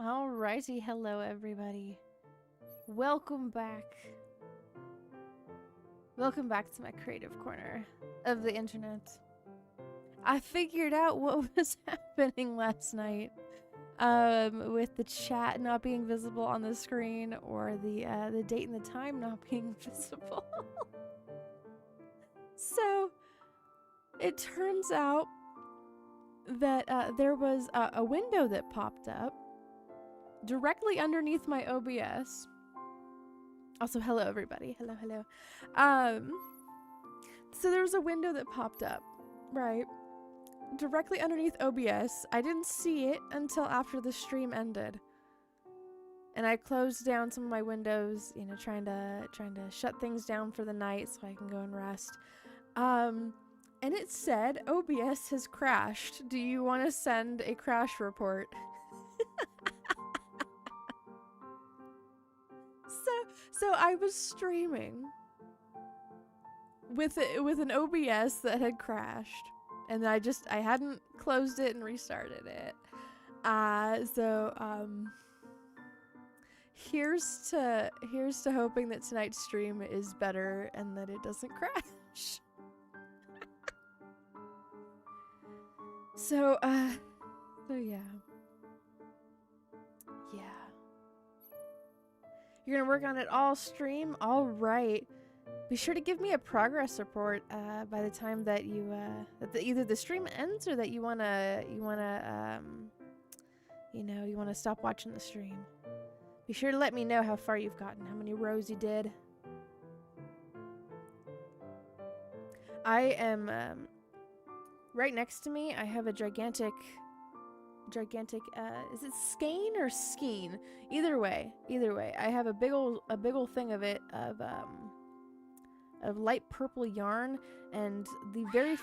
Alrighty, hello everybody. Welcome back. Welcome back to my creative corner of the internet. I figured out what was happening last night with the chat not being visible on the screen or the date and the time not being visible. So it turns out that there was a window that popped up directly underneath my OBS. Also, hello everybody. Hello. So there was a window that popped up, right? Directly underneath OBS. I didn't see it until after the stream ended. And I closed down some of my windows, you know, trying to shut things down for the night so I can go and rest. And it said, OBS has crashed. Do you want to send a crash report? So I was streaming with an OBS that had crashed, and I hadn't closed it and restarted it. Here's to hoping that tonight's stream is better and that it doesn't crash. So yeah. You're gonna work on it all stream? All right. Be sure to give me a progress report by the time that you either the stream ends or that you wanna stop watching the stream. Be sure to let me know how far you've gotten, how many rows you did. I am right next to me. I have a gigantic is it skein or skeen? Either way I have a big ol' thing of it of light purple yarn, and the very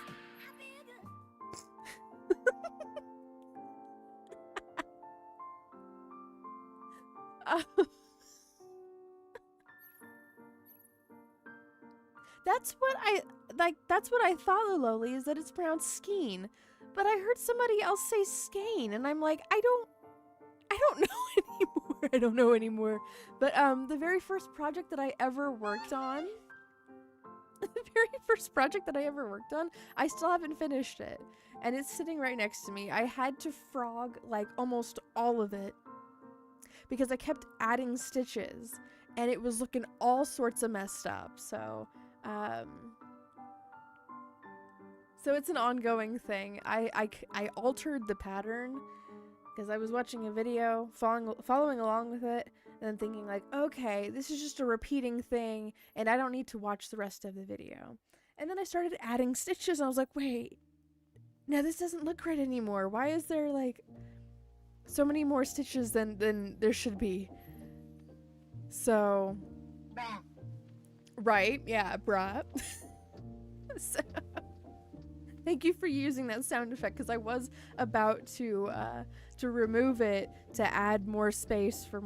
that's what I thought, Loli, is that it's pronounced skein. But I heard somebody else say skein, and I'm like, I don't know anymore. I don't know anymore. But the very first project that I ever worked on, I still haven't finished it. And it's sitting right next to me. I had to frog like almost all of it because I kept adding stitches and it was looking all sorts of messed up. So it's an ongoing thing. I altered the pattern because I was watching a video, following along with it, and then thinking like, okay, this is just a repeating thing, and I don't need to watch the rest of the video. And then I started adding stitches, and I was like, wait, now this doesn't look right anymore. Why is there like so many more stitches than there should be? So, right, yeah, bruh. So, thank you for using that sound effect, because I was about to remove it to add more space for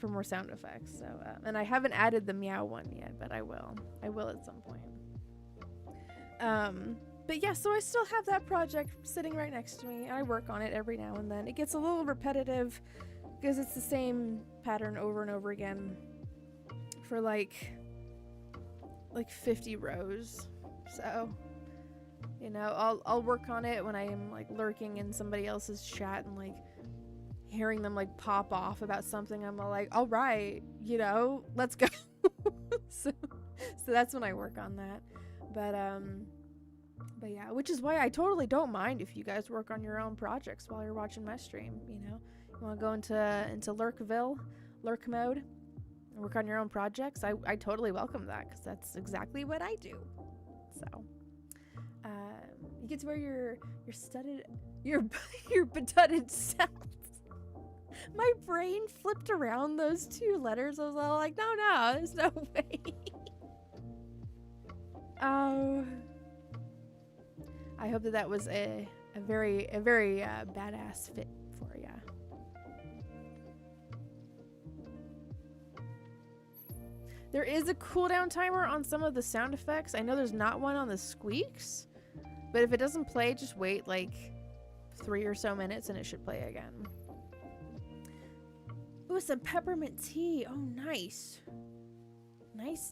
more sound effects. So and I haven't added the meow one yet, but I will at some point. But yeah, so I still have that project sitting right next to me. I work on it every now and then. It gets a little repetitive because it's the same pattern over and over again for like 50 rows. So, you know, I'll work on it when I am like lurking in somebody else's chat and like hearing them like pop off about something. I'm like, all right, you know, let's go. so that's when I work on that. But yeah, which is why I totally don't mind if you guys work on your own projects while you're watching my stream. You know, you want to go into lurk mode, and work on your own projects. I totally welcome that, because that's exactly what I do. So. You get to wear your betudded self. My brain flipped around those two letters. I was all like, no, there's no way. I hope that was a very badass fit for ya. There is a cooldown timer on some of the sound effects. I know there's not one on the squeaks. But if it doesn't play, just wait like 3 or so minutes and it should play again. Ooh, some peppermint tea. Oh, nice.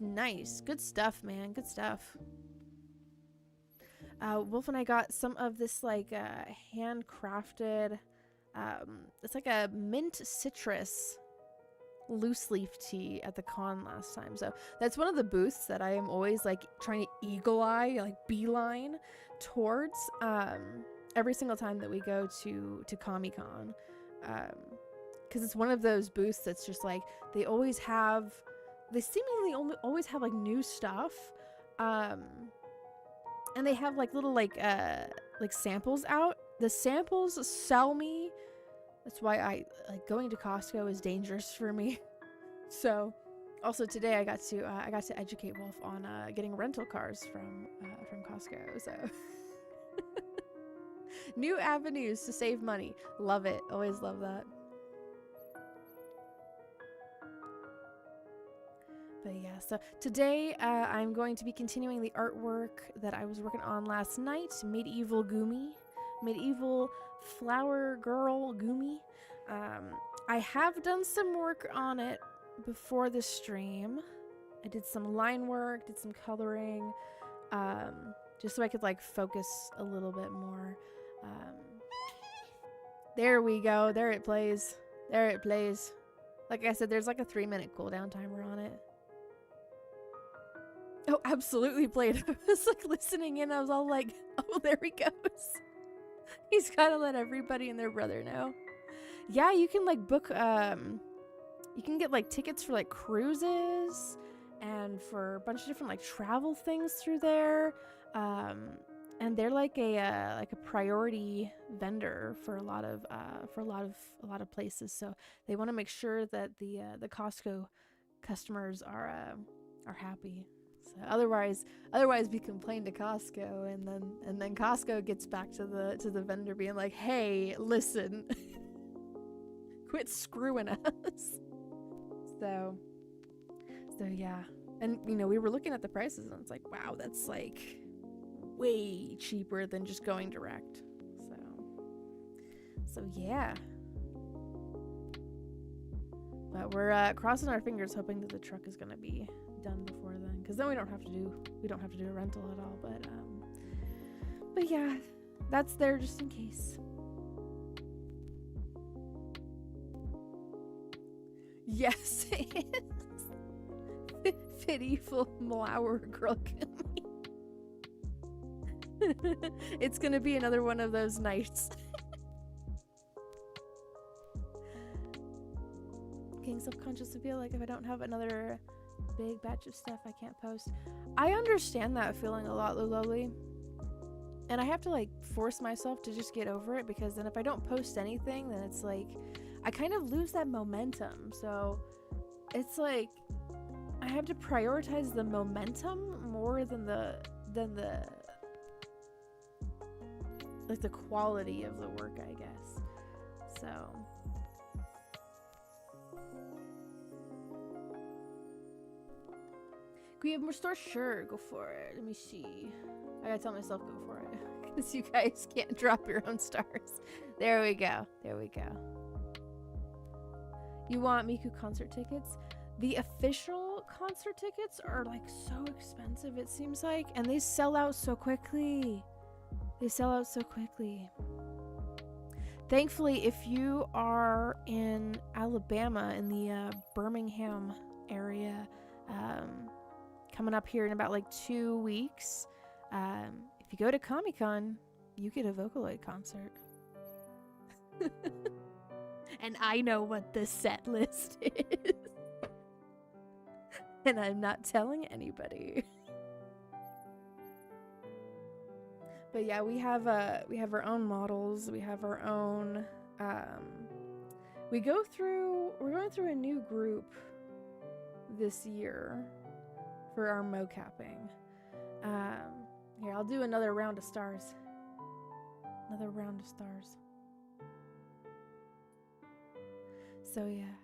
Nice. Good stuff, man. Good stuff. Wolf and I got some of this like handcrafted, it's like a mint citrus loose leaf tea at the con last time. So that's one of the booths that I am always like trying to eagle eye, like beeline towards every single time that we go to Comic-Con. Because it's one of those booths that's just like they seemingly always have like new stuff. And they have like little like samples out. The samples sell me. That's why I like going to Costco is dangerous for me. So, also today I got to educate Wolf on getting rental cars from Costco. So, new avenues to save money. Love it. Always love that. But yeah, so today I'm going to be continuing the artwork that I was working on last night. Medieval GUMI. Medieval flower girl GUMI. I have done some work on it before the stream. I did some line work, did some coloring, just so I could like focus a little bit more. There we go. There it plays. There it plays. Like I said, there's like a 3-minute cooldown timer on it. Oh, absolutely played. I was like listening in. I was all like, oh, there he goes. He's got to let everybody and their brother know. Yeah, you can like book, you can get like tickets for like cruises and for a bunch of different like travel things through there. And they're like a priority vendor for a lot of places. So they want to make sure that the Costco customers are happy. So otherwise we complain to Costco, and then Costco gets back to the vendor being like, hey, listen, quit screwing us. So yeah, and you know, we were looking at the prices and it's like, wow, that's like way cheaper than just going direct. So yeah, but we're crossing our fingers hoping that the truck is gonna be done before then, because then we don't have to do a rental at all. But yeah, that's there just in case. Yes, it is. Pitiful flower girl. It's gonna be another one of those nights. Getting self-conscious, I feel like if I don't have another big batch of stuff I can't post. I understand that feeling a lot, Luloli. And I have to like force myself to just get over it, because then if I don't post anything, then it's like I kind of lose that momentum. So it's like I have to prioritize the momentum more than the like the quality of the work, I guess. So can we have more stores? Sure, go for it. Let me see. I gotta tell myself go for it, because you guys can't drop your own stars. There we go. There we go. You want Miku concert tickets? The official concert tickets are like so expensive, it seems like, and they sell out so quickly. They sell out so quickly. Thankfully, if you are in Alabama, in the Birmingham area, coming up here in about like 2 weeks, if you go to Comic-Con, you get a Vocaloid concert. And I know what the set list is. And I'm not telling anybody. But yeah, we have our own models. We have our own. We're going through a new group this year for our mocapping. Here, I'll do another round of stars. Another round of stars. So yeah,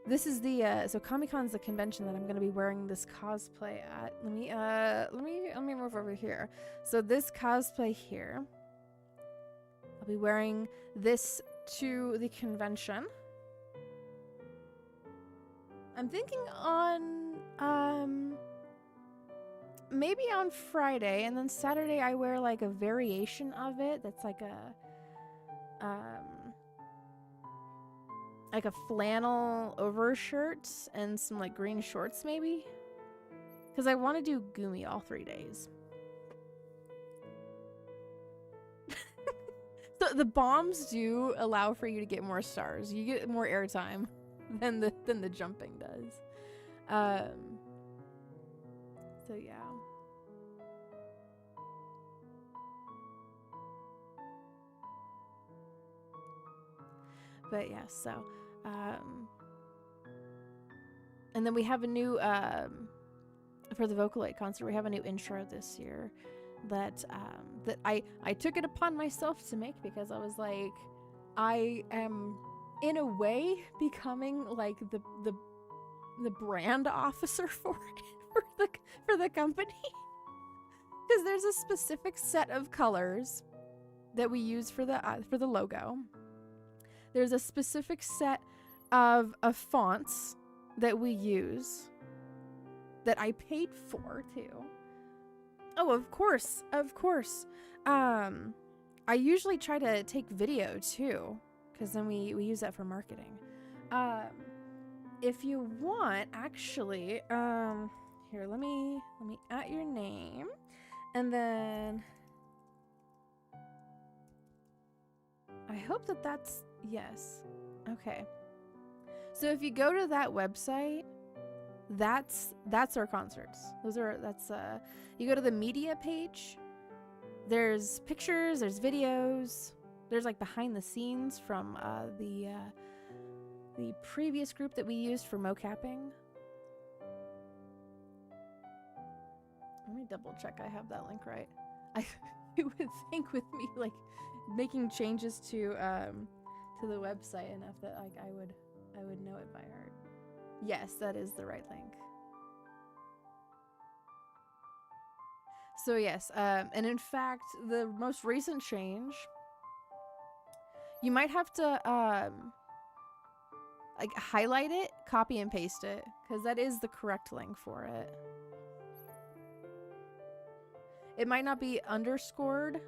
this is the so Comic-Con's the convention that I'm gonna be wearing this cosplay at. Let me move over here. So this cosplay here, I'll be wearing this to the convention. I'm thinking on maybe on Friday, and then Saturday I wear like a variation of it that's like a flannel overshirt and some like green shorts maybe, because I want to do GUMI all 3 days. So the bombs do allow for you to get more stars. You get more airtime than the jumping does. So yeah. But yeah, so and then we have a new for the Vocaloid concert, we have a new intro this year that that I took it upon myself to make, because I was like, I am in a way becoming like the brand officer for it, for the company, because there's a specific set of colors that we use for the logo. There's a specific set of fonts that we use that I paid for too. Oh, of course. I usually try to take video too, because then we use that for marketing. If you want, actually, here, let me at your name, and then I hope that's yes. Okay. So if you go to that website, that's our concerts. That's you go to the media page. There's pictures, there's videos, there's like behind the scenes from the previous group that we used for mocapping. Let me double check I have that link right. You would think with me like making changes to the website enough that like I would know it by heart. Yes, that is the right link. So yes, and in fact, the most recent change, you might have to like highlight it, copy and paste it, because that is the correct link for it. It might not be underscored.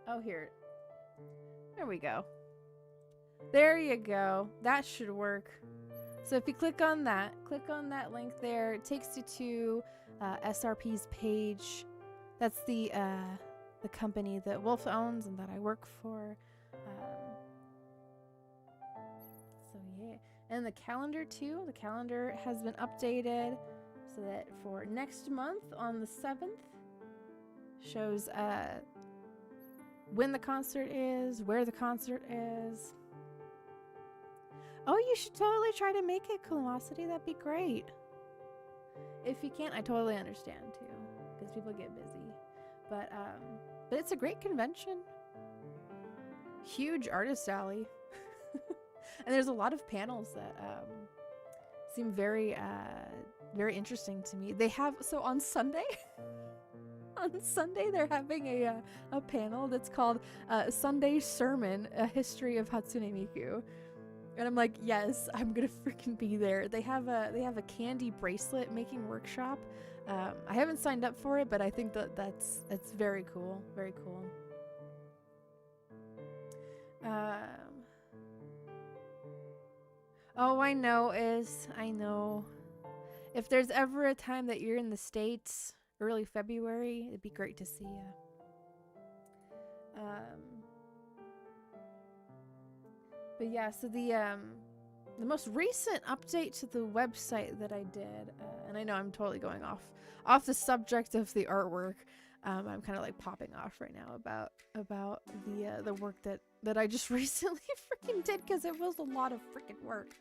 Oh, here. There we go. There you go. That should work. So if you click on that link there, it takes you to SRP's page. That's the company that Wolf owns and that I work for. So yeah, and the calendar too. The calendar has been updated so that for next month on the 7th shows when the concert is, where the concert is. Oh, you should totally try to make it, Colossity. That'd be great. If you can't, I totally understand too, because people get busy. But it's a great convention. Huge artist alley. And there's a lot of panels that seem very interesting to me. They have, so on Sunday, they're having a panel that's called Sunday Sermon, A History of Hatsune Miku. And I'm like, yes, I'm gonna freaking be there. They have a candy bracelet making workshop. I haven't signed up for it, but I think that's very cool. Very cool. Oh, I know. If there's ever a time that you're in the States, early February, it'd be great to see you. But yeah, so the most recent update to the website that I did, and I know I'm totally going off the subject of the artwork. I'm kind of like popping off right now about the work that I just recently freaking did, because it was a lot of freaking work.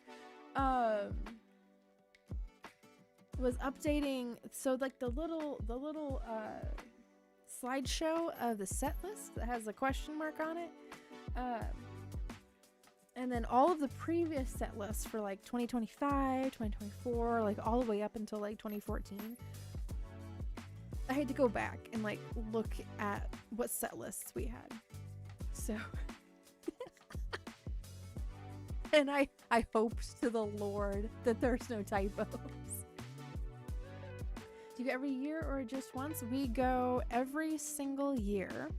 Was updating, so like the little slideshow of the set list that has a question mark on it. And then all of the previous set lists for like 2025, 2024, like all the way up until like 2014. I had to go back and like look at what set lists we had. So and I I hope to the Lord that there's no typos. Do you go every year or just once? We go every single year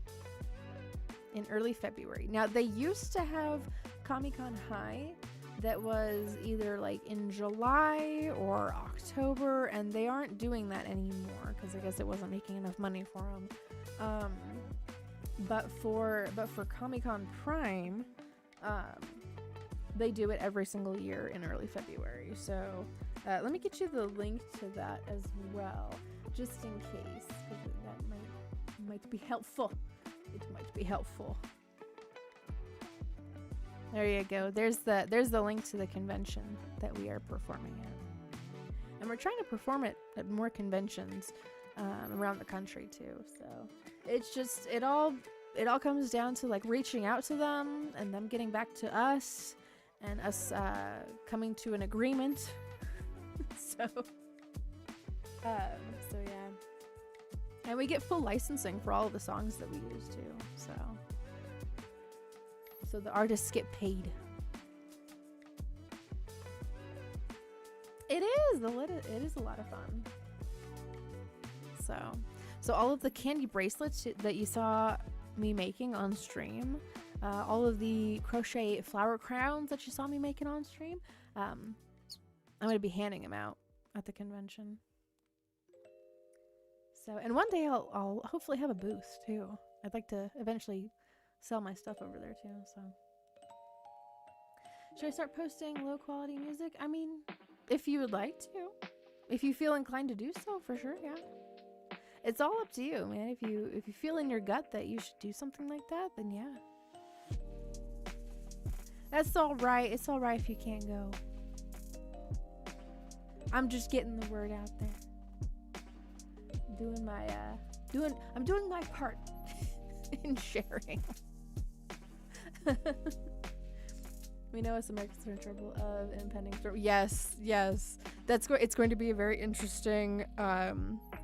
in early February. Now, they used to have Comic-Con High that was either like in July or October, and they aren't doing that anymore because I guess it wasn't making enough money for them. But for Comic-Con Prime, they do it every single year in early February. So let me get you the link to that as well, just in case, because that might be helpful. It might be helpful. There you go. There's the link to the convention that we are performing at, and we're trying to perform it at more conventions around the country too. So it's just it all comes down to like reaching out to them and them getting back to us and us coming to an agreement. so yeah, and we get full licensing for all of the songs that we use too. So the artists get paid. It is a lot of fun. So all of the candy bracelets that you saw me making on stream, all of the crochet flower crowns that you saw me making on stream, I'm going to be handing them out at the convention. So, and one day I'll hopefully have a booth too. I'd like to eventually sell my stuff over there too. So should I start posting low quality music? I mean, if you would like to, if you feel inclined to do so, for sure. Yeah, it's all up to you, man. If you feel in your gut that you should do something like that, then yeah, that's all right. It's all right if you can't go. I'm just getting the word out there. I'm doing my part in sharing. We know us Americans are in trouble of impending storm. Yes, it's going to be a very interesting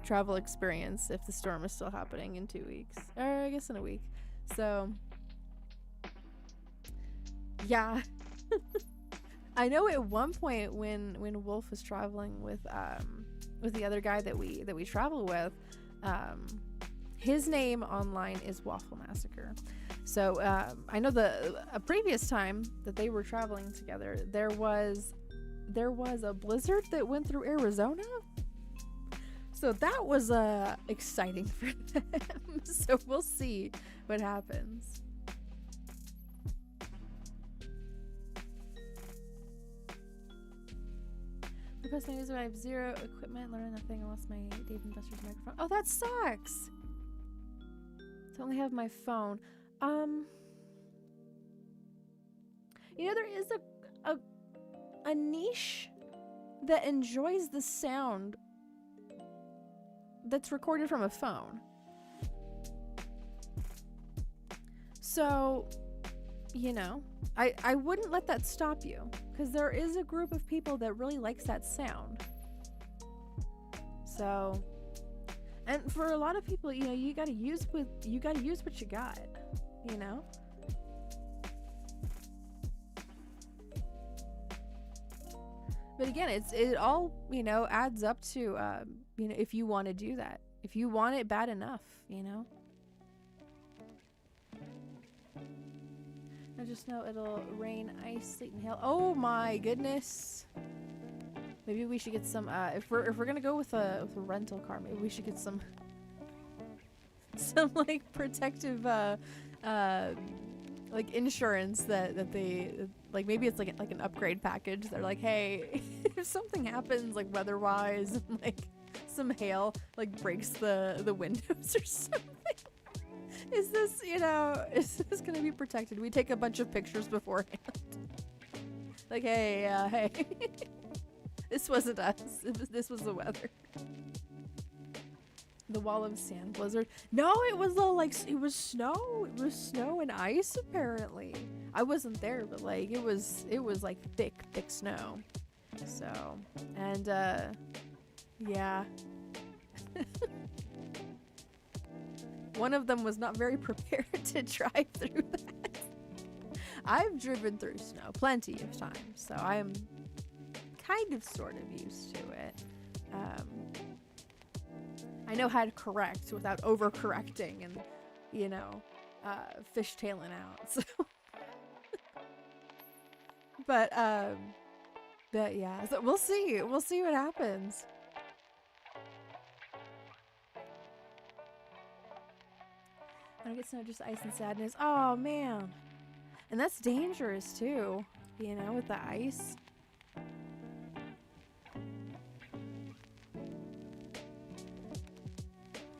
travel experience if the storm is still happening in 2 weeks, or I guess in a week. So yeah. I know at one point when Wolf was traveling with the other guy that we travel with, his name online is Waffle Massacre. So I know a previous time that they were traveling together, there was a blizzard that went through Arizona. So that was exciting for them. So we'll see what happens. I post my music, I have zero equipment, learning nothing. I lost my Dave & Buster's microphone. Oh, that sucks. I only have my phone. You know, there is a niche that enjoys the sound that's recorded from a phone. So, you know, I wouldn't let that stop you, because there is a group of people that really likes that sound. So, and for a lot of people, you know, you gotta use what you got, you know. But again, it all, you know, adds up to you know, if you want to do that, if you want it bad enough, you know. I just know it'll rain, ice, sleet, and hail. Oh my goodness! Maybe we should get some. If we're gonna go with a rental car, maybe we should get some like protective like insurance that they like. Maybe it's like an upgrade package. They're like, hey, if something happens like weather-wise, and like some hail like breaks the windows or something. Is this, you know, is this gonna be protected? We take a bunch of pictures beforehand. Like, hey, hey, this wasn't us. This was the weather. The wall of sand blizzard. No, it was it was snow. It was snow and ice apparently. I wasn't there, but like it was like thick snow. So, and yeah. One of them was not very prepared to drive through that. I've driven through snow plenty of times, so I'm kind of sort of used to it. I know how to correct without overcorrecting and, you know, fishtailing out. So. But yeah, so we'll see. We'll see what happens. I don't get snow, just ice and sadness. Oh man, and that's dangerous too. You know, with the ice.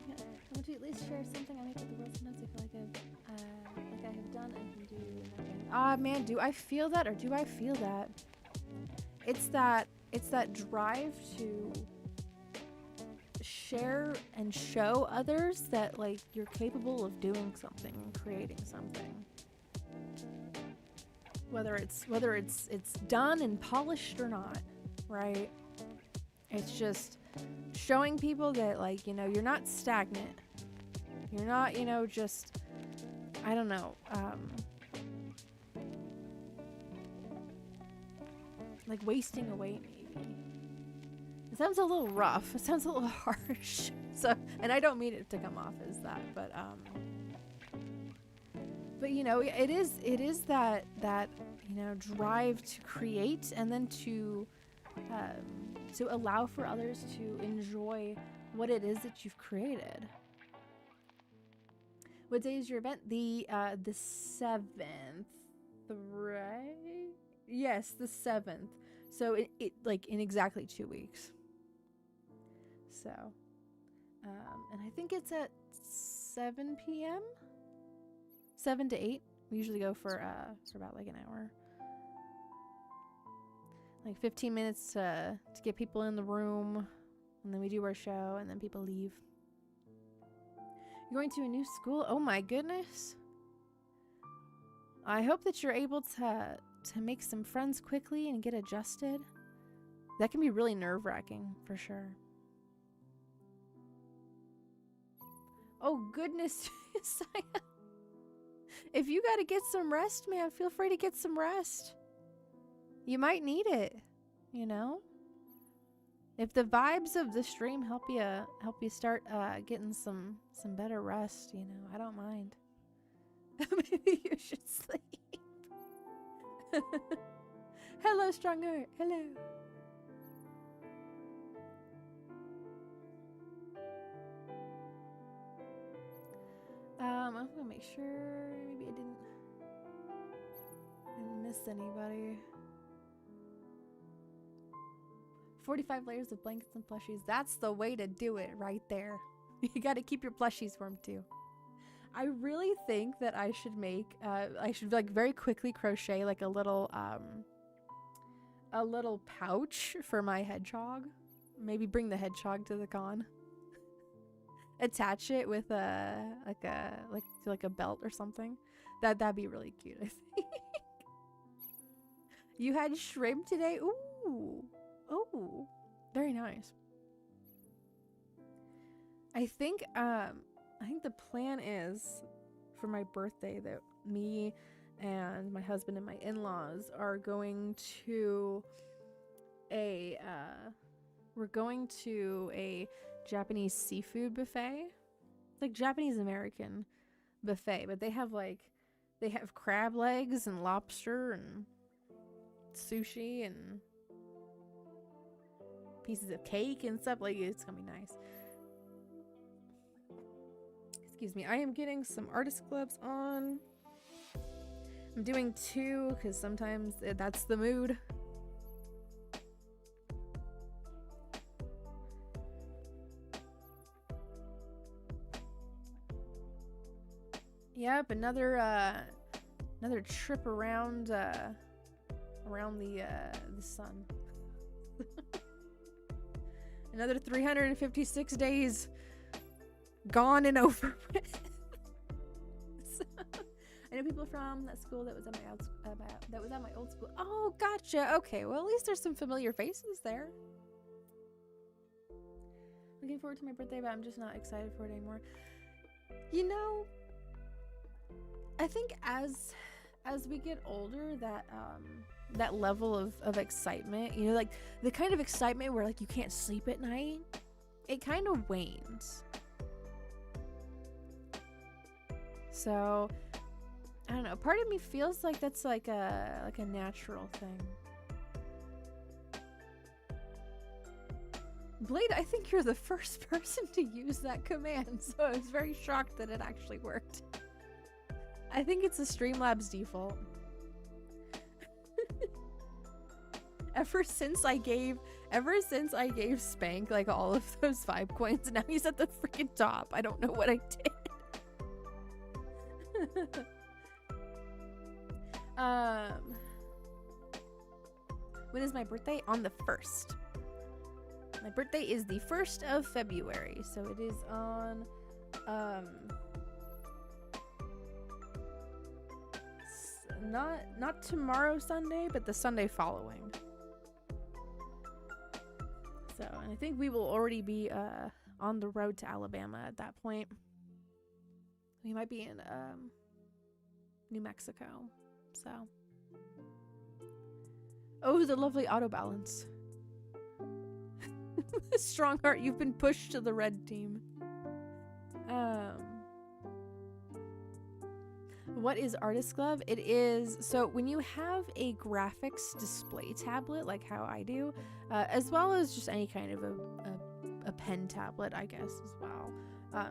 Yeah, I want to at least share something I make with the world. Sometimes I feel like I have done and can do nothing. Ah man, do I feel that or do I feel that? It's that drive to share and show others that like you're capable of doing something and creating something. Whether it's done and polished or not, right? It's just showing people that like, you know, you're not stagnant. You're not, you know, just I don't know, like wasting away maybe. It sounds a little rough. It sounds a little harsh. So, and I don't mean it to come off as that, but you know, it is that you know, drive to create and then to allow for others to enjoy what it is that you've created. What day is your event? The 7th, right? Yes, the 7th. So it like in exactly 2 weeks. So, and I think it's at 7 p.m. 7 to 8. We usually go for about like an hour. Like 15 minutes to get people in the room, and then we do our show, and then people leave. You're going to a new school? Oh my goodness. I hope that you're able to make some friends quickly and get adjusted. That can be really nerve-wracking, for sure. Oh goodness. If you gotta get some rest, man, feel free to get some rest. You might need it, you know? If the vibes of the stream help you start getting some better rest, you know, I don't mind. Maybe you should sleep. Hello, Stronger. Hello. I'm gonna make sure maybe I didn't miss anybody. 45 layers of blankets and plushies. That's the way to do it right there. You gotta keep your plushies warm too. I really think that I should make, I should like very quickly crochet like a little pouch for my hedgehog. Maybe bring the hedgehog to the con. Attach it with like a belt or something. That'd be really cute, I think. You had shrimp today? Ooh. Oh, very nice. I think the plan is for my birthday that me and my husband and my in-laws are going to a Japanese seafood buffet, like Japanese American buffet, but they have crab legs and lobster and sushi and pieces of cake and stuff. Like, it's gonna be nice. Excuse me, I am getting some artist gloves on. I'm doing 2 because sometimes that's the mood. Yep, another trip around the sun. Another 356 days gone and over with. So, I know people from that school that was at my old school. Oh, gotcha. Okay, well at least there's some familiar faces there. Looking forward to my birthday, but I'm just not excited for it anymore. You know, I think as as we get older, that level of excitement, you know, like the kind of excitement where like you can't sleep at night, it kind of wanes. So I don't know, part of me feels like that's like a natural thing. Blade, I think you're the first person to use that command, so I was very shocked that it actually worked. I think it's a Streamlabs default. Ever since I gave Spank like all of those 5 coins, now he's at the freaking top. I don't know what I did. When is my birthday? On the 1st. My birthday is the 1st of February, so it is on not tomorrow Sunday, but the Sunday following. So, and I think we will already be on the road to Alabama at that point. We might be in New Mexico. So, oh, the lovely auto balance. Strongheart, you've been pushed to the red team. What is Artist Glove? It is, so when you have a graphics display tablet, like how I do, as well as just any kind of a pen tablet, I guess, as well,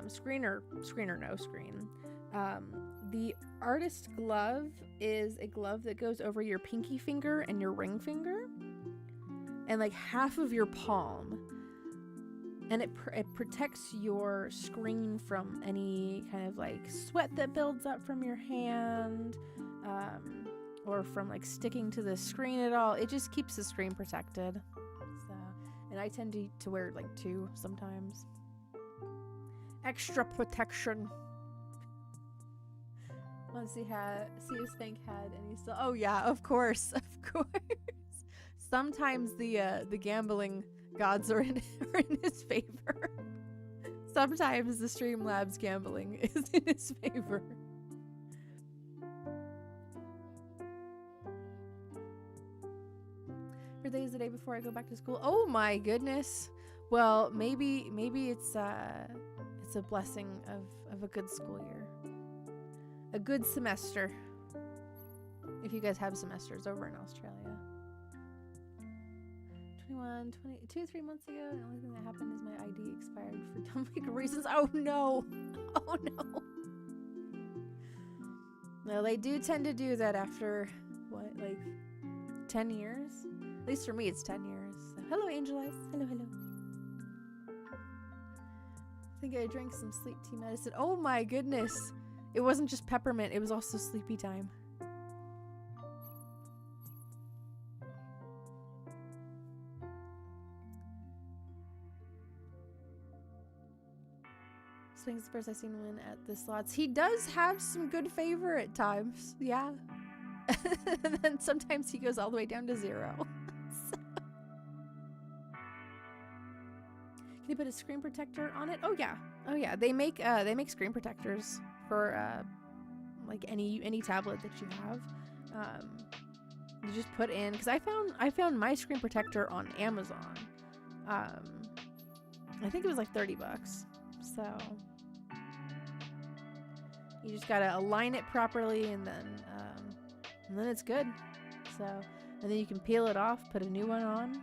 screen or no screen, the Artist Glove is a glove that goes over your pinky finger and your ring finger, and like half of your palm, and it protects your screen from any kind of like sweat that builds up from your hand, or from like sticking to the screen at all. It just keeps the screen protected. So, and I tend to wear like 2 sometimes. Extra protection. Let's see if Spank had any still. Oh yeah, of course. Sometimes the gambling gods are in his favor. Sometimes the Streamlabs gambling is in his favor. Birthday's the day before I go back to school. Oh my goodness. Well, maybe it's a blessing of a good school year. A good semester. If you guys have semesters over in Australia. 2-3 months ago, the only thing that happened is my ID expired for dumb legal reasons. Oh no! Oh no! Well, they do tend to do that after, what, like 10 years? At least for me, it's 10 years. So, hello, Angel Eyes. Hello. I think I drank some sleep tea medicine. Oh my goodness! It wasn't just peppermint, it was also sleepy time. Swings the first I've seen win at the slots. He does have some good favor at times, yeah. And then sometimes he goes all the way down to 0. So. Can you put a screen protector on it? Oh yeah. They make screen protectors for like any tablet that you have. You just put in, because I found my screen protector on Amazon. I think it was like $30. So you just gotta align it properly, and then it's good. So, and then you can peel it off, put a new one on.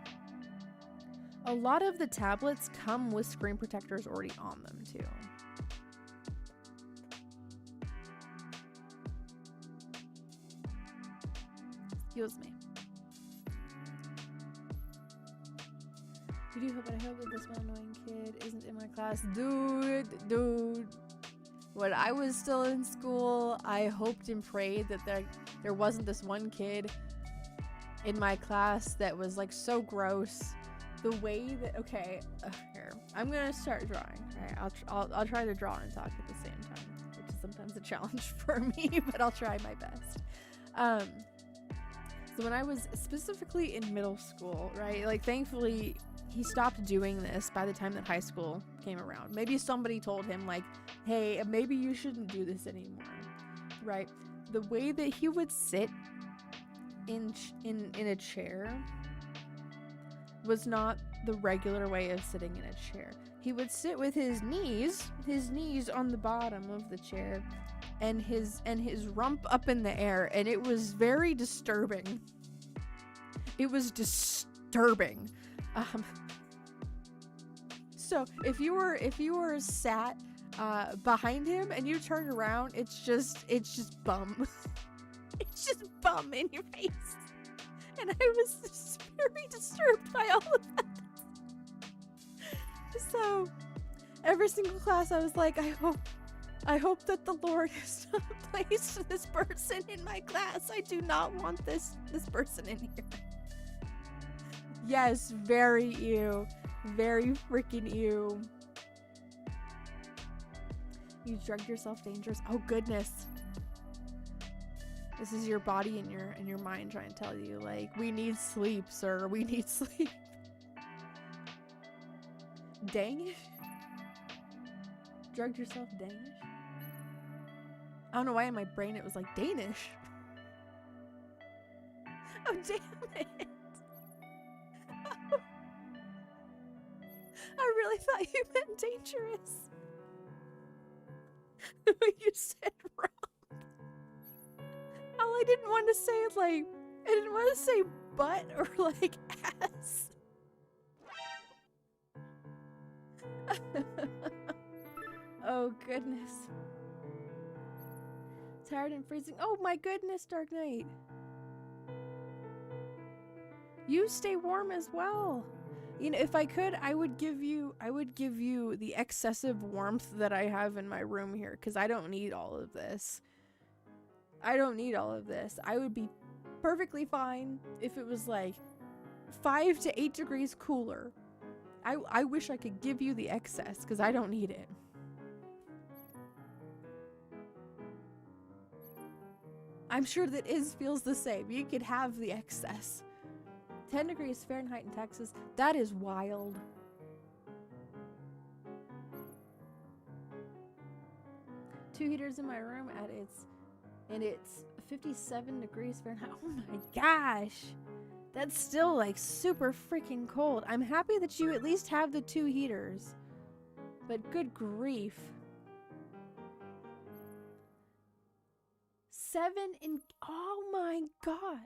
A lot of the tablets come with screen protectors already on them too. Excuse me. I do hope, but I hope that this one annoying kid isn't in my class. Dude. When I was still in school, I hoped and prayed that there wasn't this one kid in my class that was like so gross. The way that, okay, here, I'm gonna start drawing. All right, I'll try to draw and talk at the same time, which is sometimes a challenge for me, but I'll try my best. So when I was specifically in middle school, right, like thankfully he stopped doing this by the time that high school came around. Maybe somebody told him like, hey, maybe you shouldn't do this anymore, right? the way that he would sit in a chair was not the regular way of sitting in a chair. He would sit with his knees on the bottom of the chair, and his rump up in the air, and it was very disturbing. It was disturbing. So if you were sat behind him and you turn around, it's just bum. It's just bum in your face. And I was just very disturbed by all of that. So every single class I was like, I hope that the Lord has not placed this person in my class. I do not want this person in here. Yes, very ew. Very freaking ew. You drugged yourself dangerous. Oh goodness. This is your body and your mind trying to tell you, like, we need sleep, sir. We need sleep. Danish? Drugged yourself Danish? I don't know why in my brain it was like Danish. Oh, damn it. Oh. I really thought you meant dangerous. You said wrong. All I didn't want to say, like, I didn't want to say butt or, like, ass. Oh, goodness. Tired and freezing. Oh, my goodness, Dark Knight. You stay warm as well. You know, if I could, I would give you the excessive warmth that I have in my room here, because I don't need all of this. I don't need all of this. I would be perfectly fine if it was like 5 to 8 degrees cooler. I wish I could give you the excess, because I don't need it. I'm sure that Iz feels the same. You could have the excess. 10 degrees Fahrenheit in Texas. That is wild. Two heaters in my room and it's 57 degrees Fahrenheit. Oh my gosh. That's still like super freaking cold. I'm happy that you at least have the 2 heaters. But good grief. 7 in... Oh my gosh.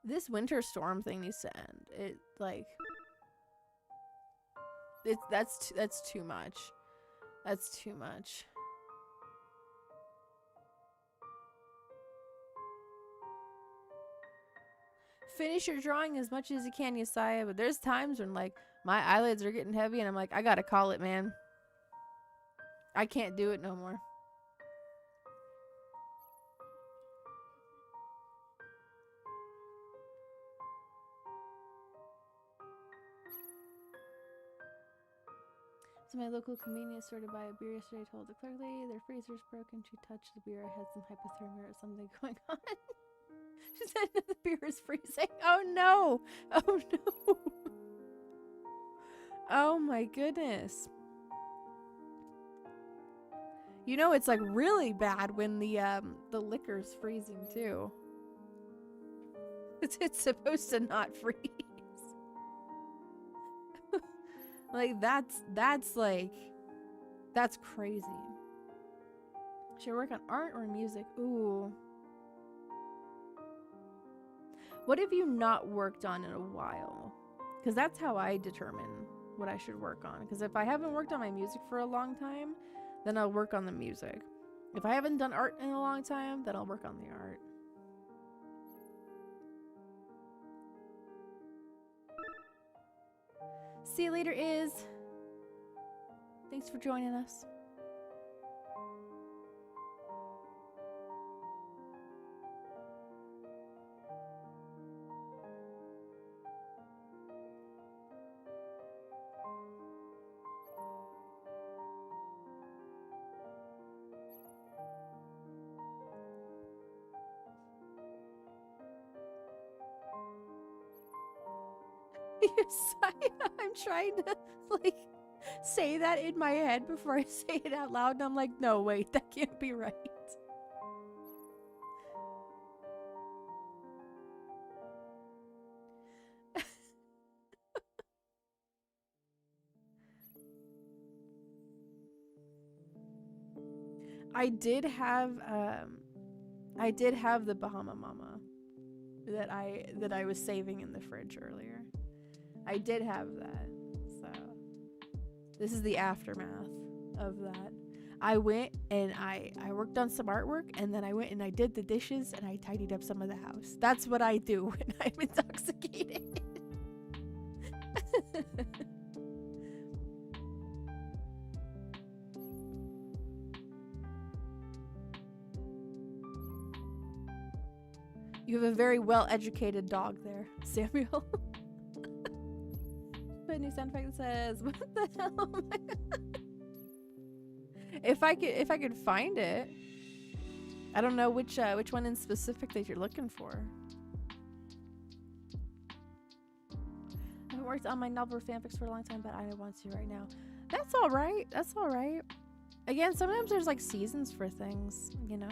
This winter storm thing needs to end. It, like... That's too much. That's too much. Finish your drawing as much as you can, Yesiah, but there's times when, like, my eyelids are getting heavy and I'm like, I gotta call it, man. I can't do it no more. So my local convenience store to buy a beer yesterday told the clerk lady their freezer's broken. She touched the beer. I had some hypothermia or something going on. She said the beer is freezing. Oh no! Oh no! Oh my goodness. You know it's like really bad when the liquor's freezing too. It's supposed to not freeze. Like that's crazy. Should I work on art or music? Ooh. What have you not worked on in a while? Because that's how I determine what I should work on. Because if I haven't worked on my music for a long time, then I'll work on the music. If I haven't done art in a long time, then I'll work on the art. See you later, Iz. Thanks for joining us. I'm trying to like say that in my head before I say it out loud, and I'm like, no, wait, that can't be right. I did have the Bahama Mama that I was saving in the fridge earlier. I did have that. So this is the aftermath of that. I went and I worked on some artwork, and then I went and I did the dishes and I tidied up some of the house. That's what I do when I'm intoxicated. You have a very well-educated dog there, Samuel. But new sound effect says, "What the hell?" Oh my God. If I could find it, I don't know which one in specific that you're looking for. I haven't worked on my novel or fanfics for a long time, but I want to right now. That's all right. That's all right. Again, sometimes there's like seasons for things, you know.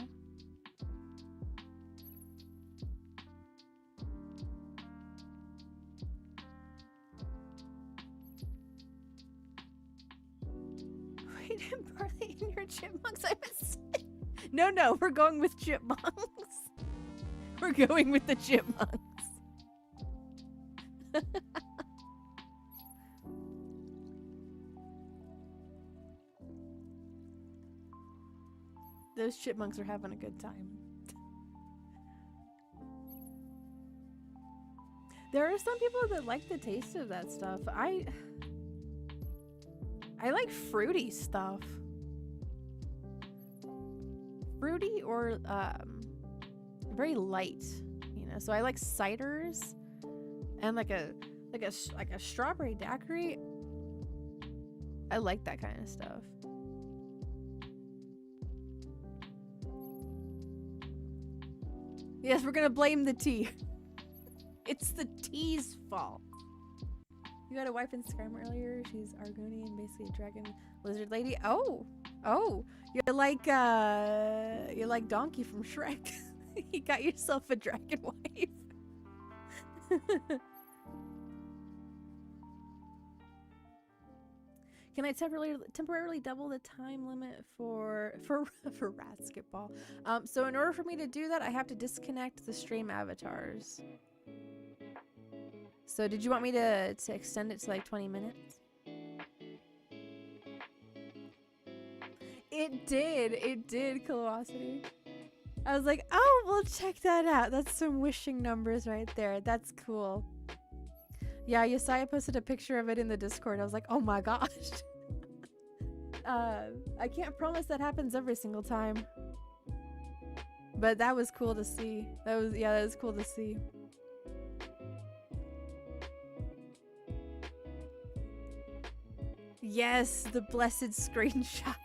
Barley in your chipmunks. I was no, we're going with chipmunks. We're going with the chipmunks. Those chipmunks are having a good time. There are some people that like the taste of that stuff. I like fruity stuff. Fruity or very light, you know. So I like ciders and like a strawberry daiquiri. I like that kind of stuff. Yes, we're gonna blame the tea. It's the tea's fault. You had a wife Instagram earlier. She's Argonian, basically a dragon lizard lady. Oh, you're like Donkey from Shrek. You got yourself a dragon wife. Can I temporarily double the time limit for basketball? So in order for me to do that, I have to disconnect the stream avatars. So did you want me to extend it to like 20 minutes? It did, Colosity. I was like, oh, we'll check that out. That's some wishing numbers right there. That's cool. Yeah, Yesiah posted a picture of it in the Discord. I was like, oh my gosh. I can't promise that happens every single time. But that was cool to see. That was cool to see. Yes, the blessed screenshots.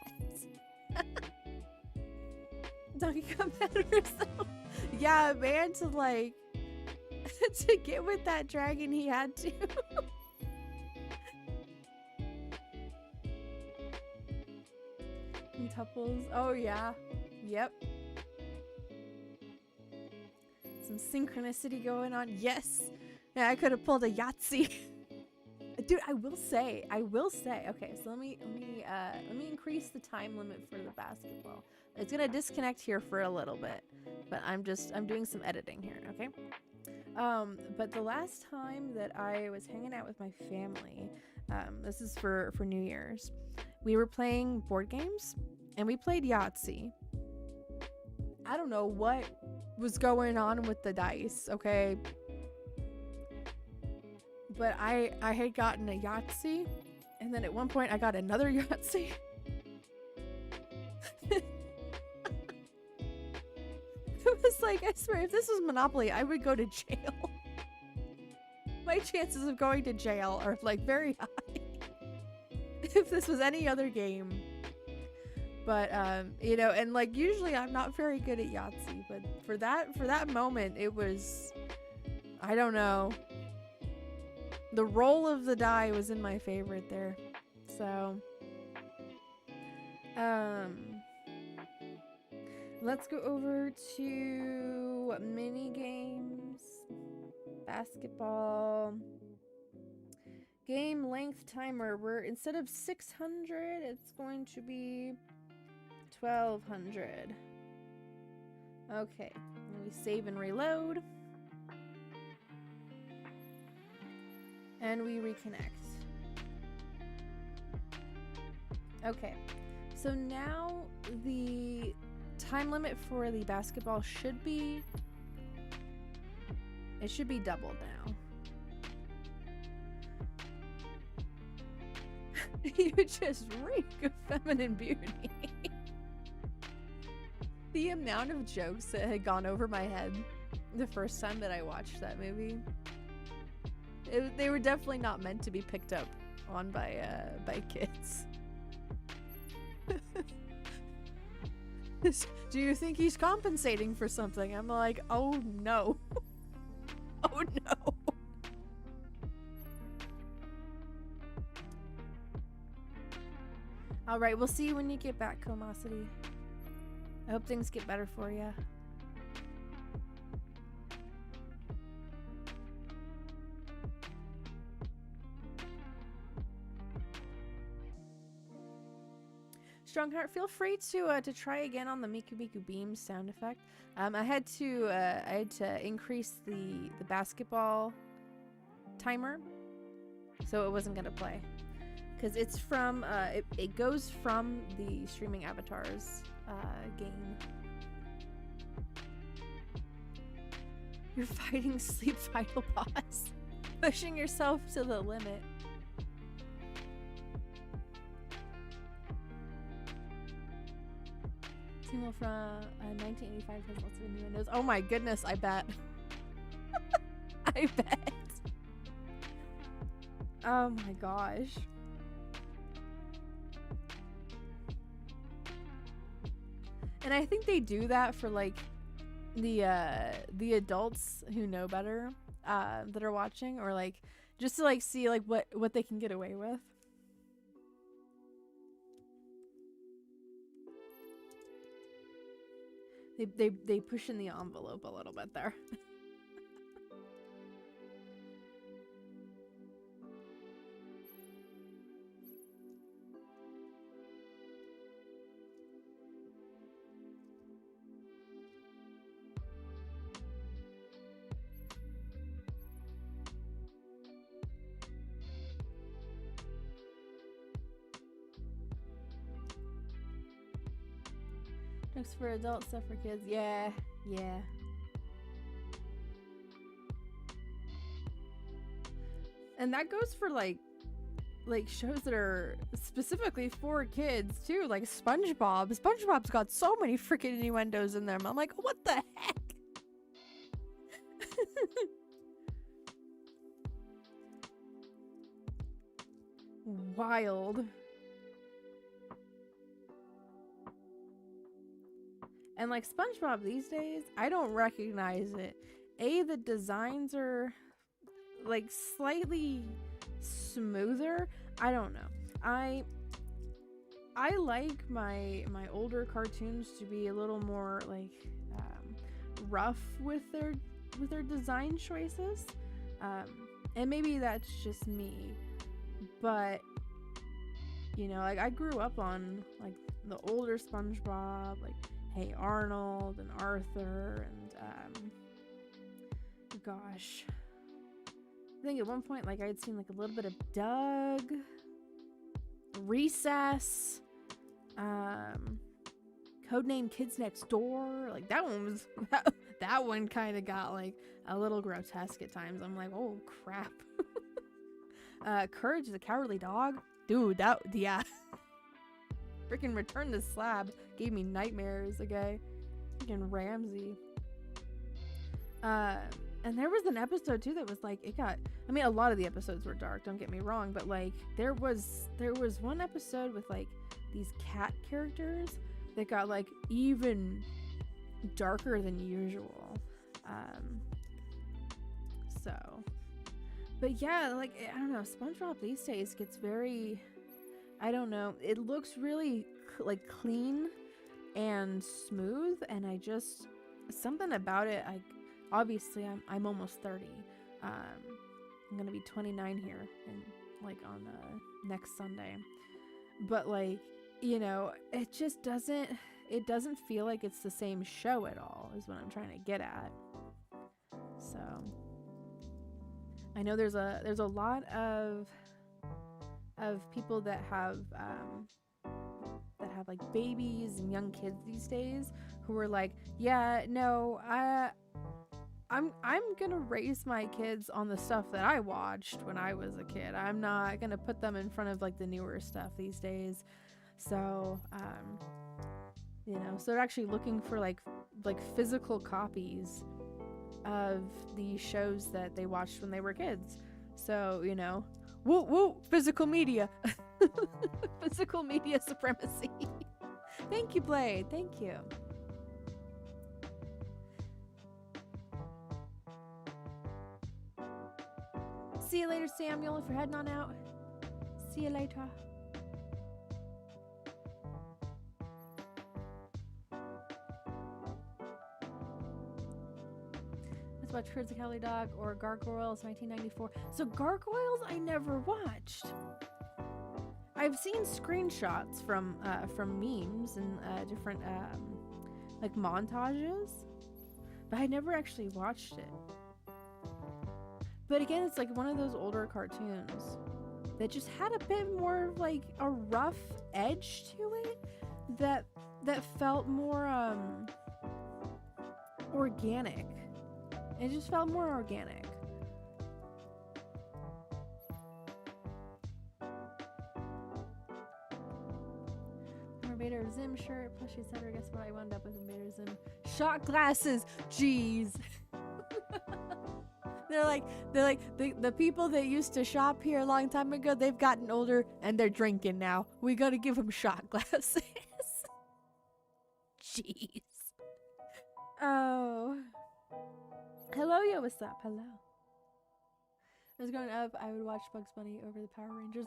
Donkey Kong matters though. Yeah, man, to like to get with that dragon he had to. Quintuples. Oh yeah. Yep. Some synchronicity going on. Yes. Yeah, I could have pulled a Yahtzee. Dude, I will say. Okay, so let me increase the time limit for the basketball. It's gonna disconnect here for a little bit, but I'm doing some editing here, okay? But the last time that I was hanging out with my family, this is for New Year's, we were playing board games and we played Yahtzee. I don't know what was going on with the dice, okay? But I had gotten a Yahtzee, and then at one point I got another Yahtzee. It was like, I swear, if this was Monopoly, I would go to jail. My chances of going to jail are like very high. If this was any other game. But you know, and like usually I'm not very good at Yahtzee, but for that moment it was, I don't know. The roll of the die was in my favorite there. So let's go over to mini games. Basketball. Game length timer. We're instead of 600, it's going to be 1200. Okay, and we save and reload. And we reconnect. Okay, so now the time limit for the basketball should be... It should be doubled now. You just reek of feminine beauty. The amount of jokes that had gone over my head the first time that I watched that movie. They were definitely not meant to be picked up on by kids. Do you think he's compensating for something? I'm like, oh no. Oh no. Alright, we'll see you when you get back, Comosity. I hope things get better for you. Strongheart, feel free to try again on the Miku Miku Beam sound effect. I had to increase the basketball timer, so it wasn't gonna play, because it's from it goes from the streaming avatars game. You're fighting sleep vital boss, pushing yourself to the limit. Timo from 1985 has lots of innuendos. Oh my goodness, I bet. I bet. Oh my gosh. And I think they do that for like the adults who know better that are watching, or like just to like see like what they can get away with. They push in the envelope a little bit there. Jokes for adults, stuff for kids. Yeah, yeah. And that goes for like shows that are specifically for kids too, like SpongeBob. SpongeBob's got so many freaking innuendos in them. I'm like, what the heck? Wild. And like SpongeBob these days, I don't recognize it. The designs are like slightly smoother. I don't know. I like my older cartoons to be a little more like rough with their design choices. And maybe that's just me, but you know, like I grew up on like the older SpongeBob, like Hey Arnold and Arthur and gosh, I think at one point like I'd seen like a little bit of Doug, Recess, Codename Kids Next Door. Like that one was that one kind of got like a little grotesque at times. I'm like, oh crap. Courage the Cowardly Dog, dude. That yeah. Freaking Return to Slab gave me nightmares, okay? Freaking Ramsey. And there was an episode too that was like, it got, I mean, a lot of the episodes were dark, don't get me wrong, but like there was one episode with like these cat characters that got like even darker than usual. So, but yeah, like I don't know, SpongeBob these days gets very, I don't know, it looks really like clean and smooth, and I just, something about it, obviously I'm almost 30. I'm gonna be 29 here in like on next Sunday, but like you know, it doesn't feel like it's the same show at all, is what I'm trying to get at. So I know there's a lot of people that have like babies and young kids these days who are like, yeah, no, I'm gonna raise my kids on the stuff that I watched when I was a kid. I'm not gonna put them in front of like the newer stuff these days. So you know, so they're actually looking for like physical copies of the shows that they watched when they were kids. So, you know, woo woo, physical media. Physical media supremacy. Thank you, Blade. Thank you. See you later, Samuel, if you're heading on out. See you later. Let's watch Curds of Cowley Dog or Gargoyles 1994. So Gargoyles I never watched. I've seen screenshots from memes and different like montages, but I never actually watched it. But again, it's like one of those older cartoons that just had a bit more of like a rough edge to it that felt more organic. It just felt more organic. Invader Zim shirt, plushie center. Guess what? I wound up with Invader Zim shot glasses. Jeez. They're like the people that used to shop here a long time ago, they've gotten older and they're drinking now. We gotta give them shot glasses. Jeez. Oh. Hello, yo, what's up? Hello. I was growing up, I would watch Bugs Bunny over the Power Rangers.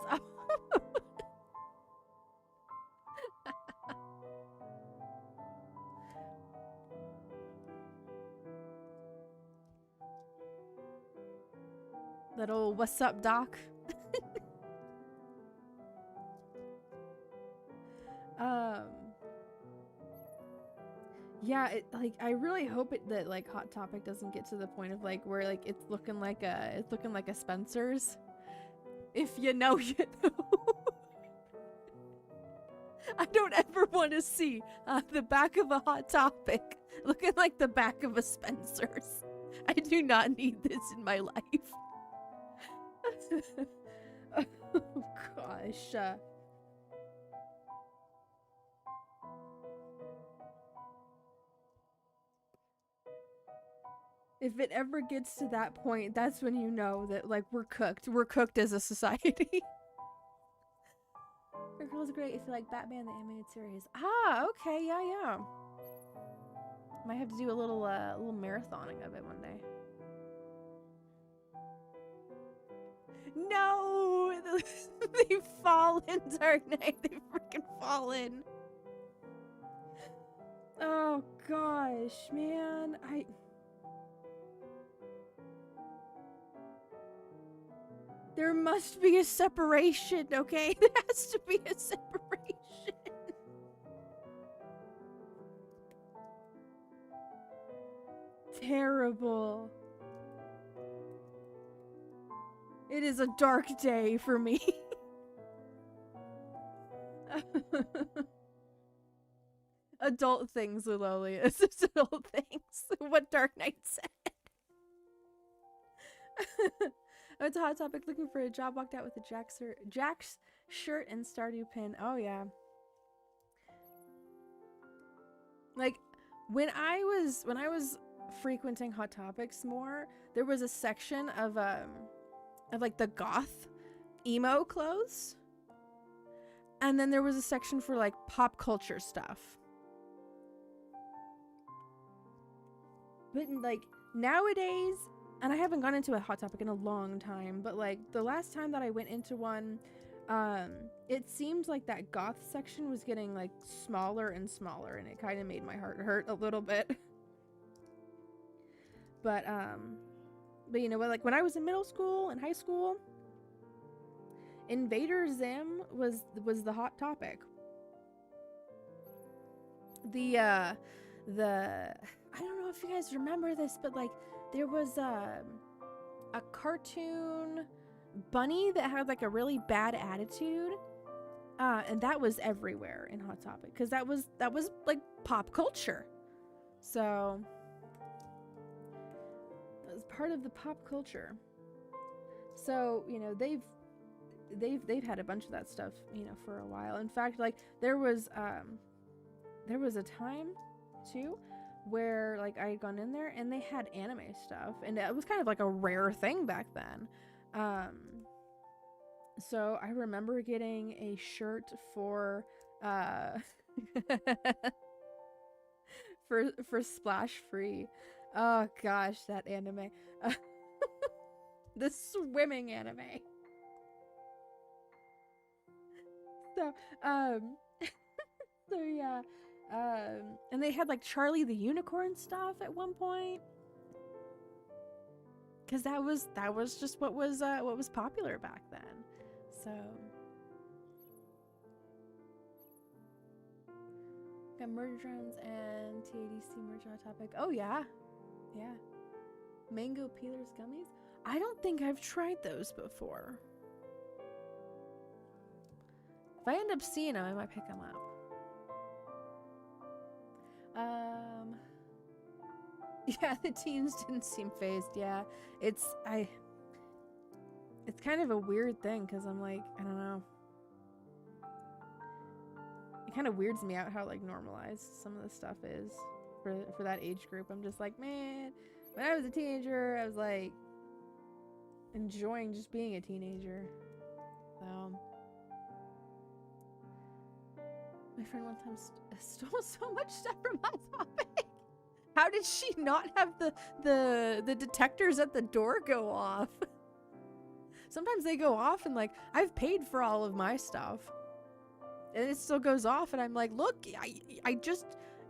That old what's up, Doc? Yeah, I really hope that like Hot Topic doesn't get to the point of like where like it's looking like a Spencer's. If you know, you know. I don't ever want to see the back of a Hot Topic looking like the back of a Spencer's. I do not need this in my life. Oh gosh. If it ever gets to that point, that's when you know that like we're cooked. We're cooked as a society. Your girl's great if you like Batman the animated series. Ah, okay, yeah. Might have to do a little marathoning of it one day. No! They've fallen, Dark Knight. They've freaking fallen. Oh gosh, man. There must be a separation, okay? There has to be a separation. Terrible. It is a dark day for me. Adult things, Lilolia. It's just adult things. What Dark Knight said. Oh, it's a Hot Topic looking for a job. Walked out with a Jack's shirt and Stardew pin. Oh yeah. Like when I was frequenting Hot Topics more, there was a section of like the goth emo clothes. And then there was a section for like pop culture stuff. But like nowadays, and I haven't gone into a Hot Topic in a long time, but like the last time that I went into one, it seems like that goth section was getting like smaller and smaller, and it kind of made my heart hurt a little bit. But you know what, like when I was in middle school and high school, Invader Zim was the Hot Topic. the I don't know if you guys remember this, but like there was a cartoon bunny that had like a really bad attitude, and that was everywhere in Hot Topic because that was like pop culture. So that was part of the pop culture. So you know they've had a bunch of that stuff, you know, for a while. In fact, like there was a time too where like I had gone in there and they had anime stuff, and it was kind of like a rare thing back then. So I remember getting a shirt for for Splash Free. Oh gosh, that anime. The swimming anime. So so yeah, and they had like Charlie the Unicorn stuff at one point, because that was just what was popular back then. So got Murder Drones and TADC merch on Topic. Oh yeah, yeah. Mango Peelers gummies. I don't think I've tried those before. If I end up seeing them, I might pick them up. Yeah, the teens didn't seem phased. Yeah, it's kind of a weird thing because I'm like, I don't know. It kind of weirds me out how like normalized some of the stuff is for that age group. I'm just like, man, when I was a teenager, I was like enjoying just being a teenager. So my friend one time stole so much stuff from Hot Topic. How did she not have the detectors at the door go off? Sometimes they go off and like I've paid for all of my stuff and it still goes off and I'm like, look,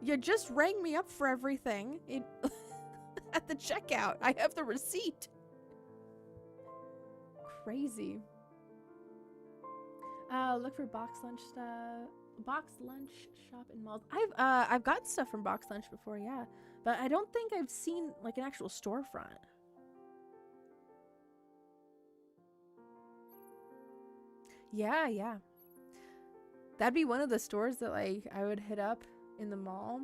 you just rang me up for everything at the checkout. I have the receipt. Crazy. Look for box lunch stuff. Box lunch shop in malls. I've got stuff from box lunch before, yeah, but I don't think I've seen like an actual storefront. Yeah, yeah. That'd be one of the stores that like I would hit up in the mall.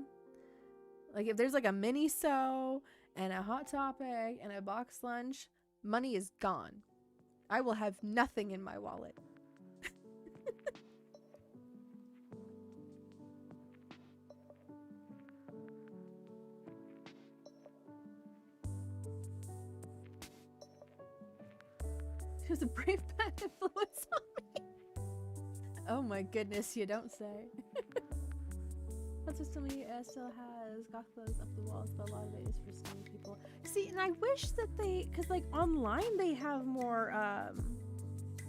Like if there's like a Miniso and a Hot Topic and a box lunch, money is gone. I will have nothing in my wallet. There's a brave bad influence on me. Oh my goodness, you don't say. That system still has goth clothes up the walls, but a lot of it is for skinny people. See, and I wish that they, cause like online they have more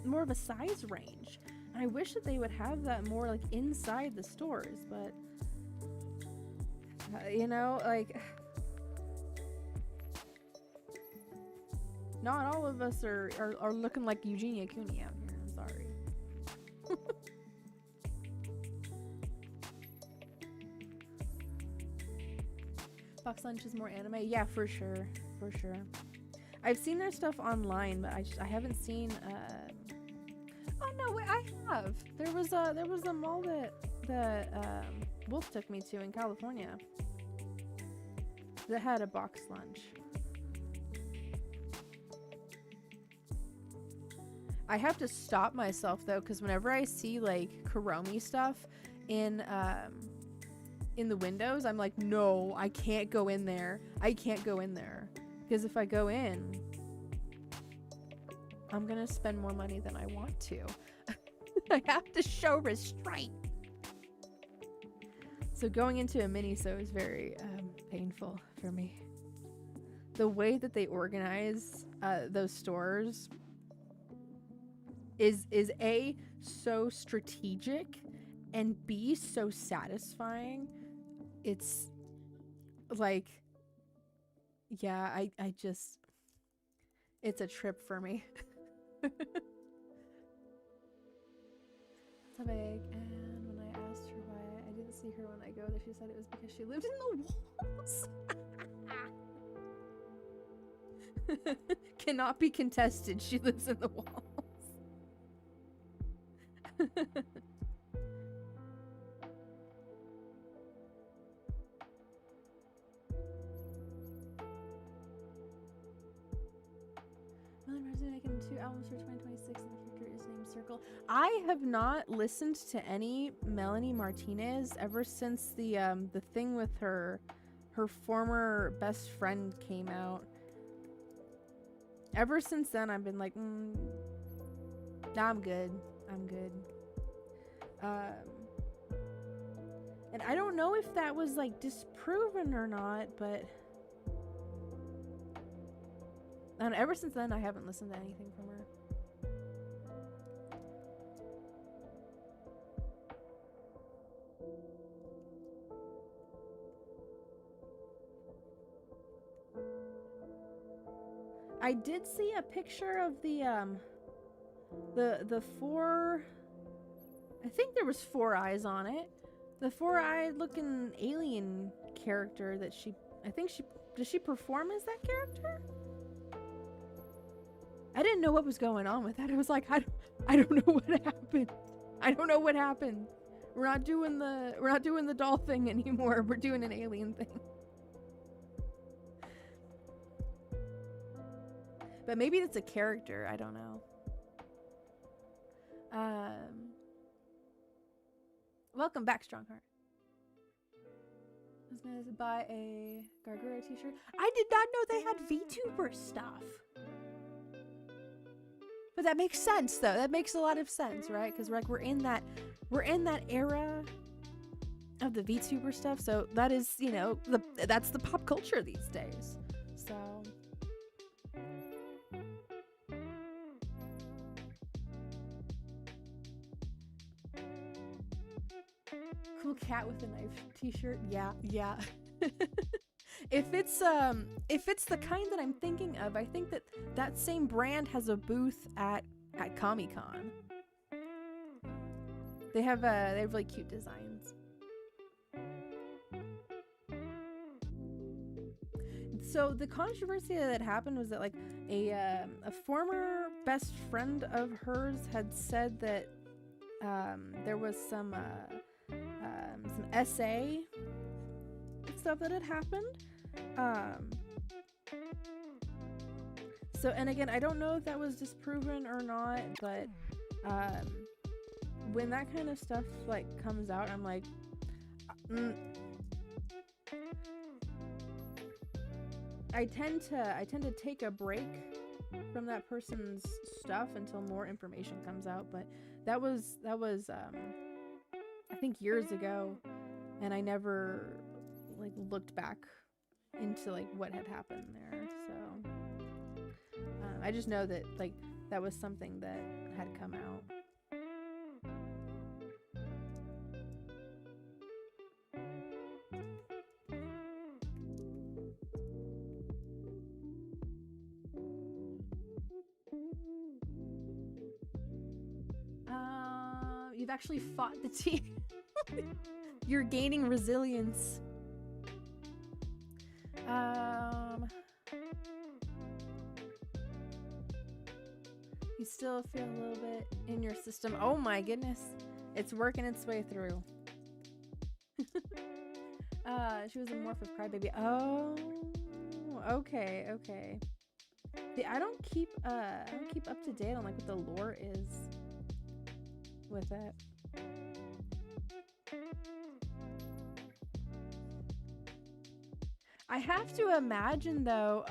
of a size range. And I wish that they would have that more like inside the stores, but you know, like not all of us are looking like Eugenia Cooney out here. I'm sorry. Box lunch is more anime. Yeah, for sure, for sure. I've seen their stuff online, but I haven't seen. Oh no, wait, I have. There was a mall that Wolf took me to in California that had a box lunch. I have to stop myself though, because whenever I see like Kuromi stuff in the windows, I'm like, no, I can't go in there. I can't go in there. Because if I go in, I'm gonna spend more money than I want to. I have to show restraint. So going into a Miniso is very painful for me. The way that they organize those stores is A, so strategic, and B, so satisfying. It's like, yeah, I just, it's a trip for me. Topic, and when I asked her why I didn't see her when I go there. She said it was because she lived in the walls. Cannot be contested. She lives in the walls. Making 2 albums for 2026 and the character is named Circle. I have not listened to any Melanie Martinez ever since the thing with her former best friend came out. Ever since then I've been like, nah, I'm good. And I don't know if that was like disproven or not, but and ever since then, I haven't listened to anything from her. I did see a picture of the 4. I think there was 4 eyes on it. The 4-eyed looking alien character that does she perform as that character? I didn't know what was going on with that. I was like, I don't know what happened. I don't know what happened. We're not doing the doll thing anymore. We're doing an alien thing. But maybe it's a character. I don't know. Welcome back, Strongheart. I was gonna buy a Gargura t-shirt. I did not know they had VTuber stuff. But that makes sense, though. That makes a lot of sense, right? Because we're in that era of the VTuber stuff. So that is, you know, that's the pop culture these days. So cool cat with a knife t-shirt. Yeah. If it's the kind that I'm thinking of, I think that same brand has a booth at Comic-Con. They have really cute designs. So the controversy that happened was that like a former best friend of hers had said that there was some essay stuff that had happened. So, and again, I don't know if that was disproven or not, but when that kind of stuff like comes out, I'm like, I tend to take a break from that person's stuff until more information comes out. But that was I think years ago, and I never like looked back into like what had happened there. So I just know that like that was something that had come out. You've actually fought the team. You're gaining resilience. You still feel a little bit in your system. Oh my goodness. It's working its way through. She was a morph of Crybaby. Oh, okay. See, I don't keep up to date on like what the lore is with it. I have to imagine though,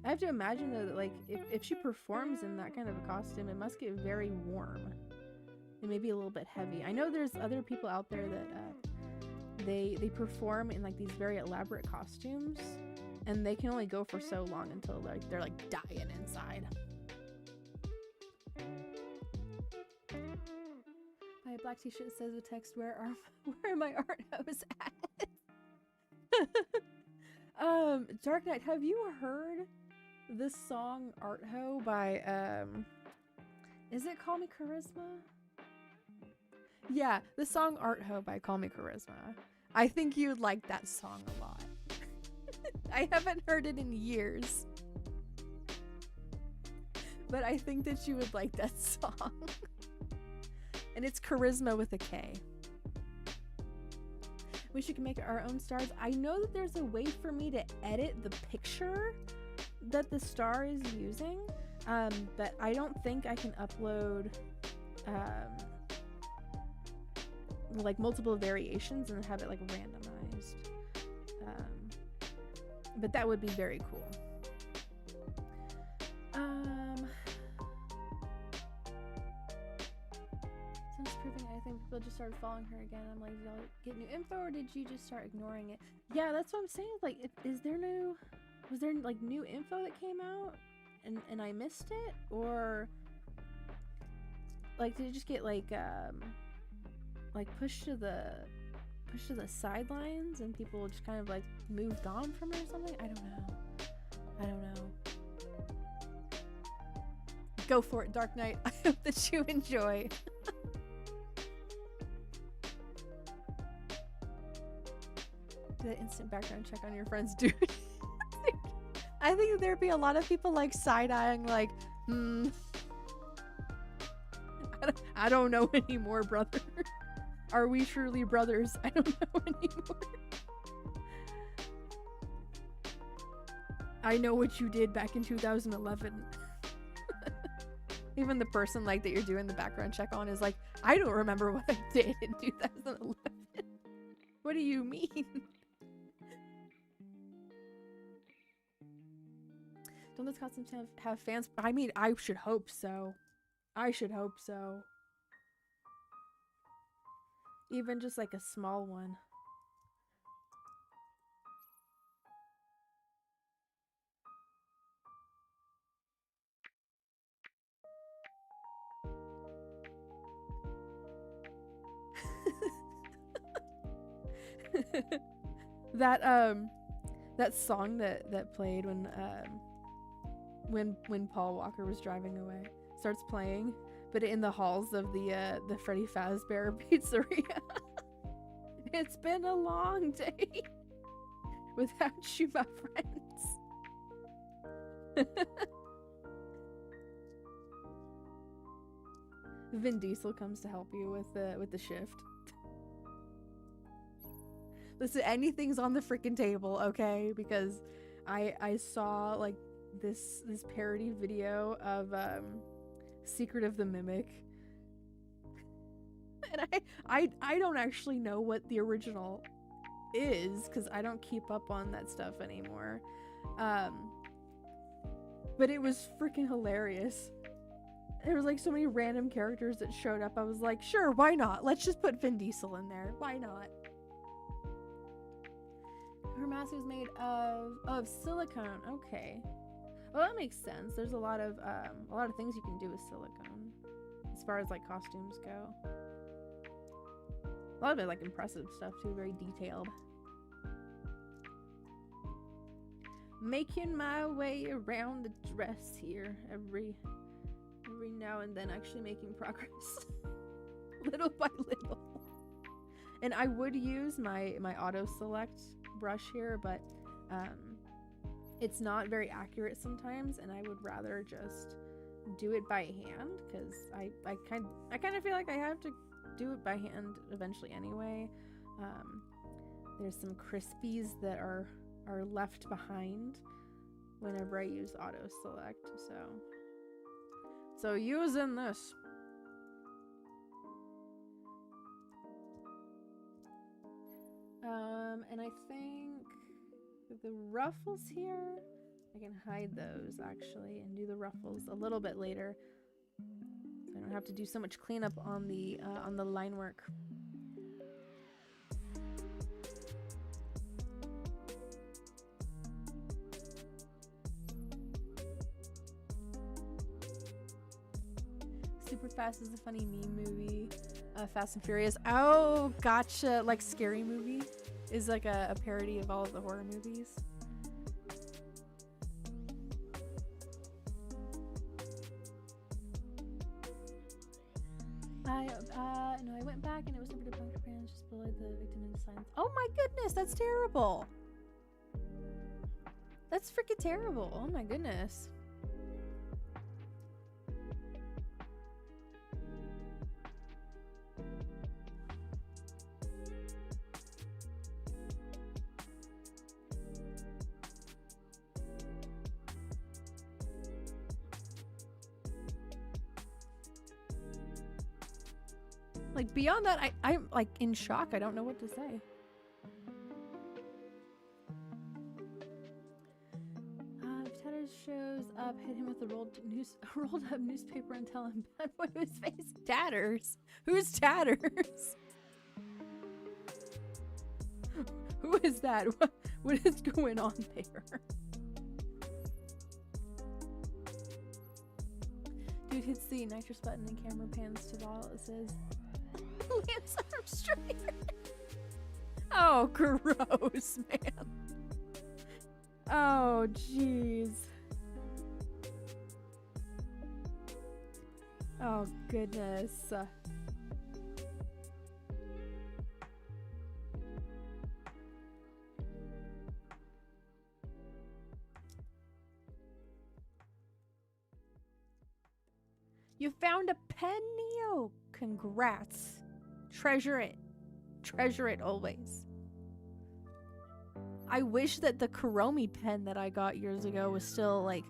that like if she performs in that kind of a costume, it must get very warm and maybe a little bit heavy. I know there's other people out there that they perform in like these very elaborate costumes, and they can only go for so long until like they're like dying inside. My black t-shirt says with text, where are my art hoes at? Dark Knight, have you heard this song Art Ho by is it Call Me Charisma? Yeah, the song Art Ho by Call Me Charisma. I think you'd like that song a lot. I haven't heard it in years. But I think that you would like that song. And it's Charisma with a K. We should make our own stars. I know that there's a way for me to edit the picture that the star is using, but I don't think I can upload like multiple variations and have it like randomized. But that would be very cool. Since proving, I think people just started following her again. I'm like, did y'all get new info or did you just start ignoring it? Yeah, that's what I'm saying. Like, was there like new info that came out and I missed it, or like did it just get like pushed to the sidelines and people just kind of like moved on from it or something? I don't know. Go for it, Dark Knight. I hope that you enjoy. Do that instant background check on your friends, dude. I think there'd be a lot of people like side-eyeing, like, I don't know anymore, brother. Are we truly brothers? I don't know anymore. I know what you did back in 2011. Even the person like that you're doing the background check on is like, I don't remember what I did in 2011. What do you mean? Don't those costumes have fans? I mean, I should hope so. Even just like a small one. That song that played when Paul Walker was driving away starts playing, but in the halls of the Freddy Fazbear Pizzeria. It's been a long day without you, my friends. Vin Diesel comes to help you with the shift. Listen, anything's on the freaking table, okay? Because I saw like this parody video of Secret of the Mimic. And I don't actually know what the original is because I don't keep up on that stuff anymore. But it was freaking hilarious. There was like so many random characters that showed up. I was like, sure, why not? Let's just put Vin Diesel in there. Why not? Her mask is made of silicone. Okay. Well, that makes sense. There's a lot of things you can do with silicone as far as like costumes go. A lot of it like impressive stuff too, very detailed. Making my way around the dress here every now and then, actually making progress little by little. And I would use my auto select brush here, but it's not very accurate sometimes, and I would rather just do it by hand because I kind of feel like I have to do it by hand eventually anyway. There's some crispies that are left behind whenever I use auto select, so using this. And I think the ruffles here, I can hide those actually and do the ruffles a little bit later, so I don't have to do so much cleanup on the line work. Super Fast is a funny meme movie. Fast and Furious. Oh, gotcha. Like Scary Movie is like a parody of all of the horror movies. No, I went back and it was never to puncture pants, just below the victim in silence. Oh my goodness, that's terrible. That's freaking terrible. Oh my goodness. Like, beyond that, I'm like in shock. I don't know what to say. If Tatters shows up, hit him with a rolled up newspaper and tell him bad boy to his face. Tatters? Who's Tatters? Who is that? What is going on there? Dude hits the nitrous button and camera pans to all. It says Lance Armstrong. Oh, gross, man. Oh, jeez. Oh, goodness. You found a pen, Neo. Congrats. Treasure it. Treasure it always. I wish that the Kuromi pen that I got years ago was still, like,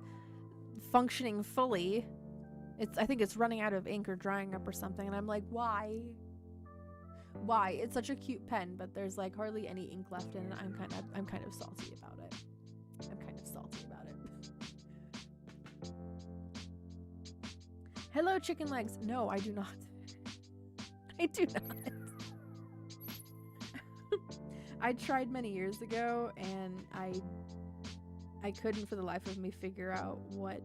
functioning fully. I think it's running out of ink or drying up or something, and I'm like, why? Why? It's such a cute pen, but there's, like, hardly any ink left in it. I'm kind of salty about it. I'm kind of salty about it. Hello, chicken legs. No, I do not. I do not. I tried many years ago, and I couldn't for the life of me figure out what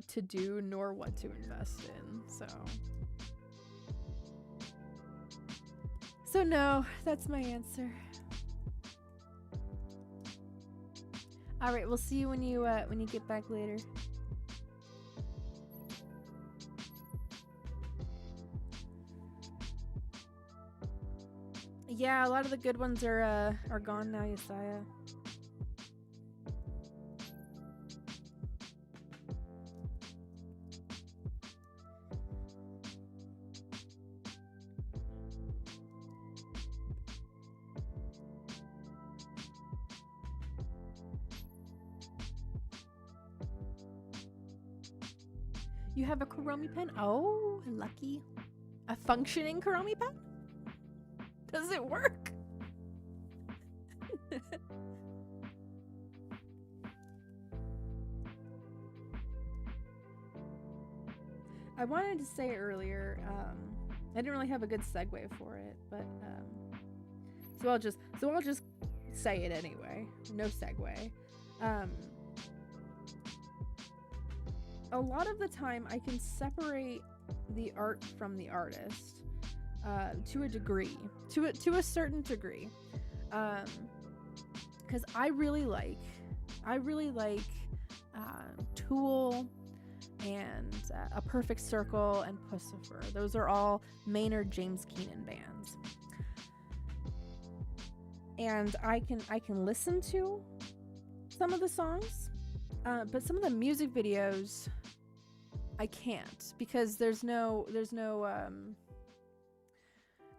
to do nor what to invest in. So no, that's my answer. All right, we'll see you when you get back later. Yeah, a lot of the good ones are gone now, Yesiah. You have a Kuromi pen? Oh, lucky. A functioning Kuromi pen? Does it work? I wanted to say earlier, I didn't really have a good segue for it, but so I'll just say it anyway. No segue. A lot of the time I can separate the art from the artist. To a degree, to a certain degree, because I really like Tool and A Perfect Circle and Pussifer. Those are all Maynard James Keenan bands, and I can listen to some of the songs, but some of the music videos I can't, because there's no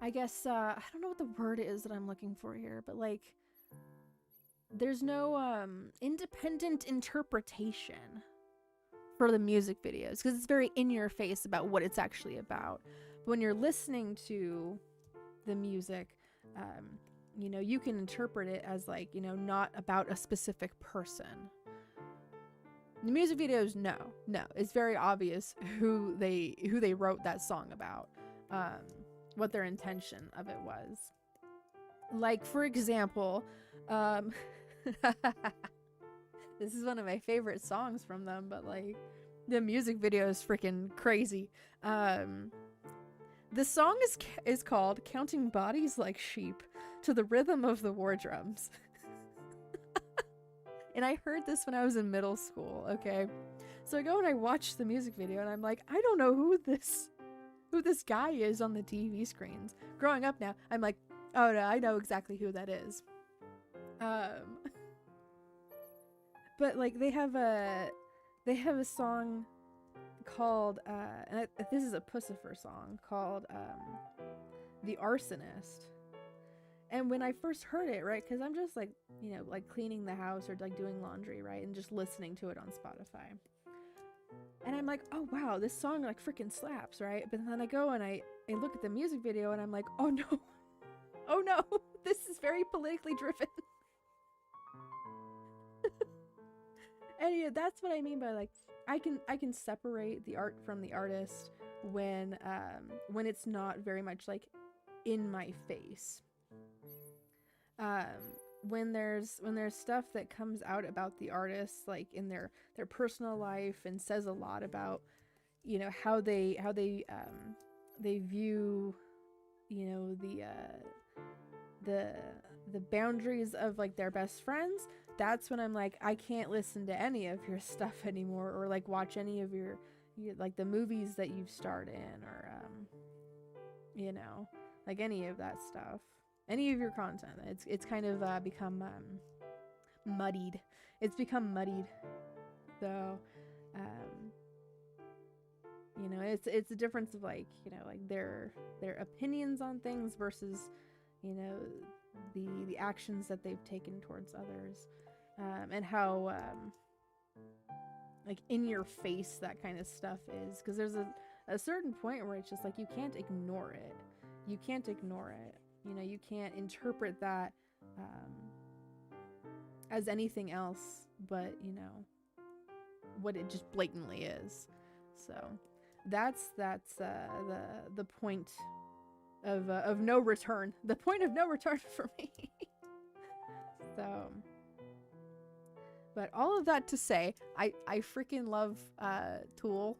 I guess, I don't know what the word is that I'm looking for here, but, like, there's no independent interpretation for the music videos, because it's very in your face about what it's actually about. But when you're listening to the music, you know, you can interpret it as, like, you know, not about a specific person. The music videos, no, it's very obvious who they wrote that song about. What their intention of it was. Like, for example, this is one of my favorite songs from them, but, like, the music video is freaking crazy. The song is called Counting Bodies Like Sheep to the Rhythm of the War Drums. And I heard this when I was in middle school, okay? So I go and I watch the music video, and I'm like, I don't know who who this guy is on the TV screens. Growing up now, I'm like, oh no, I know exactly who that is. But like they have a song called and this is a Pussifer song called The Arsonist. And when I first heard it, right, because I'm just like, you know, like cleaning the house or like doing laundry, right, and just listening to it on Spotify. And I'm like, oh wow, this song like freaking slaps, right? But then I go and I look at the music video and I'm like, oh no, oh no, this is very politically driven. And yeah, that's what I mean by like, I can separate the art from the artist when it's not very much like in my face. When there's stuff that comes out about the artists, like in their personal life, and says a lot about, you know, how they view, you know, the boundaries of like their best friends. That's when I'm like, I can't listen to any of your stuff anymore, or like watch any of your like the movies that you've starred in, or you know, like any of that stuff. Any of your content, it's kind of become muddied. It's become muddied. So, you know, it's a difference of like, you know, like their opinions on things versus, you know, the actions that they've taken towards others, and how like in your face that kind of stuff is. Because there's a certain point where it's just like you can't ignore it. You can't ignore it. You know, you can't interpret that as anything else but, you know, what it just blatantly is. So that's the point of no return. The point of no return for me. So, but all of that to say, I freaking love Tool.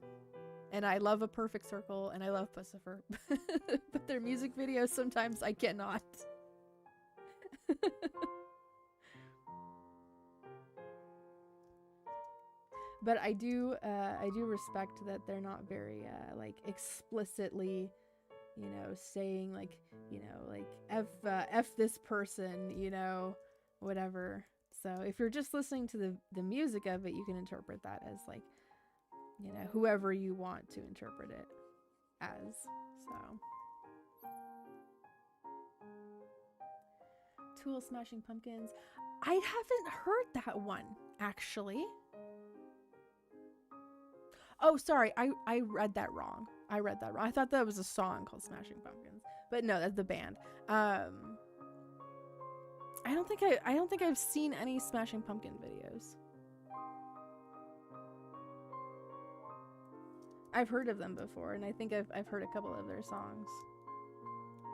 And I love A Perfect Circle, and I love Pussifer. But their music videos, sometimes I cannot. But I do respect that they're not very, like, explicitly, you know, saying, like, you know, like, F this person, you know, whatever. So if you're just listening to the music of it, you can interpret that as, like, you know, whoever you want to interpret it as. So, Tool, Smashing Pumpkins. I haven't heard that one, actually. Oh, sorry, I read that wrong. I thought that was a song called Smashing Pumpkins, but no, that's the band. I don't think I've seen any Smashing Pumpkin videos. I've heard of them before, and I think I've heard a couple of their songs.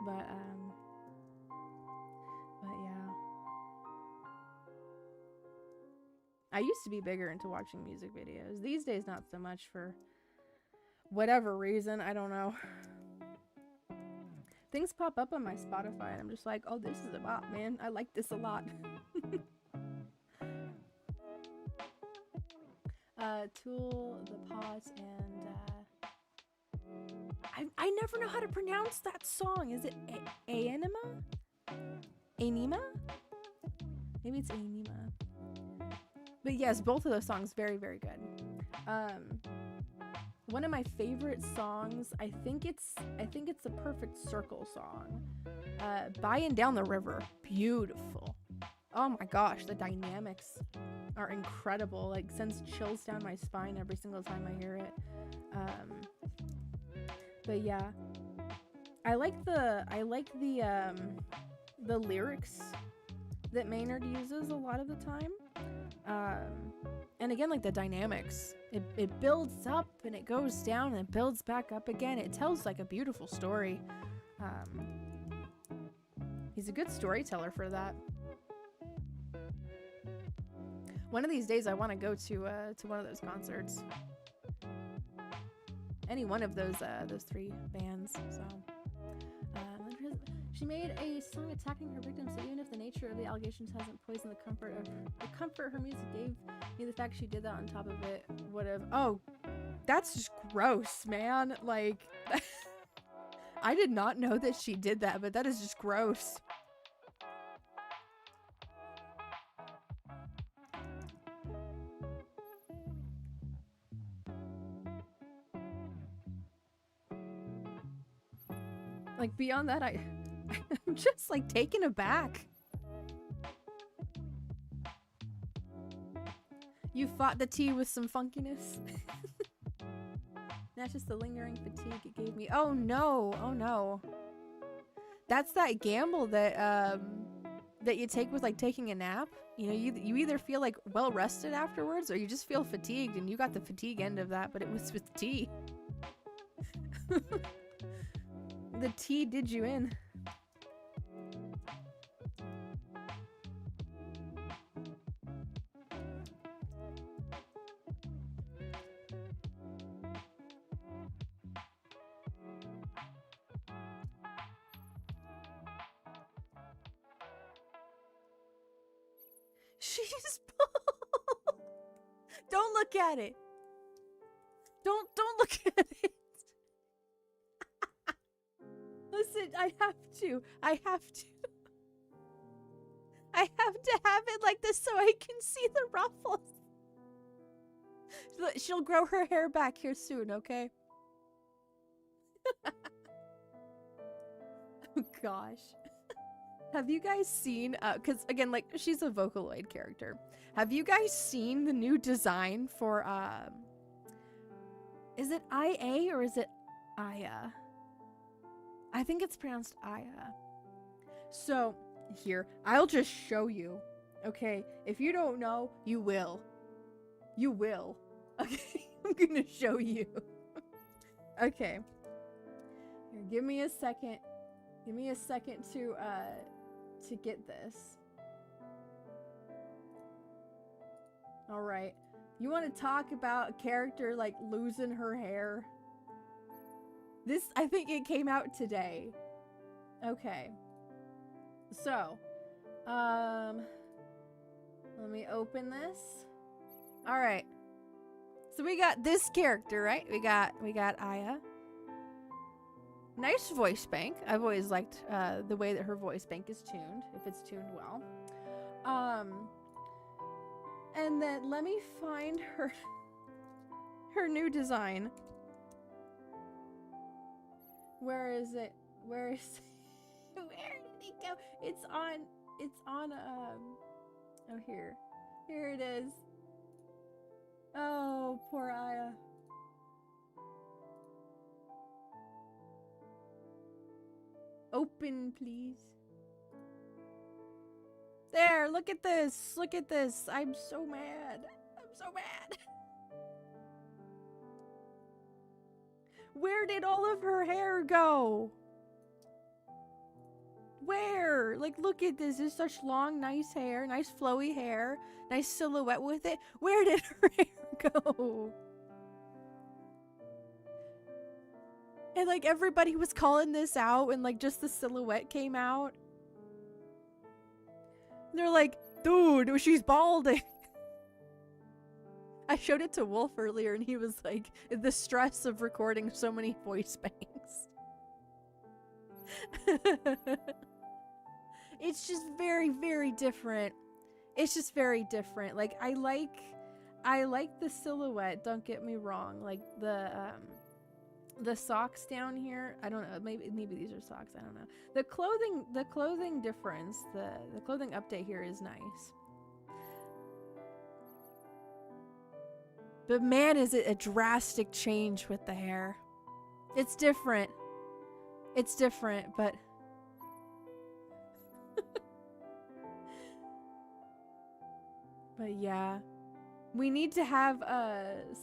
But yeah. I used to be bigger into watching music videos. These days, not so much, for whatever reason. I don't know. Things pop up on my Spotify, and I'm just like, oh, this is a bop, man. I like this a lot. Tool, The Pause, and I never know how to pronounce that song. Is it Anima? Anima? Maybe it's Anima. But yes, both of those songs very, very good. One of my favorite songs, I think it's a Perfect Circle song. By and Down the River. Beautiful. Oh my gosh, the dynamics are incredible. Like, sends chills down my spine every single time I hear it. But yeah, I like the lyrics that Maynard uses a lot of the time. And again, like the dynamics, it builds up and it goes down and it builds back up again. It tells like a beautiful story. He's a good storyteller for that. One of these days, I want to go to one of those concerts. Any one of those three bands. So, she made a song attacking her victims. So even if the nature of the allegations hasn't poisoned the comfort her music gave me, the fact she did that on top of it would have. Oh, that's just gross, man. Like, I did not know that she did that, but that is just gross. Like, beyond that, I'm just, like, taken aback. You fought the tea with some funkiness. That's just the lingering fatigue it gave me. Oh no, oh no. That's that gamble that that you take with like taking a nap. You know, you either feel like well rested afterwards or you just feel fatigued, and you got the fatigue end of that, but it was with tea. The tea did you in. She's bald. Don't look at it. Don't look at it. Listen, I have to. I have to have it like this so I can see the ruffles. She'll grow her hair back here soon, okay? Oh gosh. Have you guys seen, because again, like, she's a Vocaloid character. Have you guys seen the new design for, is it IA or is it Aya? I think it's pronounced Aya. So, here, I'll just show you, okay? If you don't know, you will. You will. Okay, I'm gonna show you. Okay. Here, give me a second. Give me a second to get this. All right. You want to talk about a character like losing her hair? This, I think it came out today. Okay. So, let me open this. All right. So we got this character, right? We got Aya. Nice voice bank. I've always liked the way that her voice bank is tuned, if it's tuned well. And then let me find her new design. Where is it? Where is it? Where did it go? It's on oh, here. Here it is. Oh, poor Aya. Open, please. There, look at this. Look at this. I'm so mad. I'm so mad. Where did all of her hair go? Where? Like, look at this. It's such long, nice hair. Nice flowy hair. Nice silhouette with it. Where did her hair go? And like everybody was calling this out and like just the silhouette came out. And they're like, dude, she's balding. I showed it to Wolf earlier and he was like, the stress of recording so many voice banks. It's just very, very different. It's just very different. Like I like the silhouette, don't get me wrong. Like the socks down here, I don't know, maybe these are socks, I don't know. The clothing difference, the clothing update here is nice. But man, is it a drastic change with the hair. It's different. It's different, but but yeah. We need to have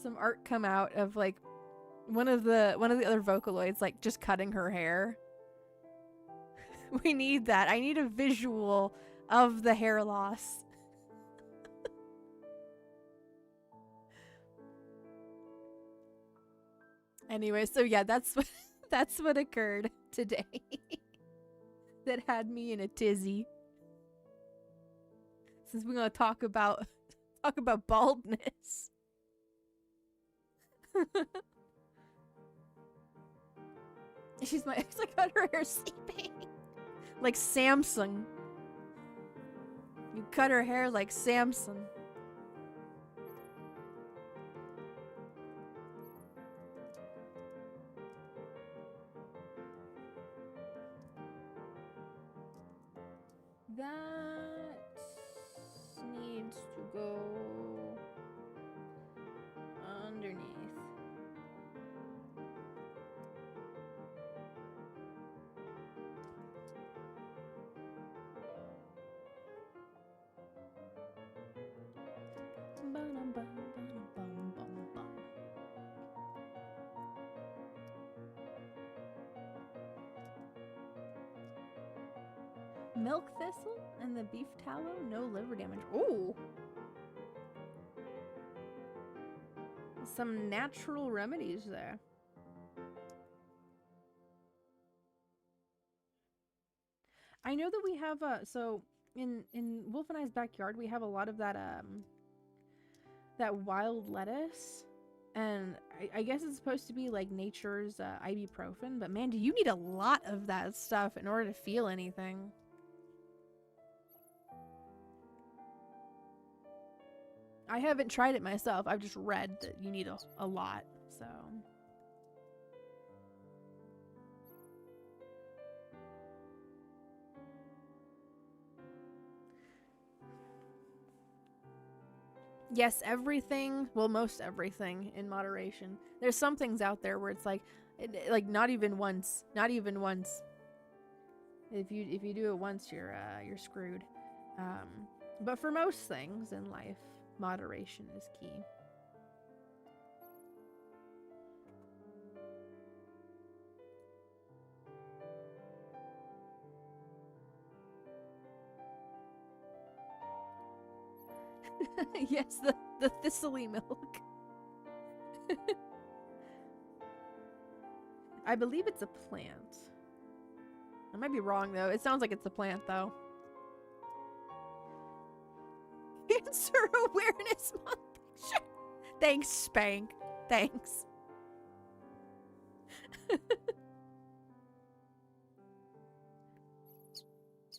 some art come out of like one of the other Vocaloids like just cutting her hair. We need that. I need a visual of the hair loss. Anyway, so yeah, that's what occurred today. That had me in a tizzy. Since we're gonna talk about baldness. She's my ex. I cut her hair sleeping. Like Samson. You cut her hair like Samson. That needs to go underneath. Milk thistle and the beef tallow, no liver damage. Ooh! Some natural remedies there. I know that we have so in Wolf and I's backyard we have a lot of that that wild lettuce, and I guess it's supposed to be like nature's ibuprofen, but man, do you need a lot of that stuff in order to feel anything. I haven't tried it myself. I've just read that you need a lot, so. Yes, everything, well, most everything in moderation. There's some things out there where it's like not even once, not even once. If you do it once, you're screwed. But for most things in life, moderation is key. Yes, the thistly milk. I believe it's a plant. I might be wrong though. It sounds like it's a plant though. Cancer Awareness Month. Thanks, Spank. Thanks.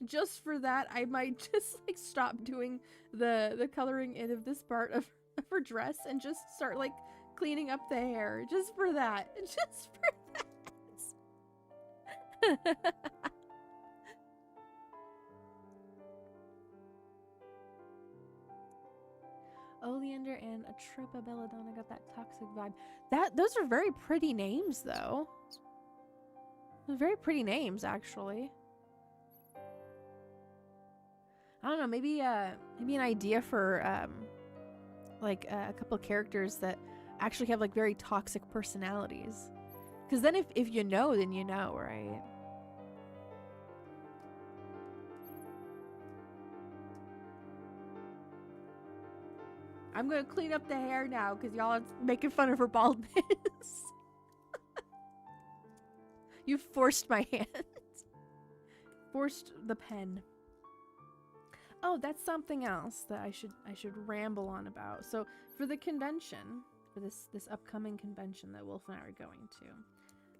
Just for that, I might just like stop doing the coloring in of this part of her dress and just start like cleaning up the hair. Just for that. Just for that. Oleander and Atropa belladonna got that toxic vibe. Those are very pretty names though. They're very pretty names actually. I don't know, maybe an idea for like a couple of characters that actually have like very toxic personalities. Because then if you know, then you know, right? I'm gonna clean up the hair now because y'all are making fun of her baldness. You forced my hand. Forced the pen. Oh, that's something else that I should ramble on about. So for the convention, for this upcoming convention that Wolf and I are going to,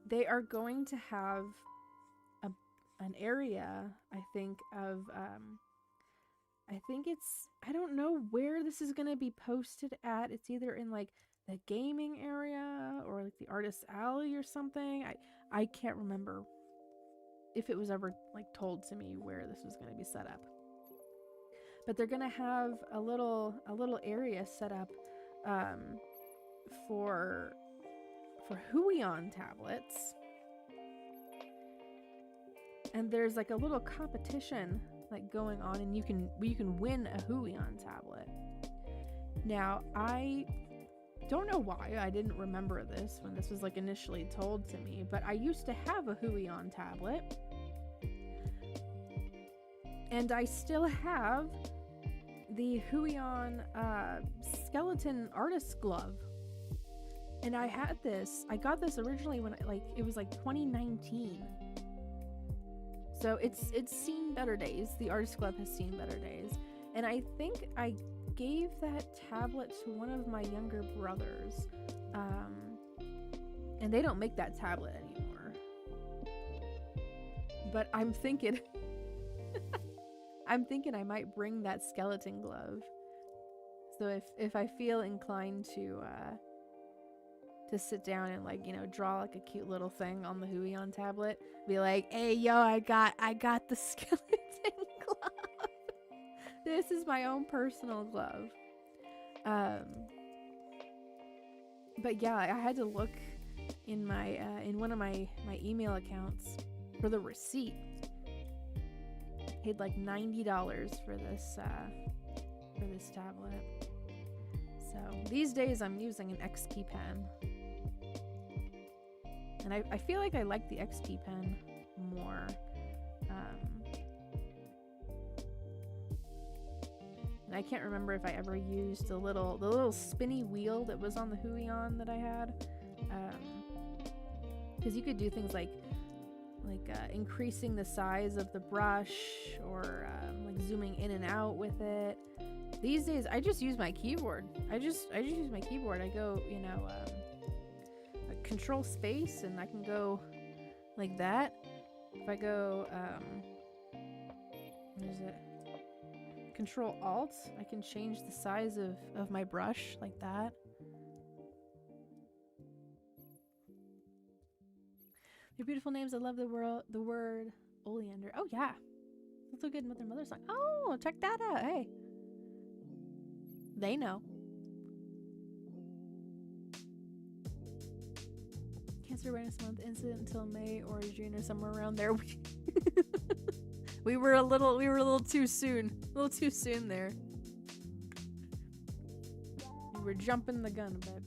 they are going to have an area, I think, of I think it's, I don't know where this is going to be posted at. It's either in like the gaming area or like the artist alley or something. I can't remember if it was ever like told to me where this was going to be set up. But they're going to have a little area set up for Huion tablets. And there's like a little competition like going on, and you can win a Huion tablet. Now, I don't know why I didn't remember this when this was like initially told to me, but I used to have a Huion tablet. And I still have the Huion skeleton artist glove. And I had this, I got this originally when it was like 2019. So it's seen better days. The artist glove has seen better days. And I think I gave that tablet to one of my younger brothers. And they don't make that tablet anymore. But I'm thinking I'm thinking I might bring that skeleton glove. So if I feel inclined to sit down and, like, you know, draw like a cute little thing on the Huion tablet, be like, hey yo, I got the skeleton glove. This is my own personal glove. But yeah, I had to look in my in one of my email accounts for the receipt. Paid like $90 for this tablet. So these days I'm using an XP pen, and I feel like I like the XP pen more. And I can't remember if I ever used the little spinny wheel that was on the Huion that I had, because you could do things like increasing the size of the brush, or like zooming in and out with it. These days I just use my keyboard. I just use my keyboard. I go, you know, like control space, and I can go like that. If I go what is it? Control Alt, I can change the size of my brush like that. Your beautiful names. I love the word oleander. Oh yeah, that's a good mother song. Oh, check that out. Hey, they know. Cancer awareness month incident until May or June or somewhere around there. We were a little too soon. A little too soon there. We were jumping the gun a bit.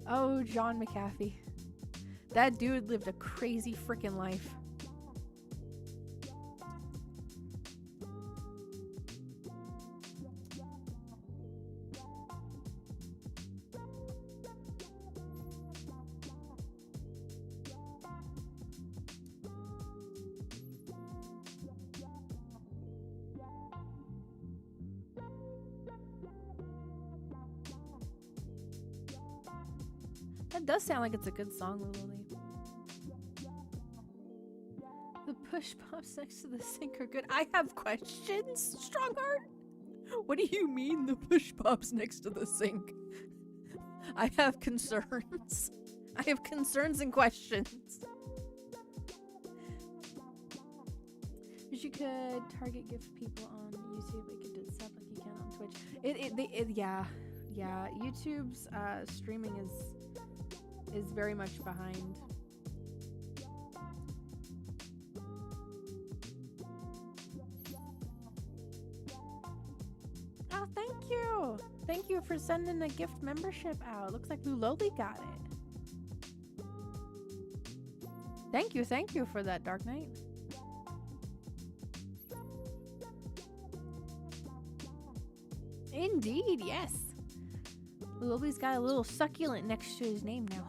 Oh, John McAfee. That dude lived a crazy freaking life. That does sound like it's a good song, Lily. The push pops next to the sink are good. I have questions, Strongheart. What do you mean the push pops next to the sink? I have concerns. I have concerns and questions. Wish you could target gift people on YouTube. It could do stuff like you can on Twitch. Yeah. YouTube's streaming is very much behind. Oh, thank you for sending a gift membership out. Looks like Luloli got it. Thank you for that, Dark Knight. Indeed, yes. Luloli's got a little succulent next to his name now.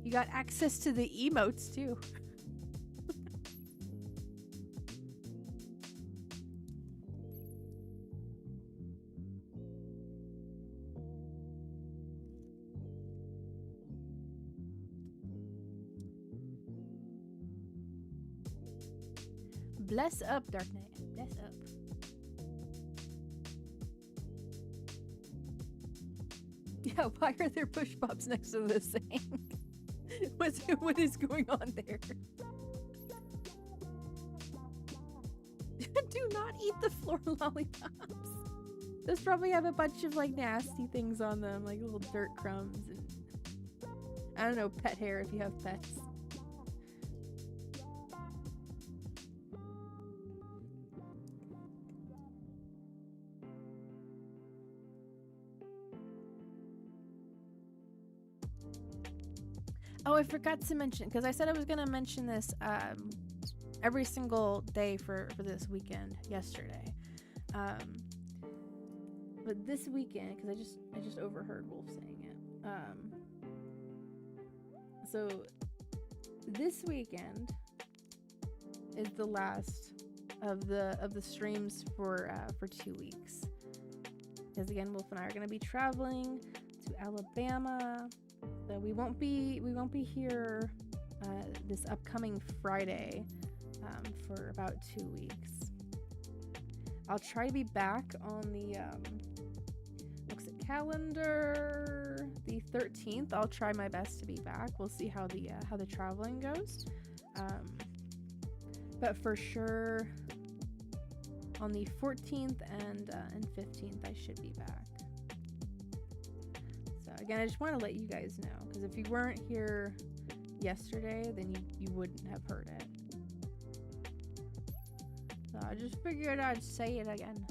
You got access to the emotes too. Bless up, Dark Knight. Bless up. Yeah, why are there push pops next to the sink? What is going on there? Do not eat the floor lollipops. Those probably have a bunch of like nasty things on them, like little dirt crumbs and I don't know, pet hair if you have pets. Oh, I forgot to mention, because I said I was going to mention this every single day for this weekend yesterday. But this weekend, because I just overheard Wolf saying it. So this weekend is the last of the streams for 2 weeks. Because again, Wolf and I are going to be traveling to Alabama, so we won't be here this upcoming Friday for about 2 weeks. I'll try to be back on the looks at calendar, the 13th. I'll try my best to be back. We'll see how the traveling goes. But for sure on the 14th and 15th I should be back. So again, I just want to let you guys know, because if you weren't here yesterday, then you wouldn't have heard it. So I just figured I'd say it again.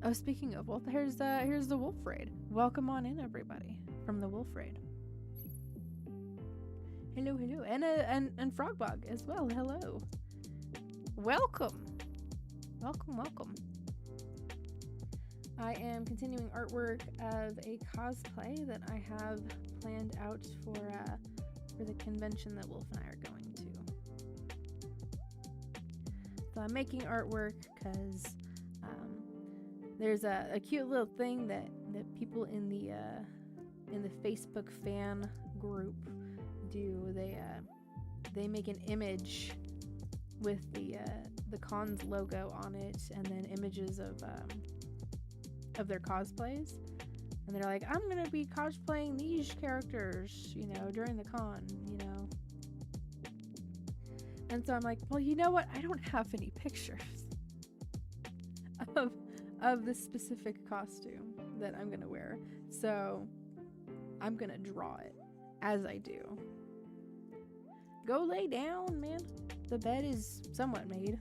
Oh, speaking of Wolf, here's the Wolf Raid. Welcome on in, everybody, from the Wolf Raid. Hello, hello, and Frogbug as well. Hello, welcome. I am continuing artwork of a cosplay that I have planned out for the convention that Wolf and I are going to. So I'm making artwork because there's a cute little thing that people in the Facebook fan group do. They make an image with the con's logo on it, and then images of their cosplays, and they're like, I'm gonna be cosplaying these characters, during the con, And so I'm like, well, you know what? I don't have any pictures of the specific costume that I'm gonna wear, so I'm gonna draw it as I do. Go lay down, man. The bed is somewhat made.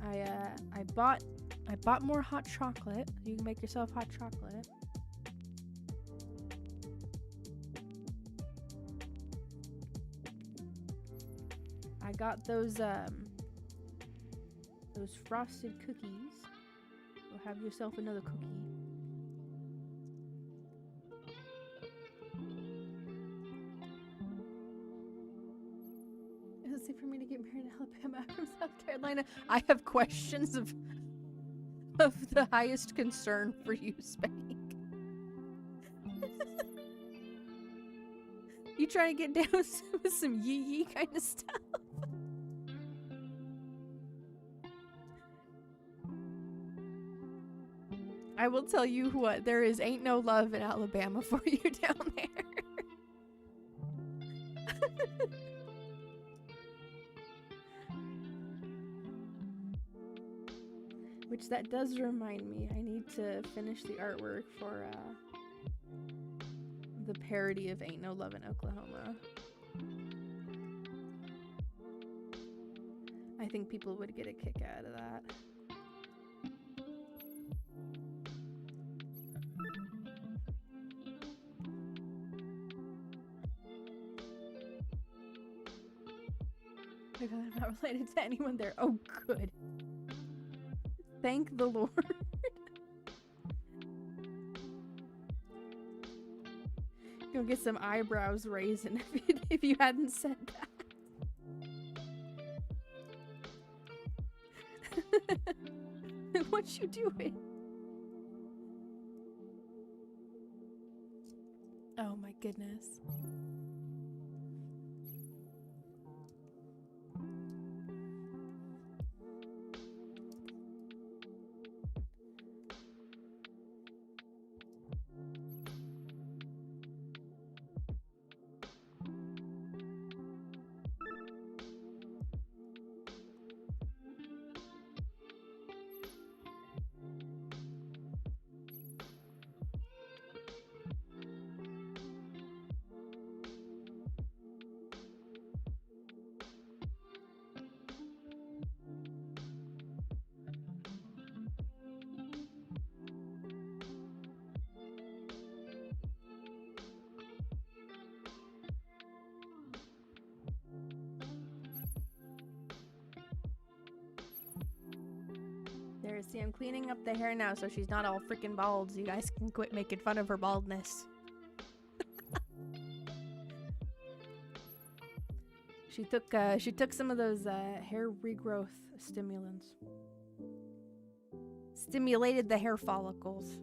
I bought more hot chocolate. You can make yourself hot chocolate. I got those frosted cookies. Go have yourself another cookie. Is it for me to get married in Alabama from South Carolina? I have questions of the highest concern for you, Spank. You trying to get down with some yee kind of stuff? I will tell you what, there ain't no love in Alabama for you down there. Which that does remind me, I need to finish the artwork for the parody of Ain't No Love in Oklahoma. I think people would get a kick out of that. Because I'm not related to anyone there. Oh, good. Thank the Lord. Go get some eyebrows raising if you hadn't said that. What you doing? Oh my goodness. See, I'm cleaning up the hair now so she's not all freaking bald, so you guys can quit making fun of her baldness. She took some of those hair regrowth stimulants. Stimulated the hair follicles.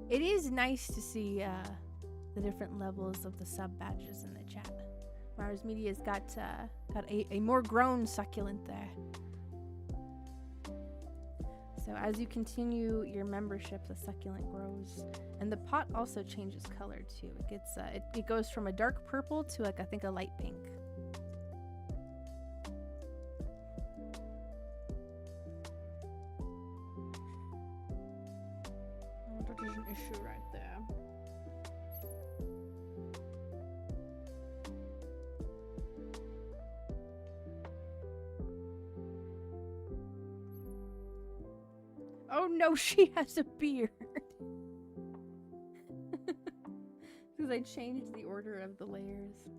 It is nice to see the different levels of the sub badges in the chat. Mars Media's got a more grown succulent there. So as you continue your membership, the succulent grows, and the pot also changes color too. It gets it goes from a dark purple to like I think a light pink. There's an issue right there. Oh no, she has a beard. Because I changed the order of the layers.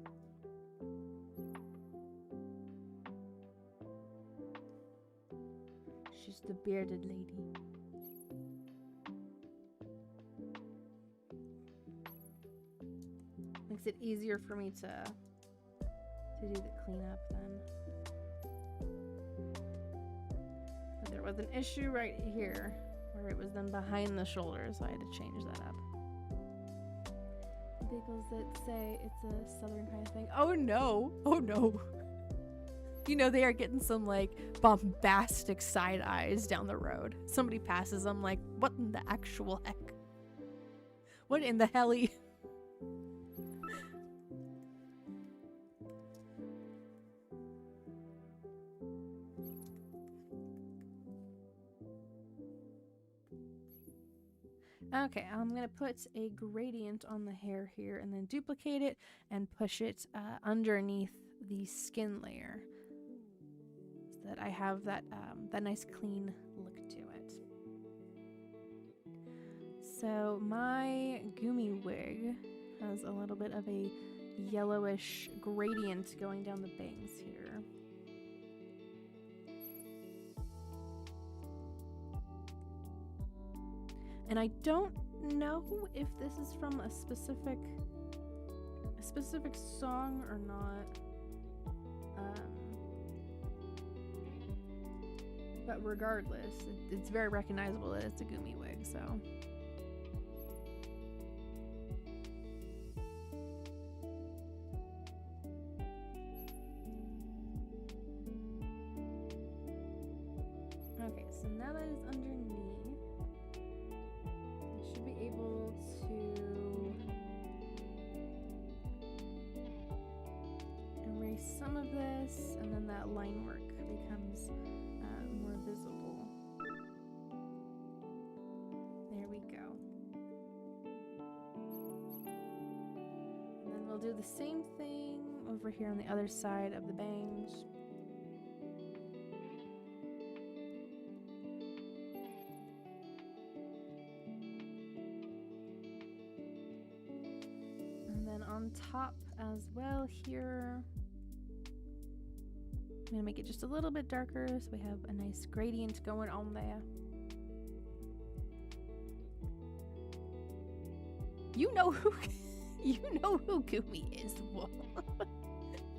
She's the bearded lady. Makes it easier for me to do the cleanup then. But there was an issue right here where it was then behind the shoulders, so I had to change that up. Bagels that say it's a southern kind of thing. Oh no! Oh no! You know they are getting some like bombastic side eyes down the road. Somebody passes them like, what in the actual heck? What in the helly? Okay, I'm gonna put a gradient on the hair here and then duplicate it and push it underneath the skin layer so that I have that nice clean look to it. So my GUMI wig has a little bit of a yellowish gradient going down the bangs here. And I don't know if this is from a specific song or not. But regardless, it's very recognizable that it's a GUMI wig, so. Okay, so now that it's underneath, I should be able to erase some of this, and then that line work becomes more visible. There we go. And then we'll do the same thing over here on the other side of the bangs. On top as well here, I'm gonna make it just a little bit darker so we have a nice gradient going on there. You know who GUMI is.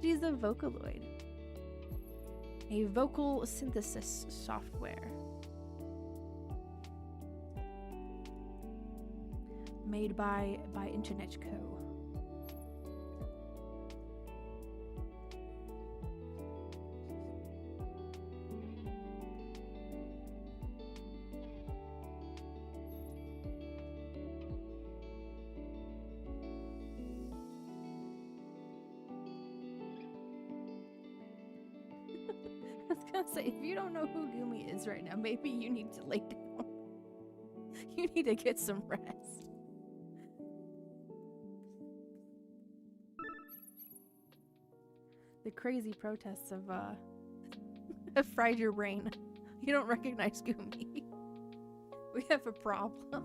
She's a Vocaloid, a vocal synthesis software made by Internet Co. I was gonna say, if you don't know who GUMI is right now, maybe you need to lay down. You need to get some rest. The crazy protests have fried your brain. You don't recognize GUMI. We have a problem.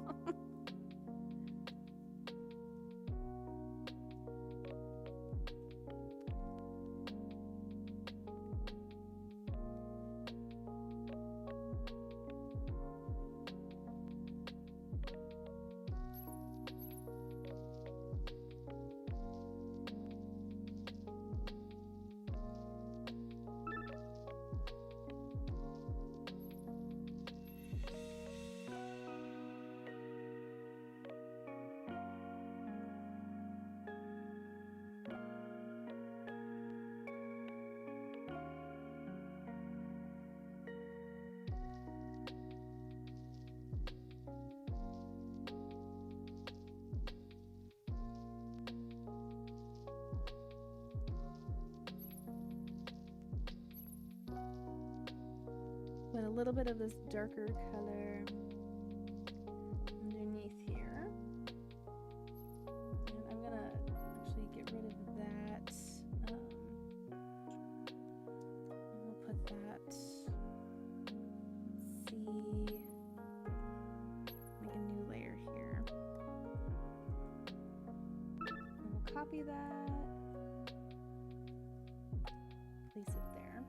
And a little bit of this darker color underneath here. And I'm gonna actually get rid of that. We'll put that. Let's see. Make a new layer here. And we'll copy that. Place it there.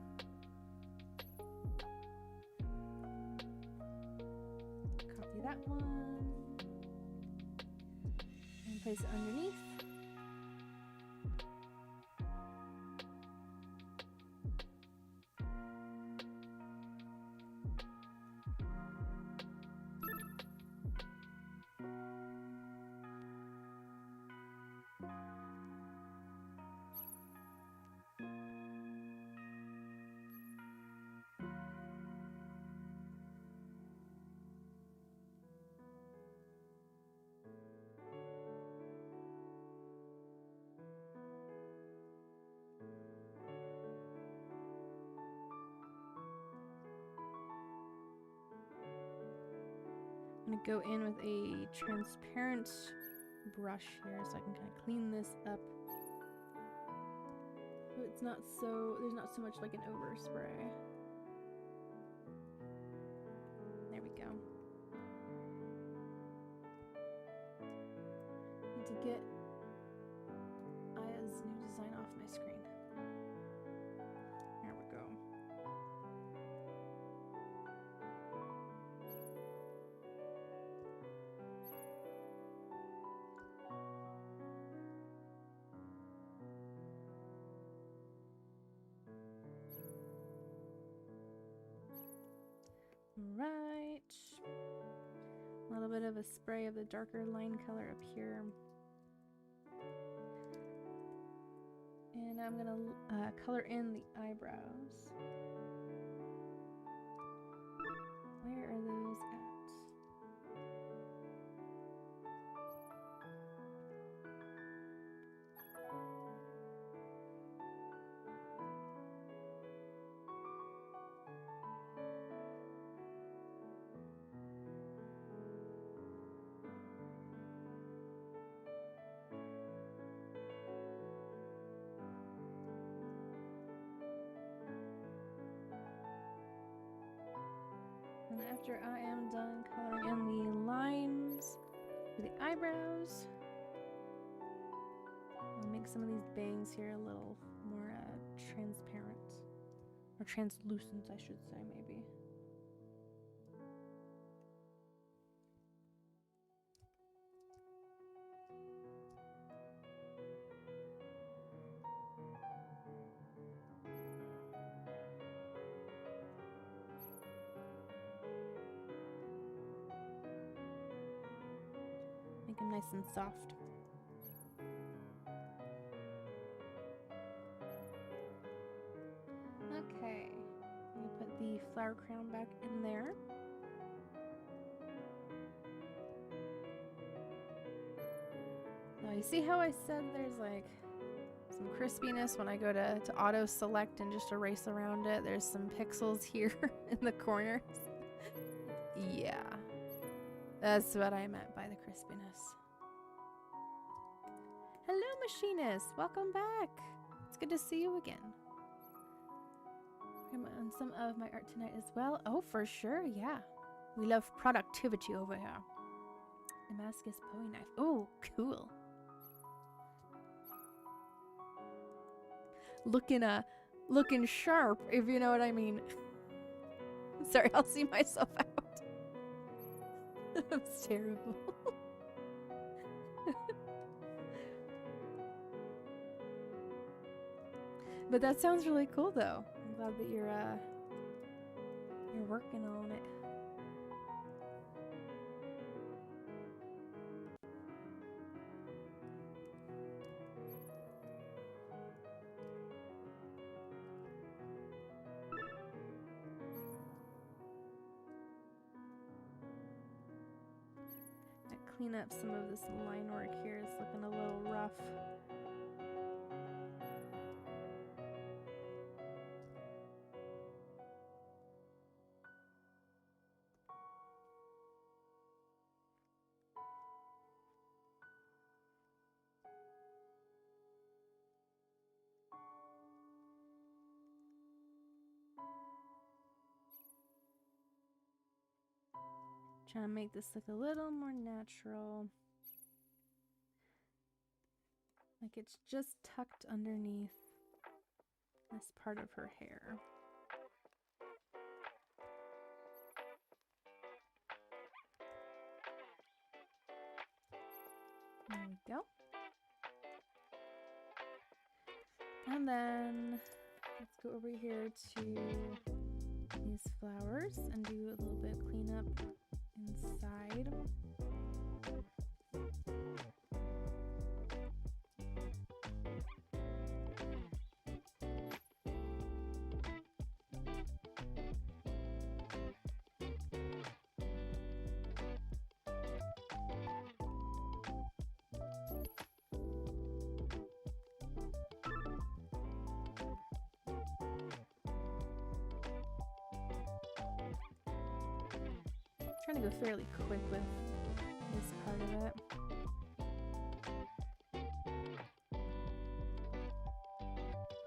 Copy that one. And place it underneath. I'm going to go in with a transparent brush here so I can kind of clean this up. So it's not so, there's not so much like an overspray. There we go. Need to get Aya's new design off my screen. There we go. Right. A little bit of a spray of the darker line color up here. And I'm gonna color in the eyebrows. Where are those at? And after I am done coloring in the lines for the eyebrows, I'll make some of these bangs here a little more transparent. Or translucent, I should say, maybe. Make them nice and soft. Okay, I'm gonna put the flower crown back in there. Now you see how I said there's like some crispiness when I go to auto select and just erase around it. There's some pixels here in the corners. Yeah. That's what I meant by the crispiness. Hello, Machinist. Welcome back. It's good to see you again. I'm on some of my art tonight as well. Oh, for sure. Yeah. We love productivity over here. Damascus Bowie knife. Oh, cool. Looking sharp, if you know what I mean. Sorry, I'll see myself out. That's terrible. But that sounds really cool, though. I'm glad that you're working on it. Clean up some of this line work here. It's looking a little rough. Trying to make this look a little more natural. Like it's just tucked underneath this part of her hair. There we go. And then let's go over here to these flowers and do a little bit of cleanup inside. Trying to go fairly quick with this part of it.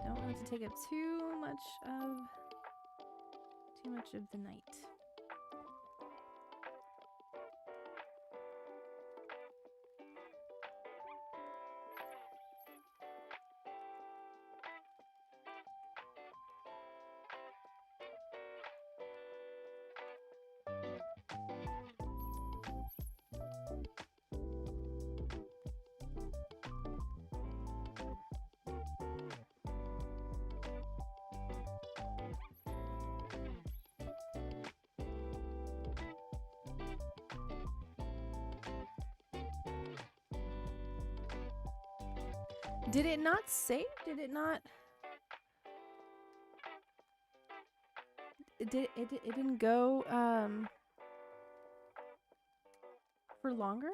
Don't want it to take up too much of the night. Did it not save? Did it not? It didn't go for longer?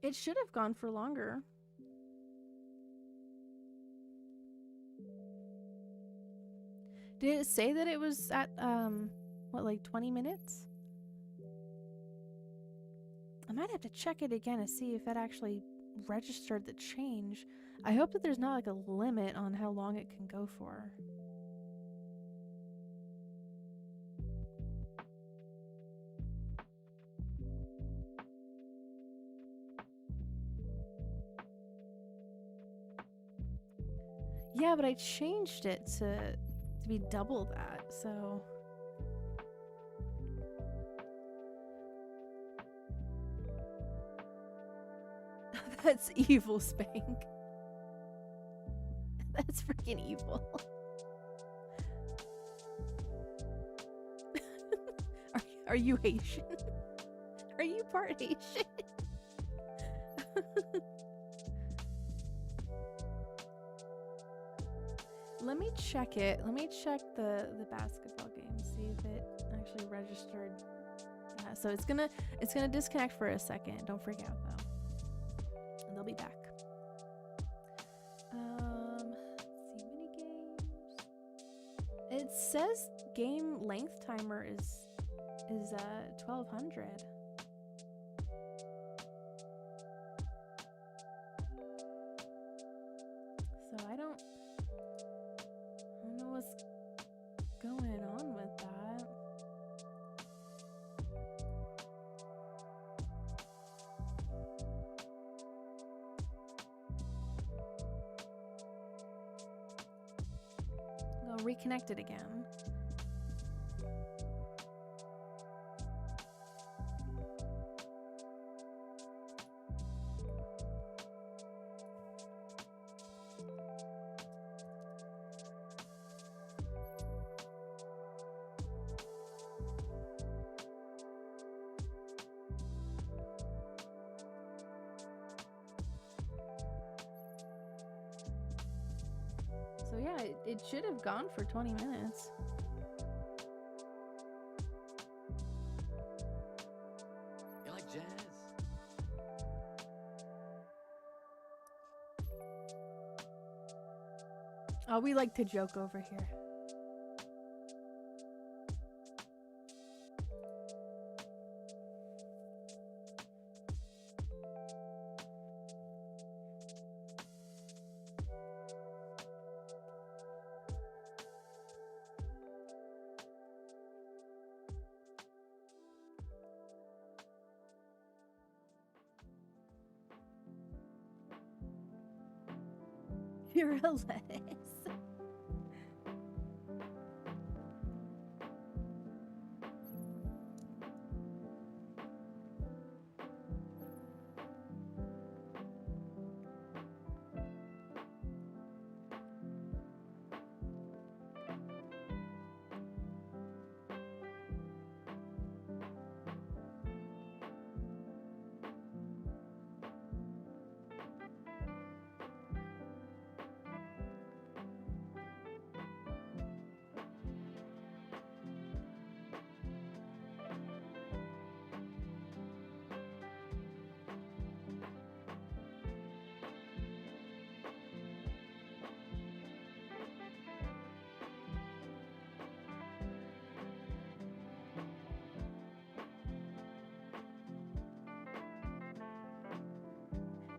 It should have gone for longer. Did it say that it was at what, like 20 minutes? I might have to check it again to see if it actually registered the change. I hope that there's not like a limit on how long it can go for. Yeah, but I changed it to be double that, so... That's evil, Spank. That's freaking evil. Are you Haitian? Are you part Haitian? Let me check it. Let me check the basketball game, see if it actually registered. Yeah, so it's gonna disconnect for a second. Don't freak out though. And they'll be back. Let's see, mini games. It says game length timer is 1200. So I don't know what's going on with that. I'll reconnect it again. So yeah, it should have gone for 20 minutes. You like jazz? Oh, we like to joke over here. You're a lettuce.